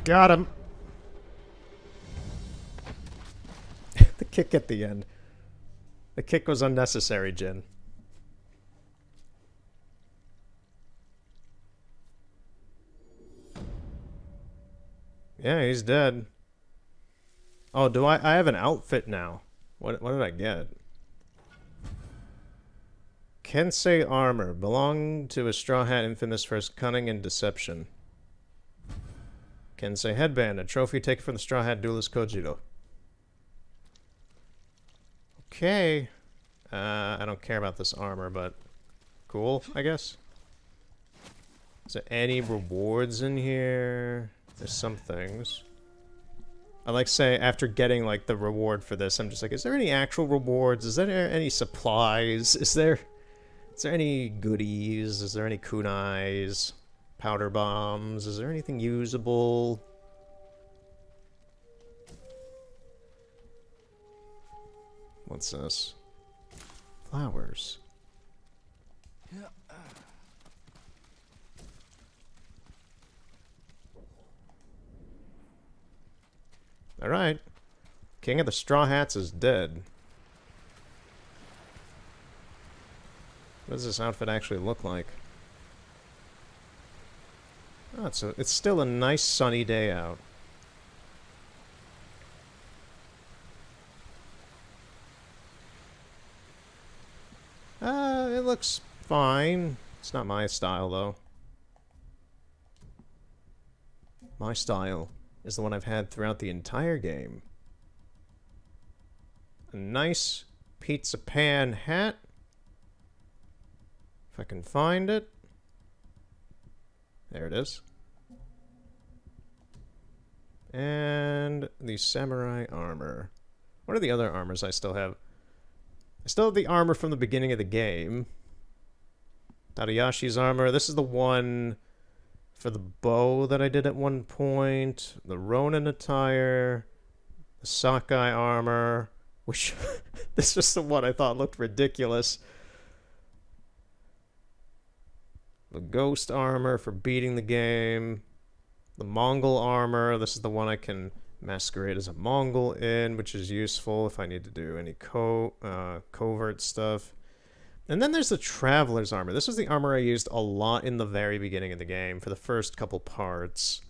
Got him. The kick at the end. The kick was unnecessary, Jin. Yeah, he's dead. Oh, do I have an outfit now. What did I get? Kensei armor. Belonged to a straw hat infamous for his cunning and deception. Kensei headband. A trophy taken from the straw hat duelist Kojiro. Okay. I don't care about this armor, but cool, I guess. Is there any rewards in here? There's some things. I like say after getting like the reward for this, I'm just like, is there any actual rewards? Is there any supplies? Is there any goodies? Is there any kunais? Powder bombs? Is there anything usable? What's this? Flowers. Alright. King of the Straw Hats is dead. What does this outfit actually look like? Oh, it's still a nice sunny day out. It looks fine. It's not my style, though. My style is the one I've had throughout the entire game. A nice pizza pan hat. If I can find it. There it is. And the samurai armor. What are the other armors I still have? I still have the armor from the beginning of the game. Tadayashi's armor. This is the one for the bow that I did at one point. The Ronin attire. The Sakai armor. Which, this was the one I thought looked ridiculous. The Ghost armor for beating the game. The Mongol armor. This is the one I can masquerade as a Mongol in, which is useful if I need to do any covert stuff. And then there's the Traveler's armor. This was the armor I used a lot in the very beginning of the game for the first couple parts.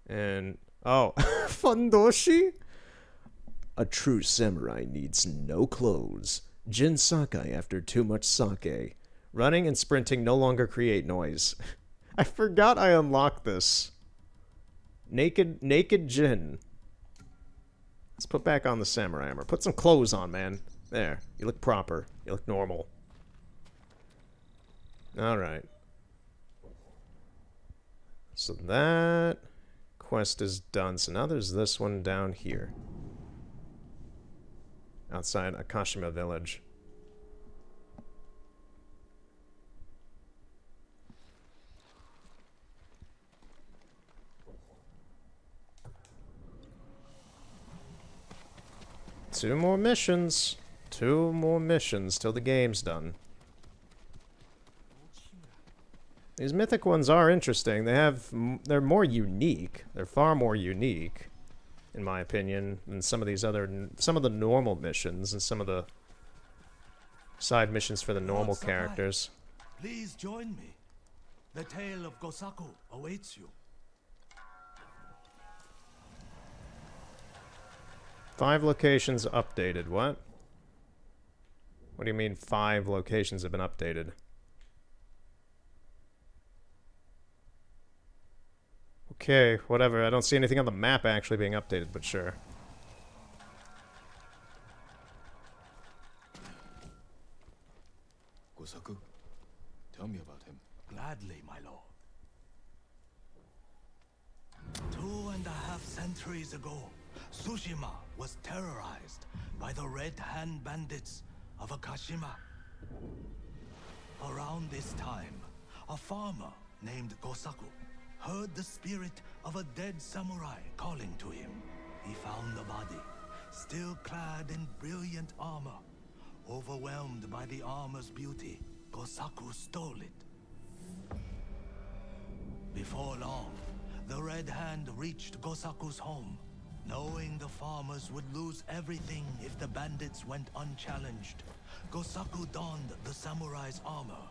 And, oh, Fundoshi? A true samurai needs no clothes. Jin Sakai after too much sake. Running and sprinting no longer create noise. I forgot I unlocked this. Naked Jin. Let's put back on the samurai armor. Put some clothes on, man. There. You look proper. You look normal. Alright. So that quest is done. So now there's this one down here. Outside Akashima Village. Two more missions. Two more missions till the game's done. These mythic ones are interesting. They're more unique. They're far more unique, in my opinion, than some of the normal missions and some of the side missions for the normal characters. Please join me. The tale of Gosaku awaits you. 5 locations updated. What? What do you mean 5 locations have been updated? Okay, whatever. I don't see anything on the map actually being updated, but sure. Gosaku, tell me about him. Gladly, my lord. 2.5 centuries ago, Tsushima was terrorized by the Red Hand bandits of Akashima. Around this time, a farmer named Gosaku heard the spirit of a dead samurai calling to him. He found the body, still clad in brilliant armor. Overwhelmed by the armor's beauty, Gosaku stole it. Before long, the Red Hand reached Gosaku's home. Knowing the farmers would lose everything if the bandits went unchallenged, Gosaku donned the samurai's armor.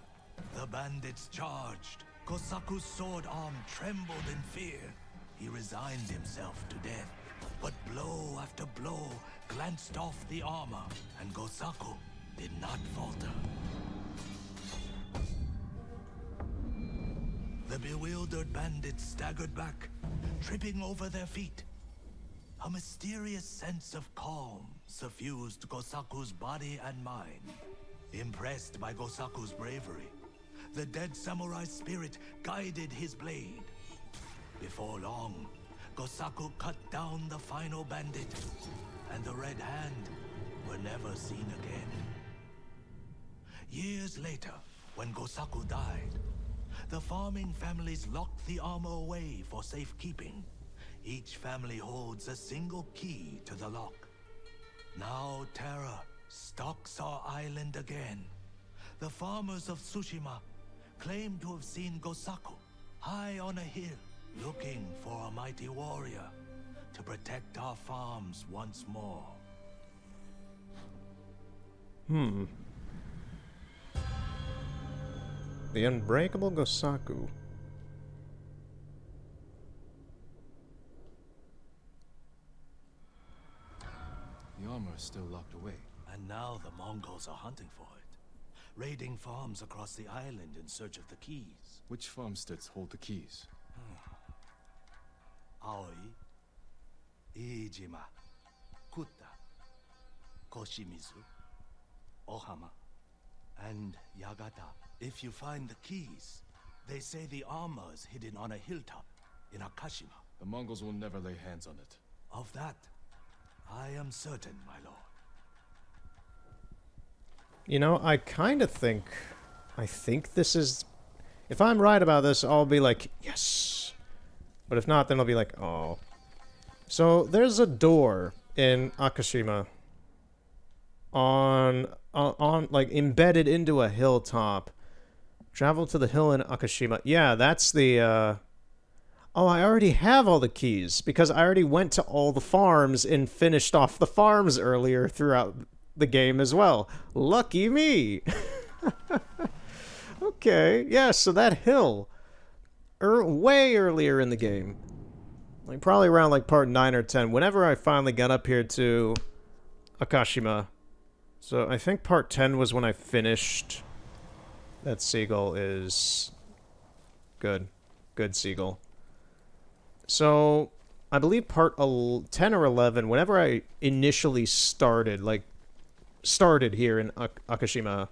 The bandits charged. Gosaku's sword arm trembled in fear. he resigned himself to death. But blow after blow glanced off the armor, and Gosaku did not falter. The bewildered bandits staggered back, tripping over their feet. A mysterious sense of calm suffused Gosaku's body and mind. Impressed by Gosaku's bravery, the dead samurai's spirit guided his blade. Before long, Gosaku cut down the final bandit, and the Red Hand were never seen again. Years later, when Gosaku died, the farming families locked the armor away for safekeeping. Each family holds a single key to the lock. Now terror stalks our island again. The farmers of Tsushima claim to have seen Gosaku high on a hill, looking for a mighty warrior to protect our farms once more. The Unbreakable Gosaku. The armor is still locked away. And now the Mongols are hunting for it, raiding farms across the island in search of the keys. Which farmsteads hold the keys? Aoi, Iijima, Kuta, Koshimizu, Ohama, and Yagata. If you find the keys, they say the armor is hidden on a hilltop in Akashima. The Mongols will never lay hands on it. Of that, I am certain, my lord. You know, I kind of think... I think this is... If I'm right about this, I'll be like, yes! But if not, then I'll be like, oh. So, there's a door in Akashima on like, embedded into a hilltop. Travel to the hill in Akashima. Yeah, that's the, Oh, I already have all the keys, because I already went to all the farms and finished off the farms earlier throughout the game as well. Lucky me! Okay, yeah, so that hill. Way earlier in the game. Like, probably around, like, part 9 or 10. Whenever I finally got up here to Akashima. So, I think part 10 was when I finished. That seagull is... good. Good seagull. So, I believe part 10 or 11, whenever I initially started, like, started here in Akashima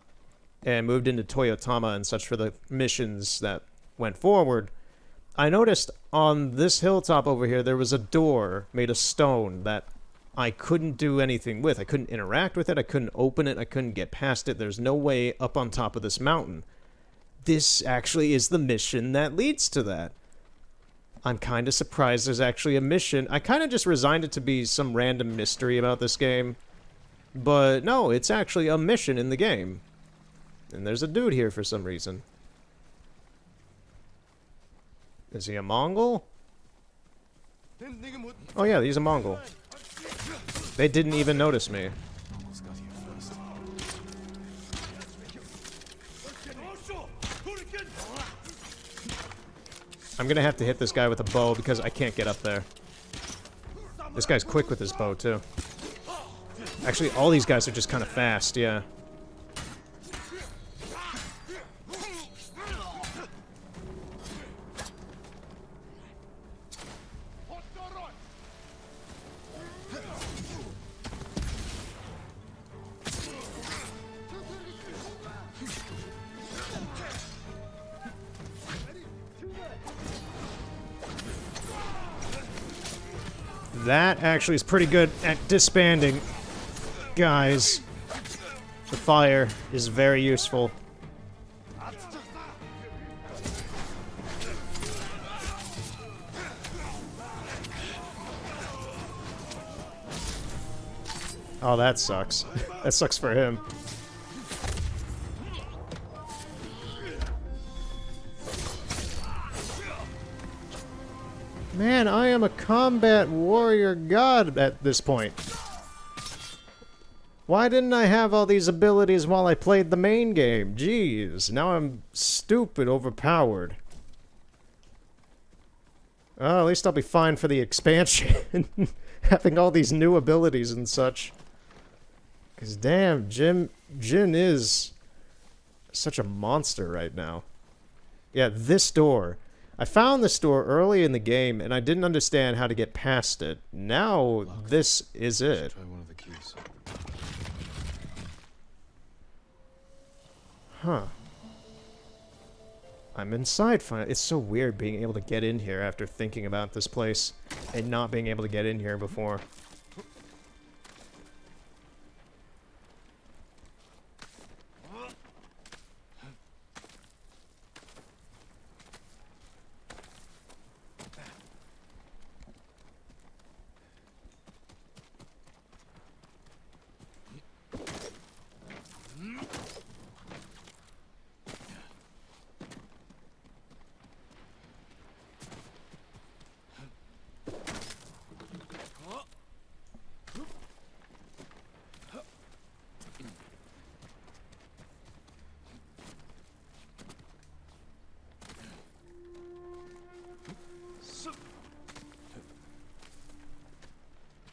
and moved into Toyotama and such for the missions that went forward, I noticed on this hilltop over here there was a door made of stone that I couldn't do anything with. I couldn't interact with it, I couldn't open it, I couldn't get past it. There's no way up on top of this mountain. This actually is the mission that leads to that. I'm kind of surprised there's actually a mission. I kind of just resigned it to be some random mystery about this game. But no, it's actually a mission in the game. And there's a dude here for some reason. Is he a Mongol? Oh yeah, he's a Mongol. They didn't even notice me. Almost got here first. I'm gonna have to hit this guy with a bow because I can't get up there. This guy's quick with his bow, too. Actually, all these guys are just kind of fast, yeah. That actually is pretty good at disbanding guys. The fire is very useful. Oh, that sucks. That sucks for him. Man, I am a combat warrior god at this point. Why didn't I have all these abilities while I played the main game? Jeez, now I'm stupid overpowered. Oh, at least I'll be fine for the expansion. Having all these new abilities and such. Because damn, Jin is such a monster right now. Yeah, this door. I found this door early in the game, and I didn't understand how to get past it. Now, this is it. Try one of the keys. Huh. I'm inside finally. It's so weird being able to get in here after thinking about this place and not being able to get in here before.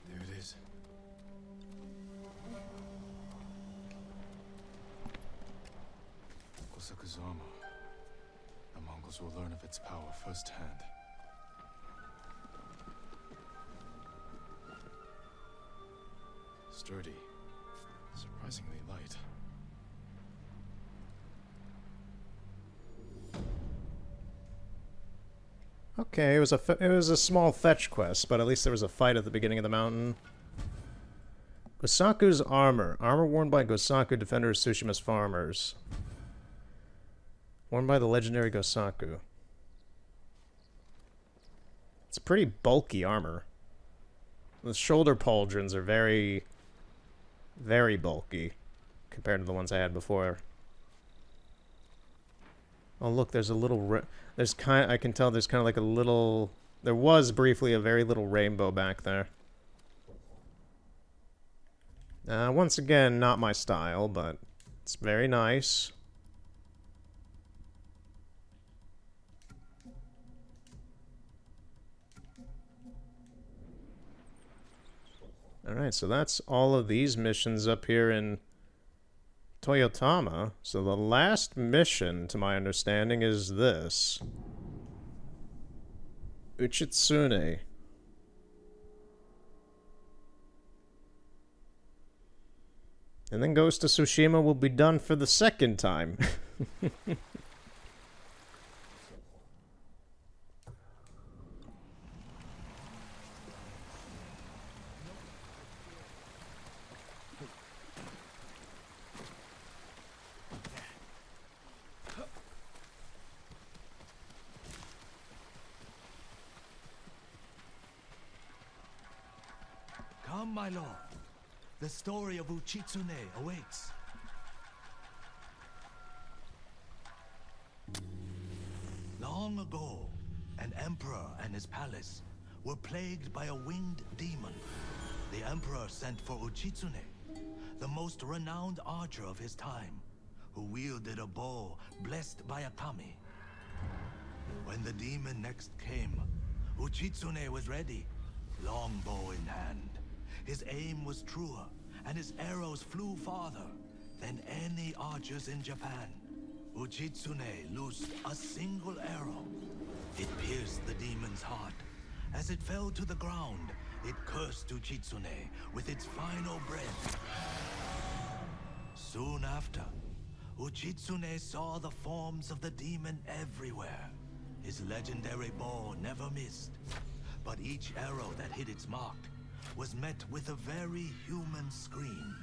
There it is. Kosaku's armor. The Mongols will learn of its power firsthand. Sturdy. Surprisingly light. Okay, it was a small fetch quest, but at least there was a fight at the beginning of the mountain. Gosaku's armor. Armor worn by Gosaku, defender of Tsushima's farmers. Worn by the legendary Gosaku. It's pretty bulky armor. The shoulder pauldrons are very, very bulky compared to the ones I had before. Oh look, there's a little I can tell there's kind of like a little, there was briefly a very little rainbow back there. Once again, not my style, but it's very nice. Alright, so that's all of these missions up here in Toyotama. So the last mission, to my understanding, is this. Uchitsune. And then Ghost of Tsushima will be done for the second time. Come, my lord. The story of Uchitsune awaits. Long ago, an emperor and his palace were plagued by a winged demon. The emperor sent for Uchitsune, the most renowned archer of his time, who wielded a bow blessed by a kami. When the demon next came, Uchitsune was ready, longbow in hand. His aim was truer, and his arrows flew farther than any archers in Japan. Uchitsune loosed a single arrow. It pierced the demon's heart. As it fell to the ground, it cursed Uchitsune with its final breath. Soon after, Uchitsune saw the forms of the demon everywhere. His legendary bow never missed, but each arrow that hit its mark was met with a very human scream.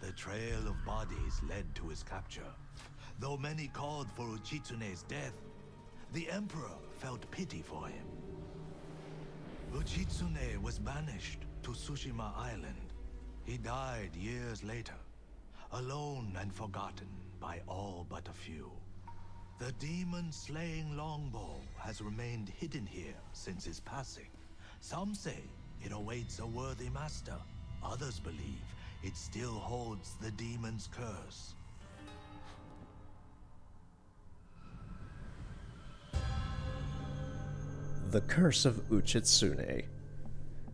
The trail of bodies led to his capture. Though many called for Uchitsune's death, the emperor felt pity for him. Uchitsune was banished to Tsushima Island. He died years later, alone and forgotten by all but a few. The demon-slaying longbow has remained hidden here since his passing. Some say it awaits a worthy master. Others believe it still holds the demon's curse. The Curse of Uchitsune.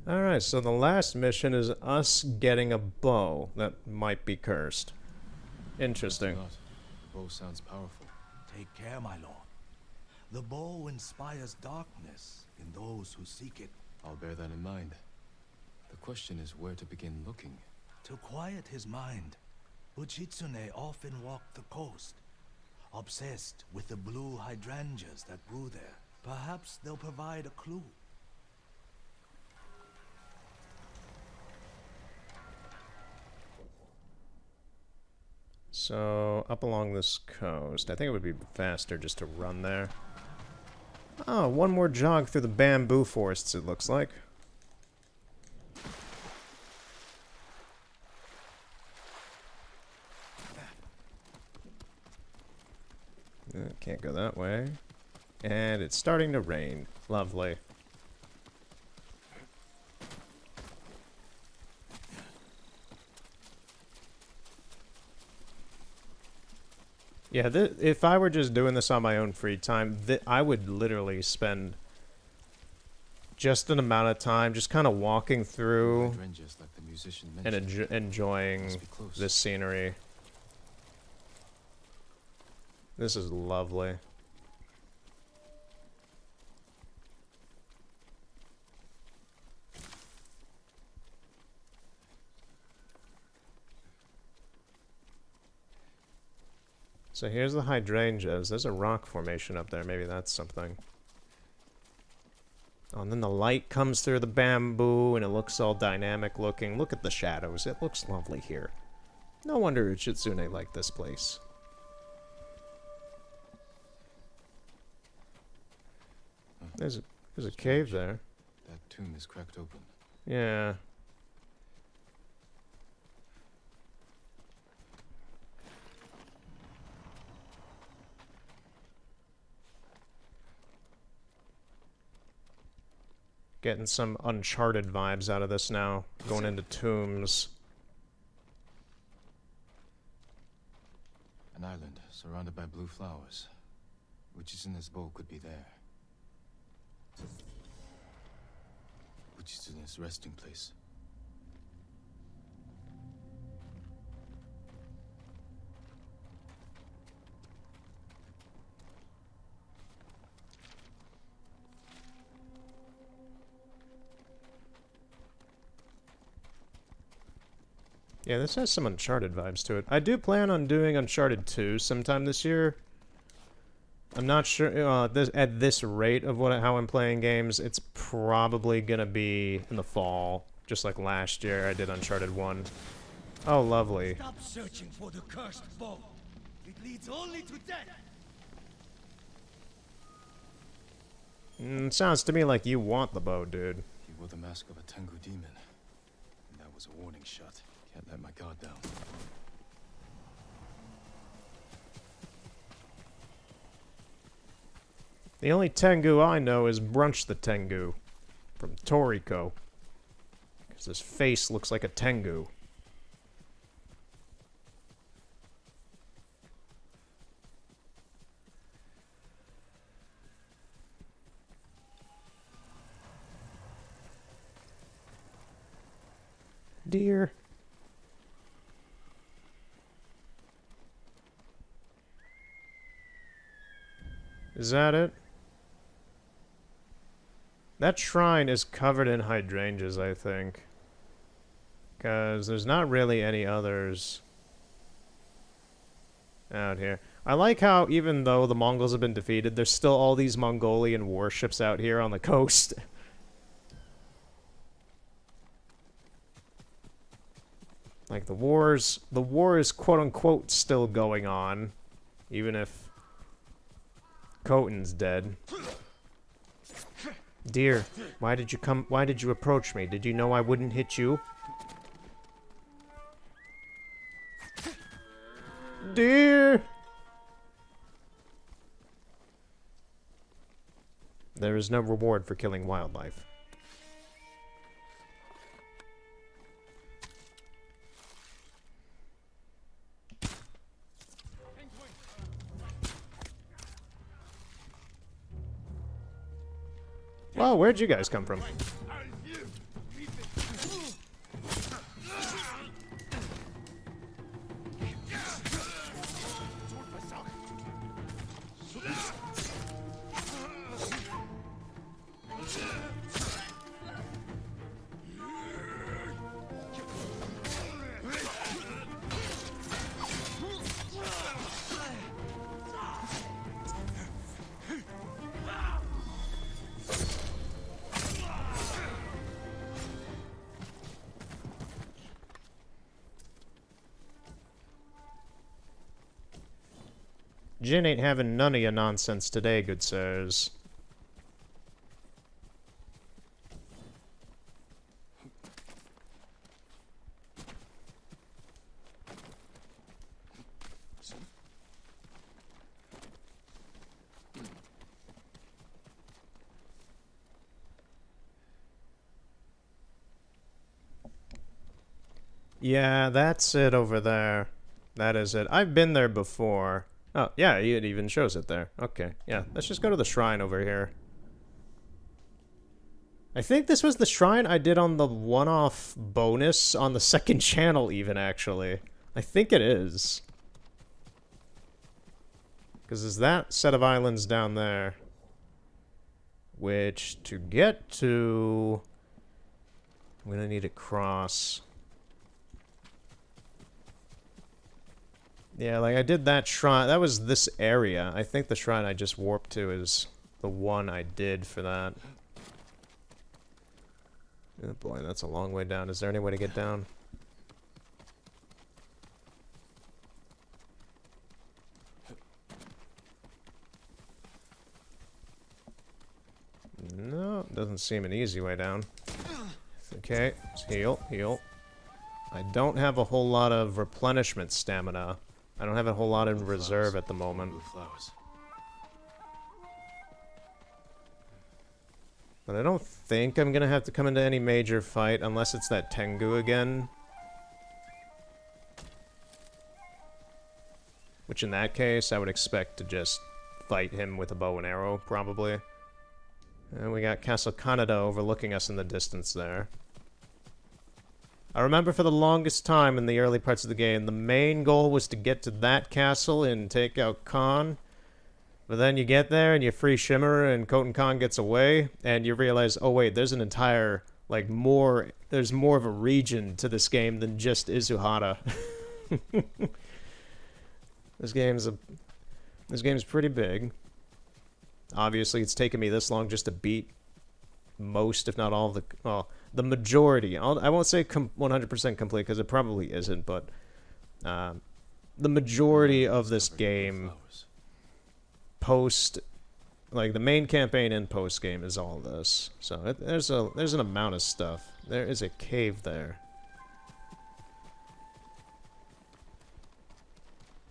Alright, so the last mission is us getting a bow that might be cursed. Interesting. Not. The bow sounds powerful. Take care, my lord. The bow inspires darkness in those who seek it. I'll bear that in mind. The question is where to begin looking. To quiet his mind, Uchitsune often walked the coast, obsessed with the blue hydrangeas that grew there. Perhaps they'll provide a clue. So, up along this coast. I think it would be faster just to run there. Oh, one more jog through the bamboo forests, it looks like. Can't go that way. And it's starting to rain. Lovely. Yeah, if I were just doing this on my own free time, I would literally spend just an amount of time just kind of walking through Like the musician and mentioned. enjoying Must be close. this scenery. This is lovely. So here's the hydrangeas. There's a rock formation up there. Maybe that's something. Oh, and then the light comes through the bamboo and it looks all dynamic looking. Look at the shadows. It looks lovely here. No wonder Uchitsune liked this place. There's a cave there. That tomb is cracked open. Yeah. Getting some Uncharted vibes out of this now. Going into tombs. An island surrounded by blue flowers. Uchitsune's bow could be there. Uchitsune's resting place. Yeah, this has some Uncharted vibes to it. I do plan on doing Uncharted 2 sometime this year. I'm not sure, at this rate of how I'm playing games, it's probably gonna be in the fall, just like last year I did Uncharted 1. Oh, lovely. Stop searching for the cursed bow. It leads only to death. Sounds to me like you want the bow, dude. He wore the mask of a Tengu demon. And that was a warning shot. Can't let my guard down. The only Tengu I know is Brunch the Tengu from Toriko. Because his face looks like a Tengu. Dear. Is that it? That shrine is covered in hydrangeas, I think. Because there's not really any others out here. I like how, even though the Mongols have been defeated, there's still all these Mongolian warships out here on the coast. Like, the war is quote-unquote still going on. Even if Khoten's dead. Dear, why did you approach me? Did you know I wouldn't hit you? Dear! There is no reward for killing wildlife. Well, where'd you guys come from? Jin ain't having none of your nonsense today, good sirs. Yeah, that's it over there. That is it. I've been there before. Oh, yeah, it even shows it there. Okay, yeah. Let's just go to the shrine over here. I think this was the shrine I did on the one-off bonus on the second channel even, actually. I think it is. Because there's that set of islands down there. Which, to get to... I'm gonna need to cross... Yeah, like I did that shrine. That was this area. I think the shrine I just warped to is the one I did for that. Oh boy, that's a long way down. Is there any way to get down? No, doesn't seem an easy way down. Okay, let's heal, heal. I don't have a whole lot of replenishment stamina. I don't have a whole lot in reserve at the moment. But I don't think I'm gonna have to come into any major fight unless it's that Tengu again. Which in that case, I would expect to just fight him with a bow and arrow, probably. And we got Castle Kaneda overlooking us in the distance there. I remember for the longest time in the early parts of the game, the main goal was to get to that castle and take out Khan. But then you get there and you free Shimmer and Koten Khan gets away, and you realize, oh wait, there's an entire, like, there's more of a region to this game than just Izuhara. This game's pretty big. Obviously, it's taken me this long just to beat most, if not all of the, well, the majority. I won't say 100% complete, because it probably isn't, but the majority of this game, post, like the main campaign and post game is all this. So there's an amount of stuff. There is a cave there.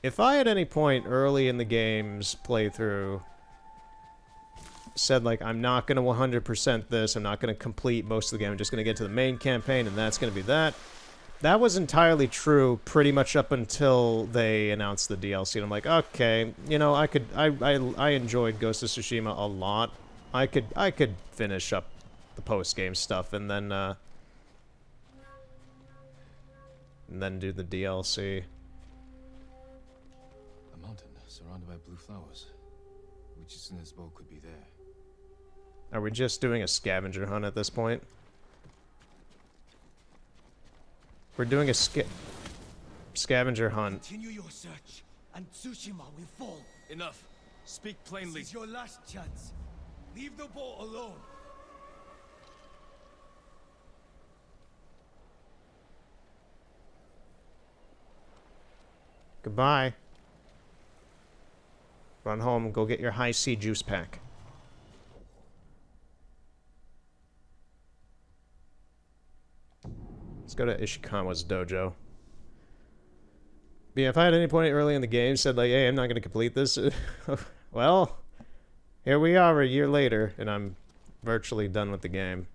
If I at any point early in the game's playthrough said, like, I'm not going to 100% this, I'm not going to complete most of the game, I'm just going to get to the main campaign, and that's going to be that. That was entirely true pretty much up until they announced the DLC, and I'm like, okay, you know, I enjoyed Ghost of Tsushima a lot. I could finish up the post-game stuff, and then do the DLC. A mountain surrounded by blue flowers. Which is in this boat could be there. Are we just doing a scavenger hunt at this point? We're doing a scavenger hunt. Continue your search, and Tsushima will fall. Enough. Speak plainly. This is your last chance. Leave the boat alone. Goodbye. Run home and go get your high C juice pack. Let's go to Ishikawa's dojo. But yeah, if I at any point early in the game said, like, hey, I'm not going to complete this, well, here we are a year later, and I'm virtually done with the game.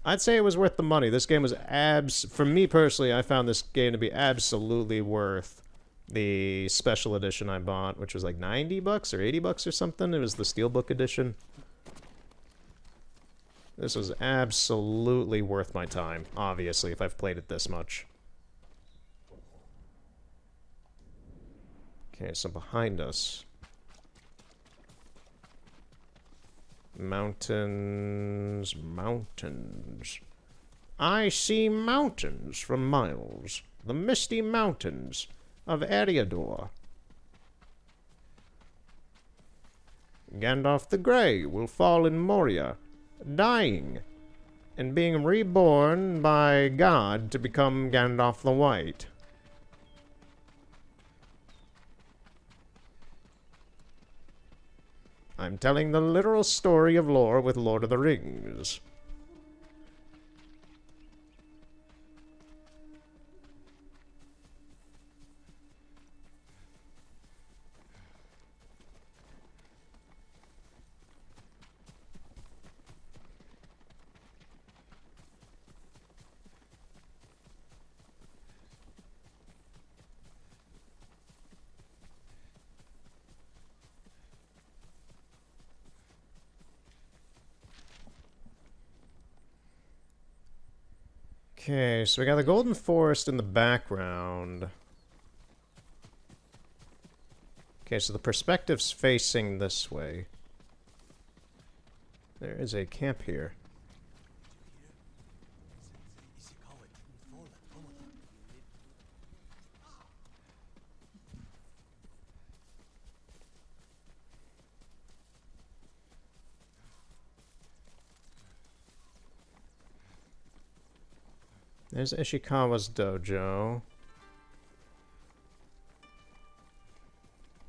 I'd say it was worth the money. This game was for me personally, I found this game to be absolutely worth The special edition I bought, which was like 90 bucks or 80 bucks or something. It was the Steelbook edition. This was absolutely worth my time, obviously, if I've played it this much. Okay, so behind us. Mountains, mountains. I see mountains from miles. The misty mountains of Eriador. Gandalf the Grey will fall in Moria, dying, and being reborn by God to become Gandalf the White. I'm telling the literal story of lore with Lord of the Rings. Okay, so we got the Golden Forest in the background. Okay, so the perspective's facing this way. There is a camp here. There's Ishikawa's dojo.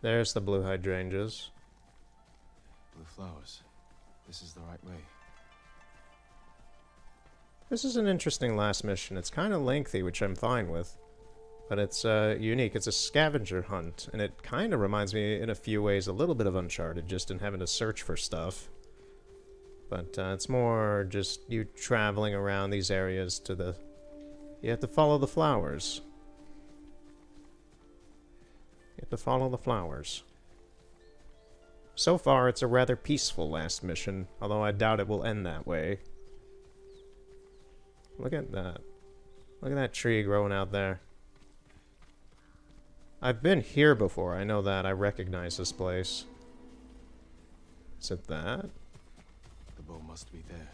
There's the blue hydrangeas. Blue flowers. This is the right way. This is an interesting last mission. It's kind of lengthy, which I'm fine with. But it's unique. It's a scavenger hunt, and it kind of reminds me in a few ways a little bit of Uncharted, just in having to search for stuff. But it's more just you traveling around these areas to the... You have to follow the flowers. You have to follow the flowers. So far, it's a rather peaceful last mission, although I doubt it will end that way. Look at that. Look at that tree growing out there. I've been here before, I know that. I recognize this place. Is it that? The bow must be there.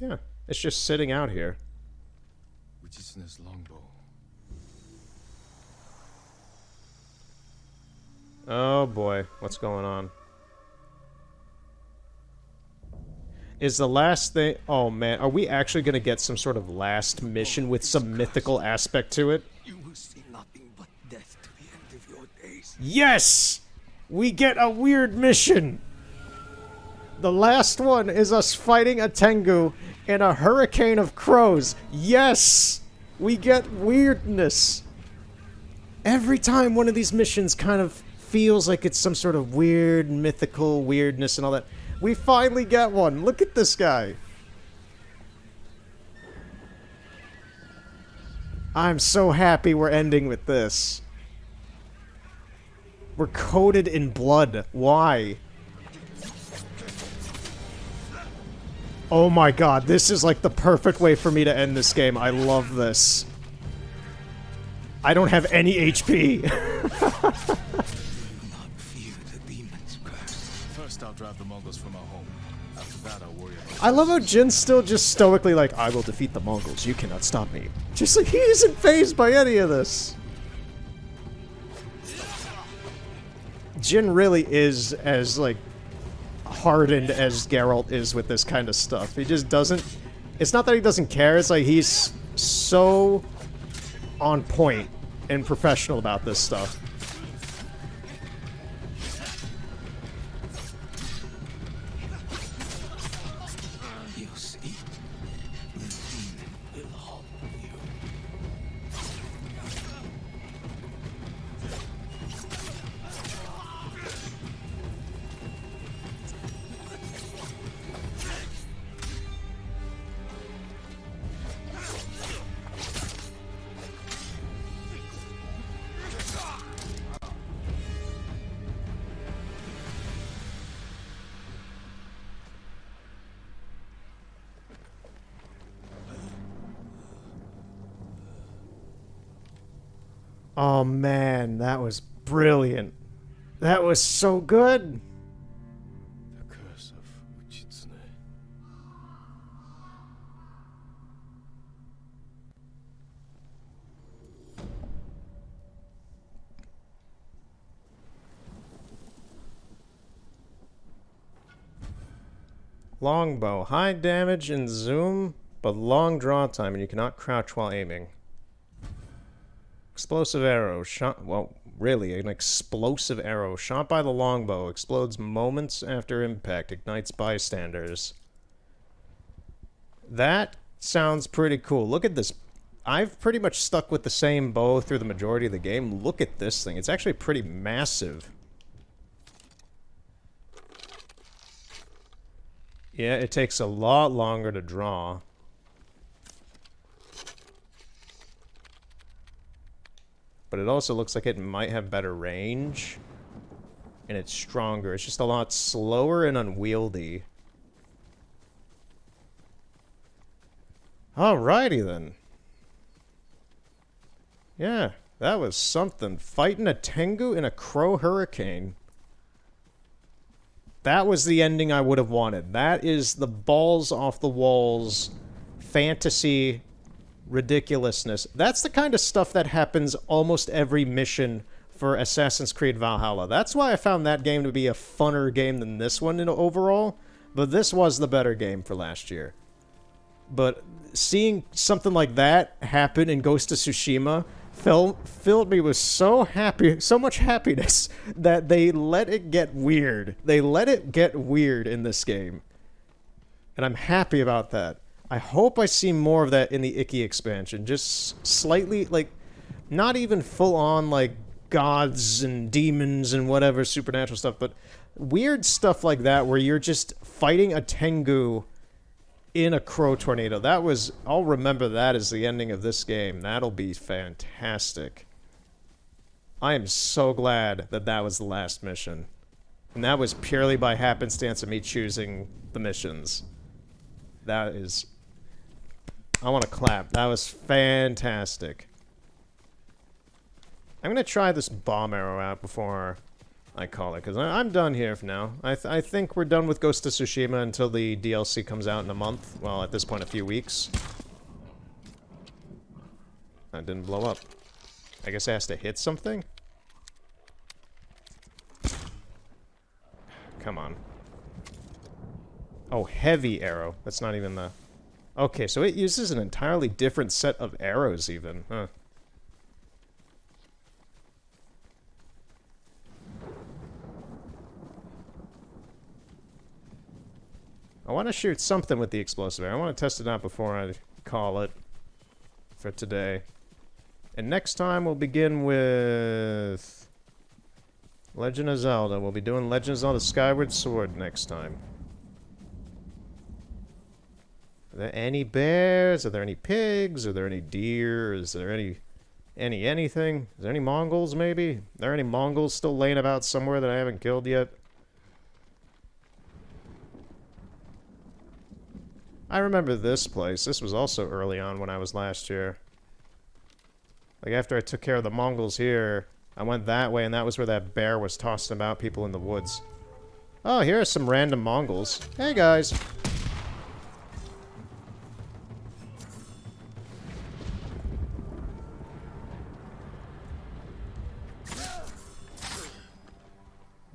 Yeah, it's just sitting out here. Uchizuna's longbow. Oh boy, what's going on? Is the last thing... Oh man, are we actually gonna get some sort of last mission with some mythical aspect to it? You will see nothing but death to the end of your days. Yes! We get a weird mission! The last one is us fighting a Tengu in a hurricane of crows. Yes! We get weirdness. Every time one of these missions kind of feels like it's some sort of weird, mythical weirdness and all that. We finally get one. Look at this guy. I'm so happy we're ending with this. We're coated in blood. Why? Oh my god, this is like the perfect way for me to end this game. I love this. I don't have any HP. First, I'll drive the Mongols from our home. After that, I'll worry about... I love how Jin's still just stoically like, I will defeat the Mongols. You cannot stop me. Just like, he isn't fazed by any of this. Jin really is as, like, hardened as Geralt is with this kind of stuff. He just doesn't... It's not that he doesn't care, it's like he's so on point and professional about this stuff. You see, the demon will haunt you. Oh man, that was brilliant. That was so good. The curse of Uchitsune. Longbow. High damage and zoom, but long draw time, and you cannot crouch while aiming. Explosive arrow. Shot. Well, really, an explosive arrow shot by the longbow explodes moments after impact, ignites bystanders. That sounds pretty cool. Look at this. I've pretty much stuck with the same bow through the majority of the game. Look at this thing. It's actually pretty massive. Yeah, it takes a lot longer to draw. But it also looks like it might have better range. And it's stronger. It's just a lot slower and unwieldy. Alrighty then. Yeah, that was something. Fighting a Tengu in a Crow Hurricane. That was the ending I would have wanted. That is the balls off the walls fantasy ridiculousness. That's the kind of stuff that happens almost every mission for Assassin's Creed Valhalla. That's why I found that game to be a funner game than this one overall. But this was the better game for last year. But seeing something like that happen in Ghost of Tsushima filled me with so much happiness that they let it get weird. They let it get weird in this game. And I'm happy about that. I hope I see more of that in the Icky expansion. Just slightly, like, not even full-on, like, gods and demons and whatever supernatural stuff, but weird stuff like that where you're just fighting a Tengu in a crow tornado. That was... I'll remember that as the ending of this game. That'll be fantastic. I am so glad that that was the last mission. And that was purely by happenstance of me choosing the missions. That is... I want to clap. That was fantastic. I'm going to try this bomb arrow out before I call it, because I'm done here for now. I think we're done with Ghost of Tsushima until the DLC comes out in a month. Well, at this point, a few weeks. That didn't blow up. I guess it has to hit something? Come on. Oh, heavy arrow. That's not even the... Okay, so it uses an entirely different set of arrows even. Huh. I want to shoot something with the explosive arrow. I want to test it out before I call it for today. And next time we'll begin with... Legend of Zelda. We'll be doing Legend of Zelda Skyward Sword next time. Are there any bears? Are there any pigs? Are there any deer? Is there anything? Is there any Mongols, maybe? Are there any Mongols still laying about somewhere that I haven't killed yet? I remember this place. This was also early on when I was last year. Like, after I took care of the Mongols here, I went that way, and that was where that bear was tossing about people in the woods. Oh, here are some random Mongols. Hey, guys.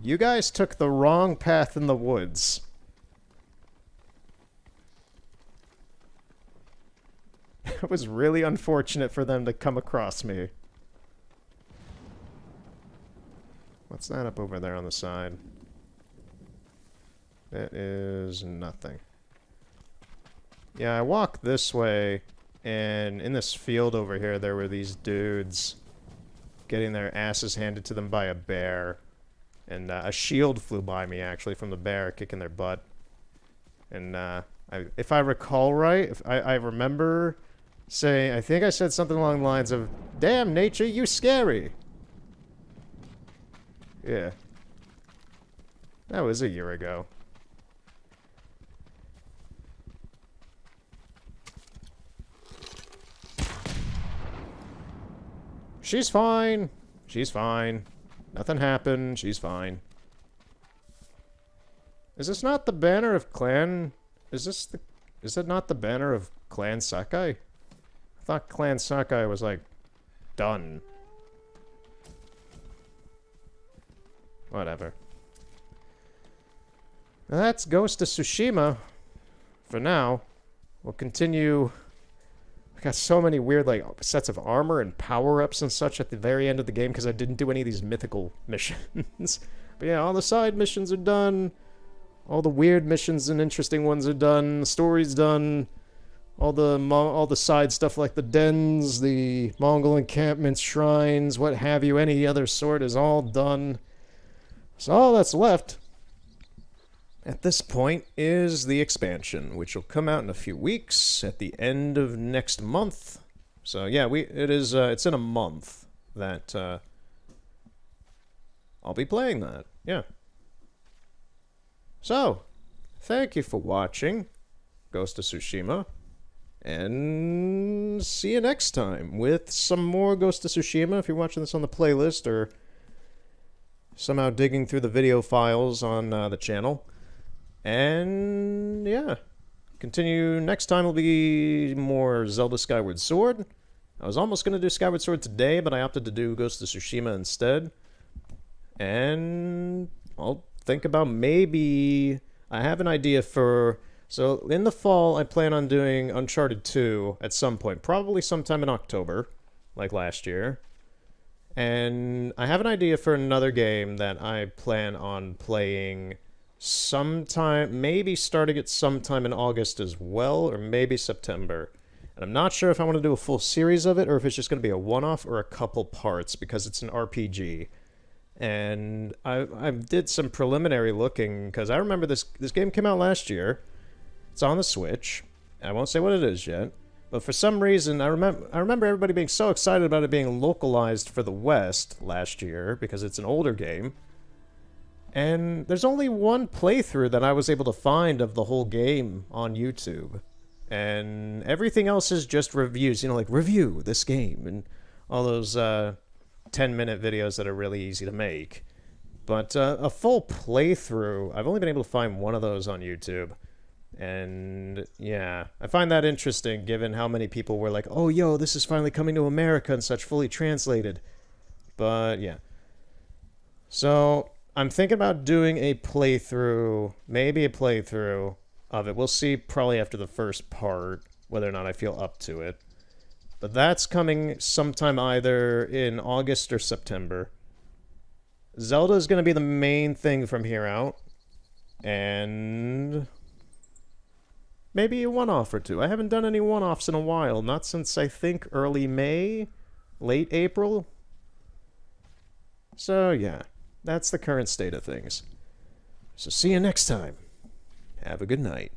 You guys took the wrong path in the woods. It was really unfortunate for them to come across me. What's that up over there on the side? That is nothing. Yeah, I walked this way, and in this field over here, there were these dudes getting their asses handed to them by a bear. And a shield flew by me, actually, from the bear, kicking their butt. And if I recall right, if I remember saying, I think I said something along the lines of, "Damn, nature, you scary." Yeah. That was a year ago. She's fine. She's fine. Nothing happened. She's fine. Is this not the banner of Clan... Is it not the banner of Clan Sakai? I thought Clan Sakai was, like, done. Whatever. Now that's Ghost of Tsushima. For now. We'll continue... I got so many weird, like, sets of armor and power-ups and such at the very end of the game because I didn't do any of these mythical missions. But yeah, all the side missions are done. All the weird missions and interesting ones are done. The story's done. All the side stuff like the dens, the Mongol encampments, shrines, what have you, any other sort is all done. So all that's left at this point is the expansion, which will come out in a few weeks at the end of next month. So yeah, it's in a month that I'll be playing that. Yeah. So, thank you for watching Ghost of Tsushima, and see you next time with some more Ghost of Tsushima if you're watching this on the playlist or somehow digging through the video files on the channel. And yeah, continue. Next time will be more Zelda Skyward Sword. I was almost going to do Skyward Sword today, but I opted to do Ghost of Tsushima instead. And I'll think about maybe... I have an idea for... So, in the fall, I plan on doing Uncharted 2 at some point. Probably sometime in October, like last year. And I have an idea for another game that I plan on playing sometime... Maybe starting it sometime in August as well, or maybe September. And I'm not sure if I want to do a full series of it, or if it's just going to be a one-off or a couple parts, because it's an RPG. And I did some preliminary looking, because I remember this game came out last year. It's on the Switch. I won't say what it is yet. But for some reason, I remember everybody being so excited about it being localized for the West last year, because it's an older game. And there's only one playthrough that I was able to find of the whole game on YouTube. And everything else is just reviews, you know, like, review this game, and all those 10-minute videos that are really easy to make. But a full playthrough, I've only been able to find one of those on YouTube. And yeah, I find that interesting given how many people were like, oh, yo, this is finally coming to America and such, fully translated. But yeah. So I'm thinking about doing a playthrough, maybe a playthrough of it. We'll see probably after the first part whether or not I feel up to it. But that's coming sometime either in August or September. Zelda is going to be the main thing from here out. And maybe a one-off or two. I haven't done any one-offs in a while. Not since, I think, early May? Late April? So, yeah. That's the current state of things. So see you next time. Have a good night.